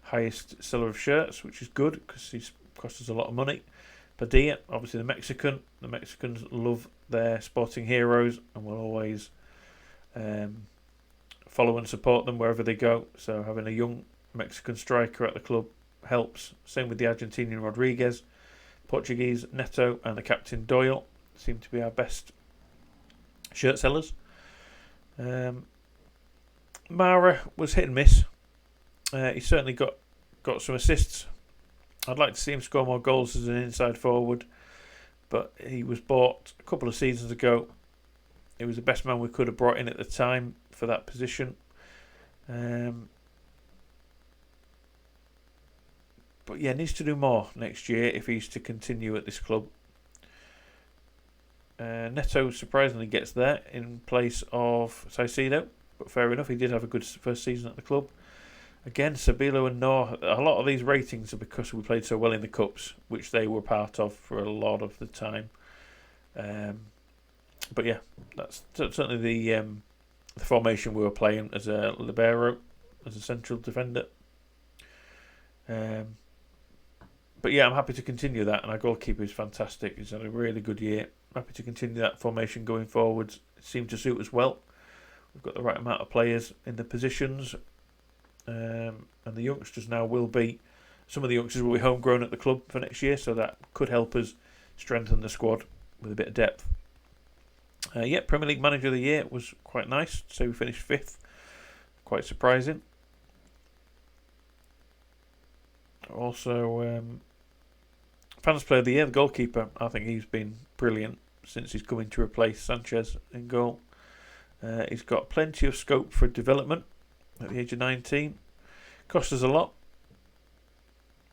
highest seller of shirts, which is good because he's cost us a lot of money. Padilla, obviously the Mexican. The Mexicans love their sporting heroes and will always follow and support them wherever they go. So having a young Mexican striker at the club helps. Same with the Argentinian Rodriguez, Portuguese Neto, and the captain Doyle seem to be our best shirt sellers. Mara was hit and miss. He certainly got some assists. I'd like to see him score more goals as an inside forward, but he was bought a couple of seasons ago. He was the best man we could have brought in at the time for that position. But yeah, needs to do more next year if he's to continue at this club. Neto surprisingly gets there in place of Caicedo, but fair enough, he did have a good first season at the club. Again, Sabilo and Noor, a lot of these ratings are because we played so well in the Cups, which they were part of for a lot of the time. But yeah, that's certainly the formation we were playing as a libero, as a central defender. But yeah, I'm happy to continue that, and our goalkeeper is fantastic. He's had a really good year. Happy to continue that formation going forwards. It seemed to suit us well. We've got the right amount of players in the positions, and the youngsters now will be. Some of the youngsters will be homegrown at the club for next year, so that could help us strengthen the squad with a bit of depth. Premier League Manager of the Year was quite nice. So we finished 5th. Quite surprising. Also, Fans Player of the Year, the goalkeeper, I think he's been brilliant since he's coming to replace Sanchez in goal. He's got plenty of scope for development at the age of 19. Cost us a lot,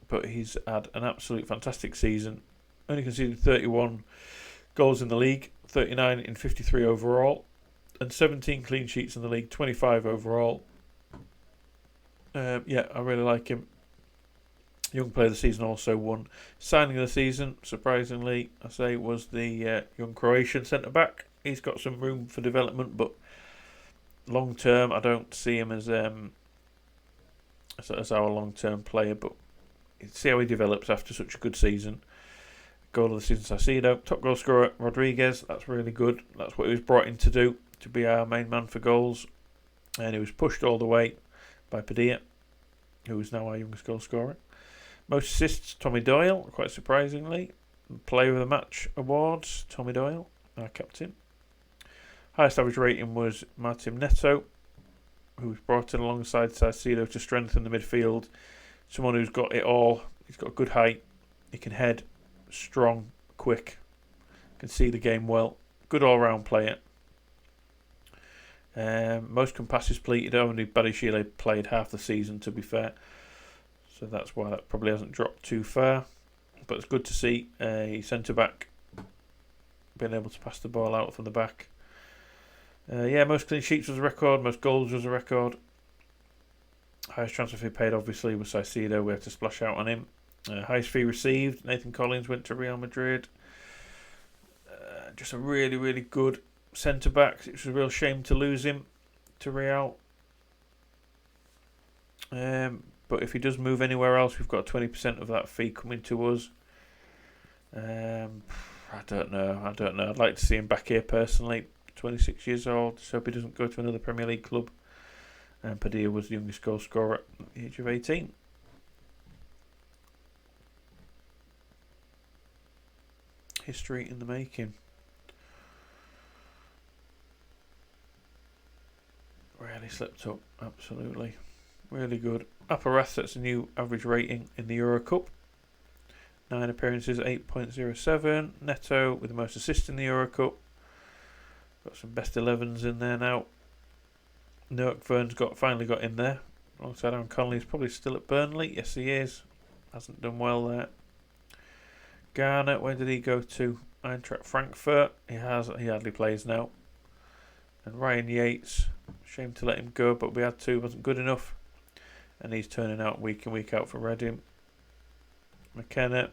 but he's had an absolute fantastic season. Only conceded 31 goals in the league, 39 in 53 overall, and 17 clean sheets in the league, 25 overall. Yeah, I really like him. Young Player of the Season also won. Signing of the season, surprisingly, I say, was the young Croatian centre-back. He's got some room for development, but long term, I don't see him as our long-term player, but see how he develops after such a good season. Goal of the season, Saicedo. Top goal scorer, Rodriguez. That's really good. That's what he was brought in to do, to be our main man for goals. And he was pushed all the way by Padilla, who is now our youngest goal scorer. Most assists, Tommy Doyle, quite surprisingly. Player of the Match awards, Tommy Doyle, our captain. Highest average rating was Martin Neto, who was brought in alongside Saicedo to strengthen the midfield. Someone who's got it all. He's got good height. He can head. Strong. Quick. Can see the game well. Good all-round player. Most passes completed. Only Badiashile played half the season, to be fair. So that's why that probably hasn't dropped too far. But it's good to see a centre-back being able to pass the ball out from the back. Most clean sheets was a record. Most goals was a record. Highest transfer fee paid, obviously, was Saicedo. We had to splash out on him. Highest fee received, Nathan Collins went to Real Madrid. Just a really, really good centre-back. It was a real shame to lose him to Real. But if he does move anywhere else, we've got 20% of that fee coming to us. I don't know. I'd like to see him back here personally. 26 years old. Just hope he doesn't go to another Premier League club. And Padilla was the youngest goal scorer at the age of 18. History in the making. Really slipped up, absolutely. Really good. Apparath sets a new average rating in the Euro Cup. 9 appearances, 8.07. Neto with the most assists in the Euro Cup. Got some best 11s in there now. Noak Vern's finally got in there. Alongside Aaron Connolly. He's probably still at Burnley. Yes, he is. Hasn't done well there. Garner, where did he go to? Eintracht Frankfurt. He hardly plays now. And Ryan Yates. Shame to let him go, but we had to. Wasn't good enough. And he's turning out week in, week out for Reading. McKenna,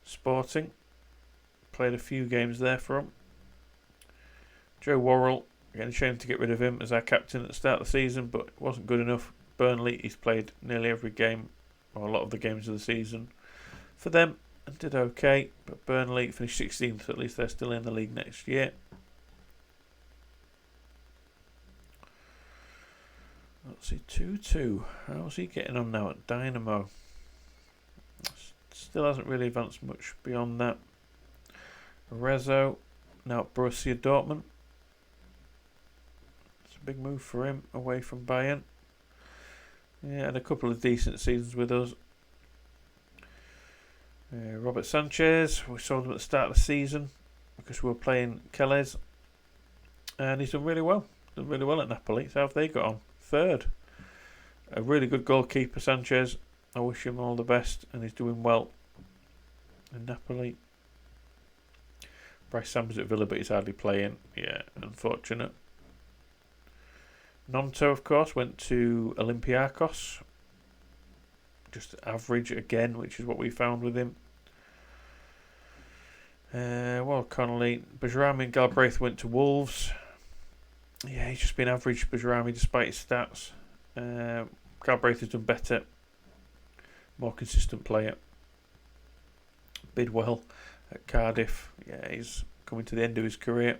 Sporting. Played a few games there for him. Joe Worrell. Again, a shame to get rid of him as our captain at the start of the season, but it wasn't good enough. Burnley, he's played nearly every game, or a lot of the games of the season for them, and did okay. But Burnley finished 16th, so at least they're still in the league next year. Let's see, 2-2. How's he getting on now at Dynamo? Still hasn't really advanced much beyond that. Rezo, now at Borussia Dortmund. It's a big move for him, away from Bayern. Yeah, and a couple of decent seasons with us. Robert Sanchez, we saw him at the start of the season because we were playing Kelles. And he's done really well. Done really well at Napoli. So how have they got on? Third. A really good goalkeeper, Sanchez. I wish him all the best, and he's doing well in Napoli. Bryce Sams at Villa, but he's hardly playing. Yeah, unfortunate. Nonto, of course, went to Olympiacos. Just average again, which is what we found with him. Connolly. Bajrami and Galbraith went to Wolves. Yeah, he's just been average, Bajrami, despite his stats. Galbraith has done better. More consistent player. Bidwell at Cardiff. Yeah, he's coming to the end of his career.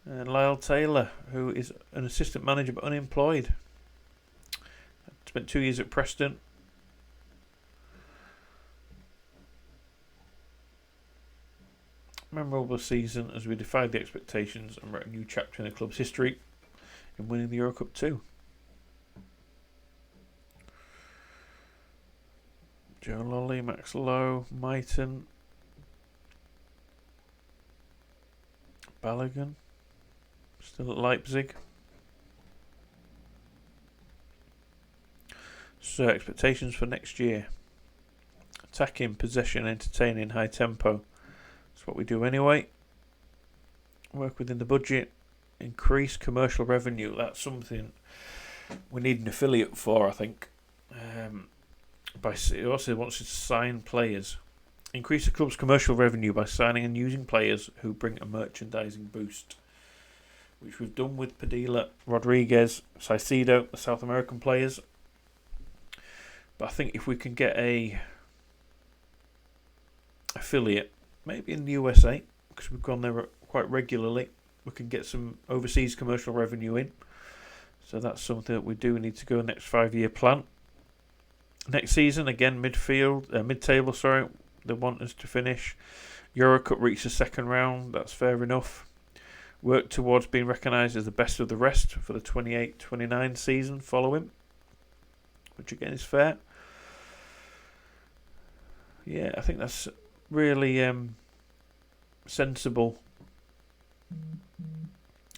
And Lyle Taylor, who is an assistant manager but unemployed. Spent 2 years at Preston. Memorable season as we defied the expectations and wrote a new chapter in the club's history in winning the Euro Cup 2. Joe Lolly, Max Lowe, Myton, Balogun, still at Leipzig. So expectations for next year: attacking, possession, entertaining, high tempo. That's what we do anyway. Work within the budget, increase commercial revenue. That's something we need an affiliate for, I think. It also wants to sign players. Increase the club's commercial revenue by signing and using players who bring a merchandising boost, which we've done with Padilla, Rodriguez, Saicedo, the South American players. But I think if we can get a affiliate, maybe in the USA, because we've gone there quite regularly, we can get some overseas commercial revenue in. So that's something that we do need to go next 5-year plan. Next season, again, mid-table, they want us to finish. Euro Cup reach the second round, that's fair enough. Work towards being recognised as the best of the rest for the 28-29 season following, which again is fair. Yeah, I think that's really sensible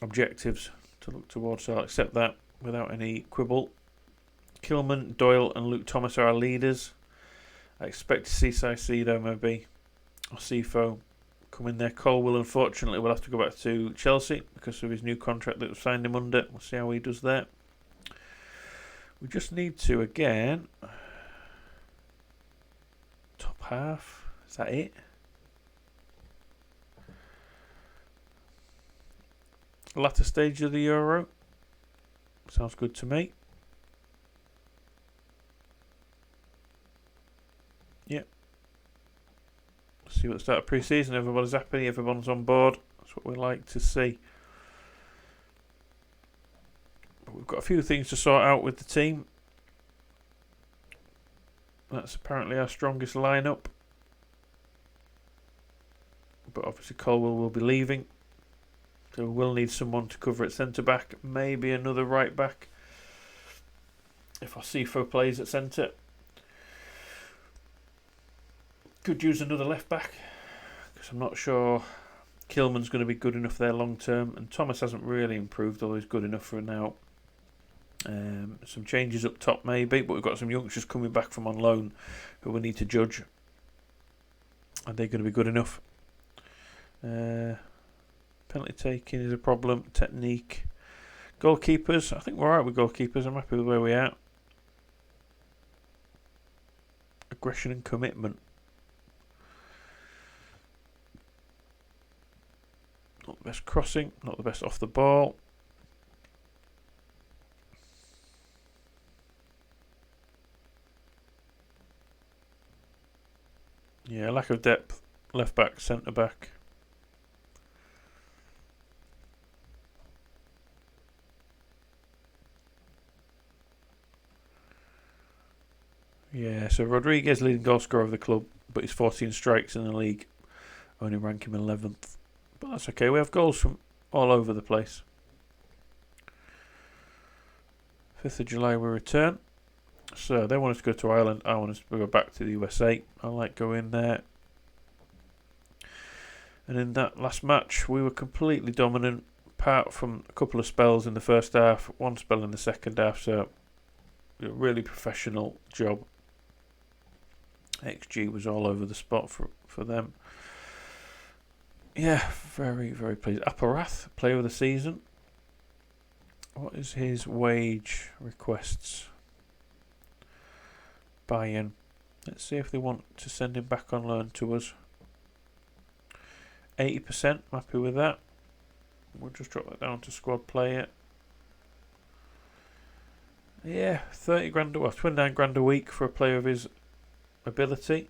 objectives to look towards, so I'll accept that without any quibble. Kilman, Doyle and Luke Thomas are our leaders. I expect to see Saicedo maybe, or Sifo, come in there. Colwell, unfortunately, will have to go back to Chelsea because of his new contract that was signed him under. We'll see how he does there. We just need to, again, top half. Is that it? Latter stage of the Euro. Sounds good to me. Yep. See what the start of pre-season. Everybody's happy. Everyone's on board. That's what we like to see. But we've got a few things to sort out with the team. That's apparently our strongest lineup. But obviously Colwell will be leaving. So we will need someone to cover at centre-back. Maybe another right-back. If Sifo plays at centre. Could use another left-back. Because I'm not sure Kilman's going to be good enough there long-term. And Thomas hasn't really improved, although he's good enough for now. Some changes up top maybe. But we've got some youngsters coming back from on loan who we need to judge. Are they going to be good enough? Penalty taking is a problem. Technique. Goalkeepers. I think we're alright with goalkeepers. I'm happy with where we are. Aggression and commitment. Not the best crossing. Not the best off the ball. Yeah, lack of depth. Left back, centre back. Yeah, so Rodriguez leading goal scorer of the club, but he's 14 strikes in the league. Only rank him 11th. But that's okay, we have goals from all over the place. 5th of July we return. So they want us to go to Ireland, I want us to go back to the USA. I like going there. And in that last match we were completely dominant, apart from a couple of spells in the first half, one spell in the second half, so a really professional job. XG was all over the spot for them. Yeah, very, very pleased. Aparath, player of the season. What is his wage requests? Buy-in. Let's see if they want to send him back on loan to us. 80%, I'm happy with that. We'll just drop that down to squad player. Yeah, 30 grand, well, 29 grand a week for a player of his ability.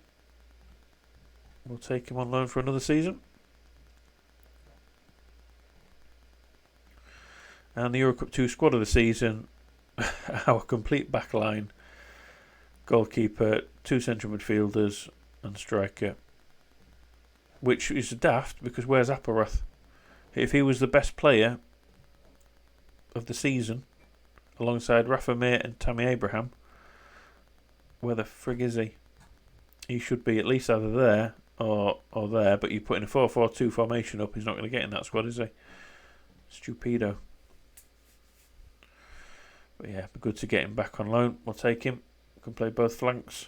We'll take him on loan for another season. And the Euro Cup 2 squad of the season, our complete back line, goalkeeper, 2 central midfielders and striker. Which is daft, because where's Aparath? If he was the best player of the season, alongside Rafa Mir and Tammy Abraham, where the frig is he? he should be at least either there or there. But you put in a 4-4-2 formation up, he's not going to get in that squad, is he? Stupido. But yeah, it'd be good to get him back on loan. We'll take him. Can play both flanks.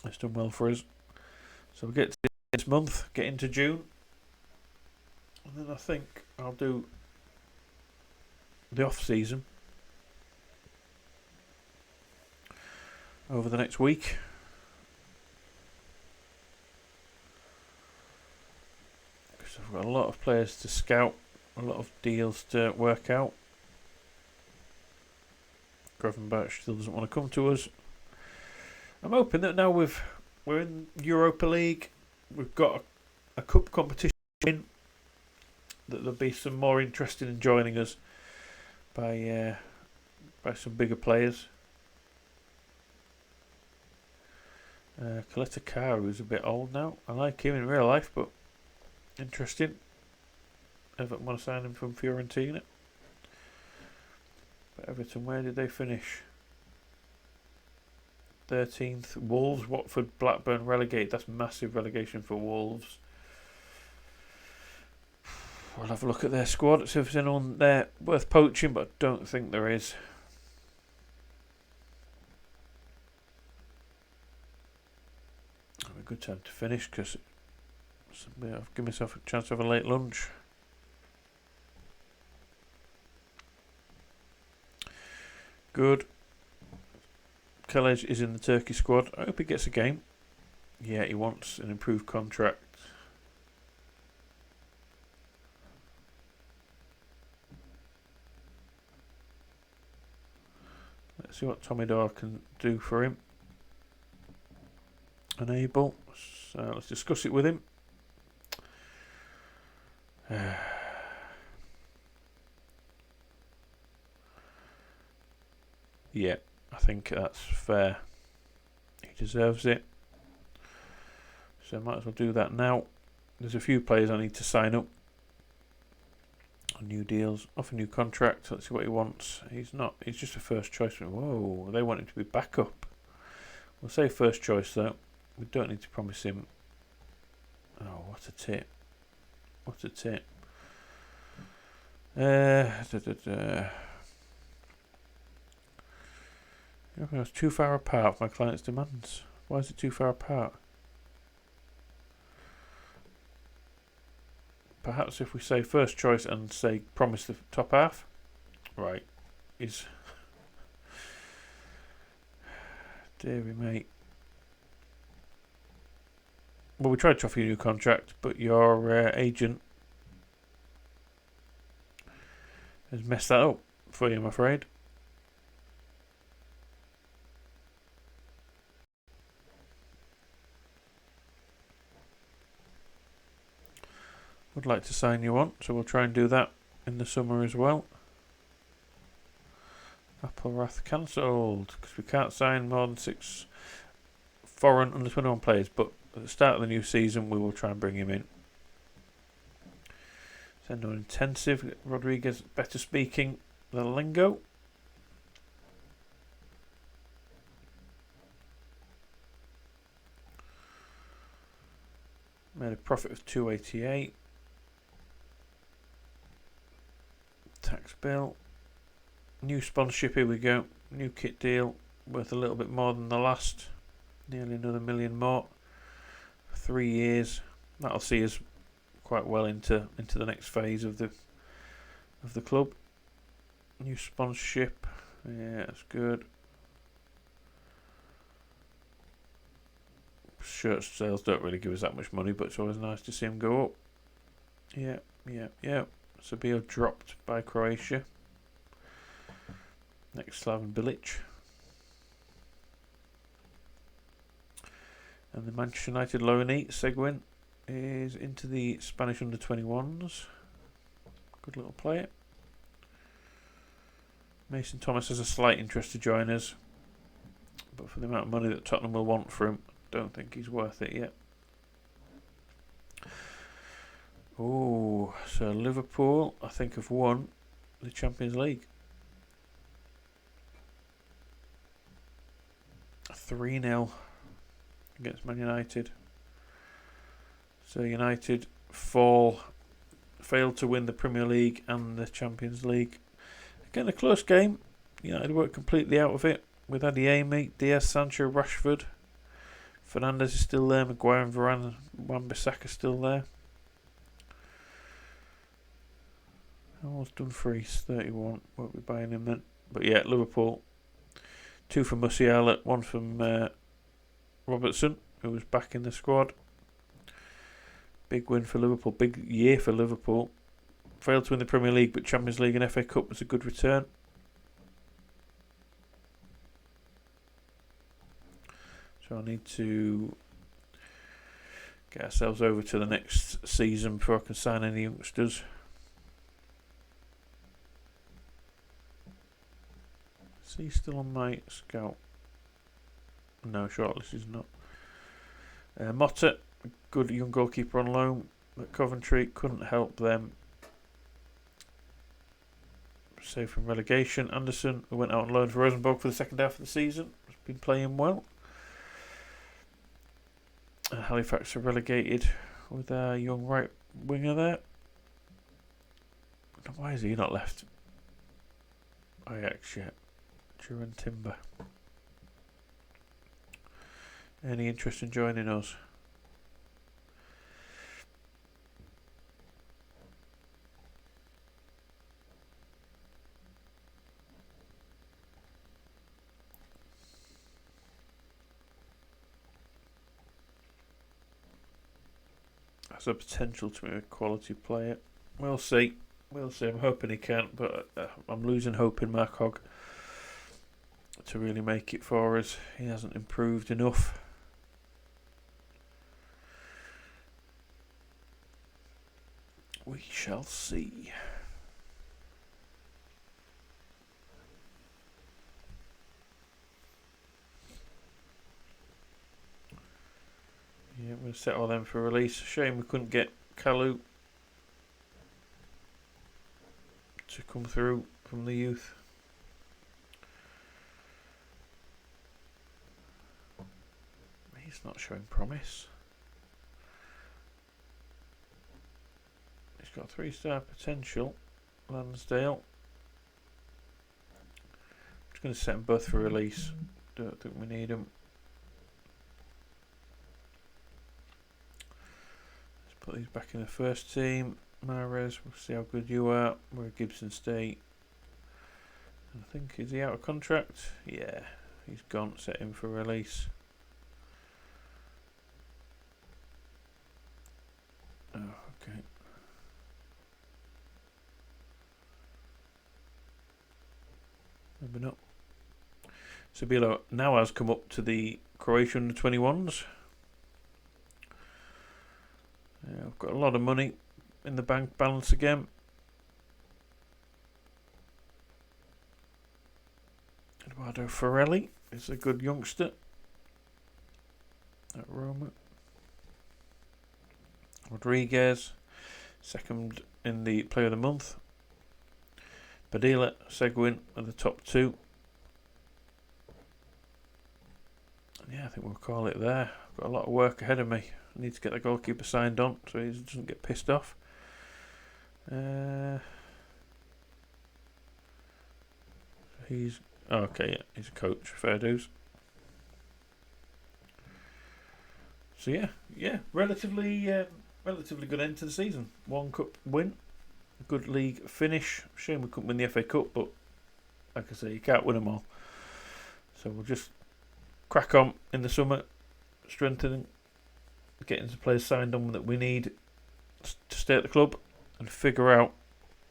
It's done well for us. So we'll get to this month, get into June. And then I think I'll do the off-season over the next week. Because I've got a lot of players to scout, a lot of deals to work out. Gravenberch still doesn't want to come to us. I'm hoping that now we're in Europa League, we've got a cup competition in, that there'll be some more interest in joining us by some bigger players. Coletta Karu's a bit old now. I like him in real life, but interesting. Everton want to sign him from Fiorentina. But Everton, where did they finish? 13th. Wolves, Watford, Blackburn relegated. That's massive relegation for Wolves. We'll have a look at their squad, see if there's anyone there worth poaching, but I don't think there is. A good time to finish because I've given myself a chance to have a late lunch. Good. Kalej is in the Turkey squad. I hope he gets a game. Yeah, he wants an improved contract. Let's see what Tomidor can do for him. Unable. So let's discuss it with him. Yeah, I think that's fair. He deserves it. So I might as well do that now. There's a few players I need to sign up on new deals, off a new contract. Let's see what he wants. He's just a first choice. Whoa, they want him to be backup. We'll say first choice though. We don't need to promise him. Oh, what a tip. What a tip. It's too far apart from my client's demands. Why is it too far apart? Perhaps if we say first choice and say promise the top half. Right. Is dearie mate. Well, we tried to offer you a new contract, but your agent has messed that up for you, I'm afraid. Would like to sign you on, so we'll try and do that in the summer as well. Applewrath cancelled because we can't sign more than 6 foreign under 21 players, but at the start of the new season we will try and bring him in. Send on intensive. Rodriguez better speaking the lingo. Made a profit of 288. Tax bill. New sponsorship, here we go. New kit deal worth a little bit more than the last. Nearly another $1 million more. 3 years. That'll see us quite well into the next phase of the club. New sponsorship. Yeah, that's good. Shirt sales don't really give us that much money, but it's always nice to see them go up. Yeah. Sabio dropped by Croatia. Next, Slaven Bilic. And the Manchester United loanee, Seguin, is into the Spanish under-21s. Good little player. Mason Thomas has a slight interest to join us, but for the amount of money that Tottenham will want for him, don't think he's worth it yet. Oh, so Liverpool, I think, have won the Champions League. 3-0. against Man United. So United failed to win the Premier League and the Champions League. Again, a close game. United weren't completely out of it with Adeyemi, Diaz, Sancho, Rashford. Fernandes is still there. Maguire and Varane, Wan-Bissaka still there. Almost done for East, 31. Won't be buying him then. But yeah, Liverpool. 2 from Musiala, 1 from Robertson, who was back in the squad. Big win for Liverpool. Big year for Liverpool. Failed to win the Premier League, but Champions League and FA Cup was a good return. So I need to get ourselves over to the next season before I can sign any youngsters. Is he still on my scout? No, shortlist is not. Motta, good young goalkeeper on loan at Coventry, couldn't help them. Saved from relegation. Anderson, who went out on loan for Rosenborg for the second half of the season, has been playing well. Halifax are relegated with a young right winger there. Why is he not left Ajax yet? Duran Timber. Any interest in joining us? Has a potential to be a quality player. We'll see. We'll see. I'm hoping he can, but I'm losing hope in Mark Hogg to really make it for us. He hasn't improved enough. We shall see. Yeah, we'll settle them for release. Shame we couldn't get Kalu to come through from the youth. He's not showing promise. He's got 3-star potential. Lansdale. I'm just going to set them both for release. Don't think we need them. Let's put these back in the first team. Mahrez, we'll see how good you are. We're at Gibson State. I think, is he out of contract? Yeah, he's gone. Set him for release. Oh, okay. Maybe not. Sabilo now has come up to the Croatian under-21s. Yeah, I've got a lot of money in the bank balance again. Eduardo Ferrelli is a good youngster at Roma. Rodriguez, second in the Player of the Month. Padilla, Seguin are the top 2. Yeah, I think we'll call it there. I've got a lot of work ahead of me. I need to get the goalkeeper signed on so he doesn't get pissed off. He's okay. Yeah, he's a coach. Fair dues. So yeah, relatively good end to the season. 1 cup win, good league finish. Shame we couldn't win the FA Cup, but like I say, you can't win them all. So we'll just crack on in the summer, strengthening, getting some players signed on that we need to stay at the club, and figure out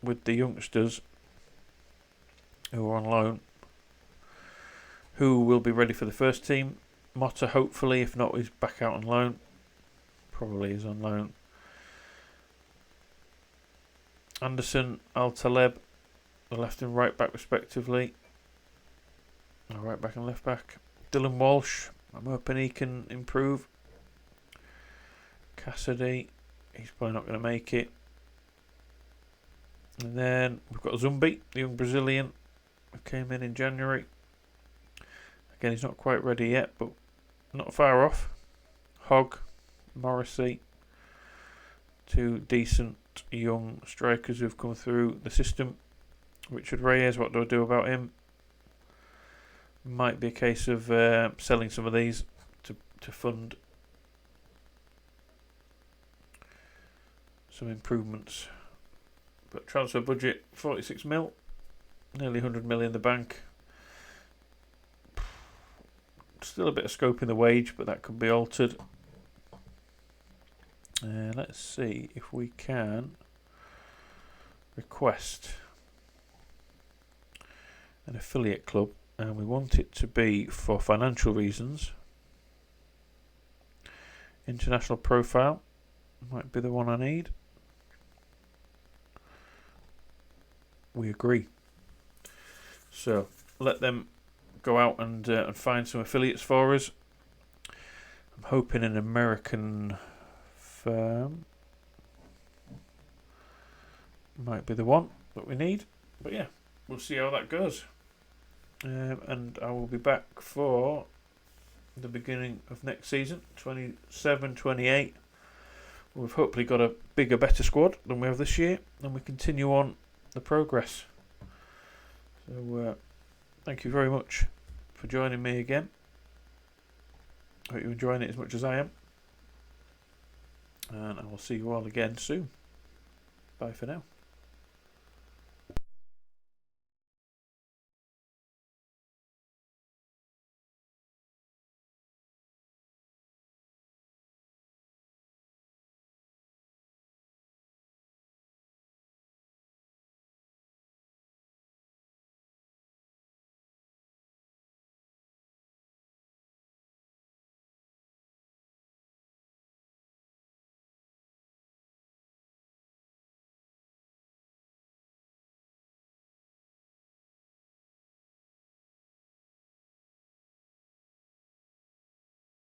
with the youngsters who are on loan who will be ready for the first team. Motta, hopefully, if not, he's back out on loan. Probably is on loan. Anderson, Al-Taleb, the left and right back respectively. Right back and left back. Dylan Walsh, I'm hoping he can improve. Cassidy, he's probably not going to make it. And then we've got Zumbi, the young Brazilian, who came in January. Again, he's not quite ready yet, but not far off. Hogg, Morrissey, two decent young strikers who've come through the system. Richard Reyes, what do I do about him? Might be a case of selling some of these to fund some improvements. But transfer budget 46 mil, nearly 100 mil in the bank. Still a bit of scope in the wage, but that could be altered. Let's see if we can request an affiliate club, and we want it to be for financial reasons. International profile might be the one I need. We agree. So let them go out and find some affiliates for us. I'm hoping an American firm might be the one that we need. But yeah, we'll see how that goes. And I will be back for the beginning of next season, 27-28. We've hopefully got a bigger, better squad than we have this year, and we continue on the progress. So thank you very much for joining me again. I hope you're enjoying it as much as I am, and I will see you all again soon. Bye for now.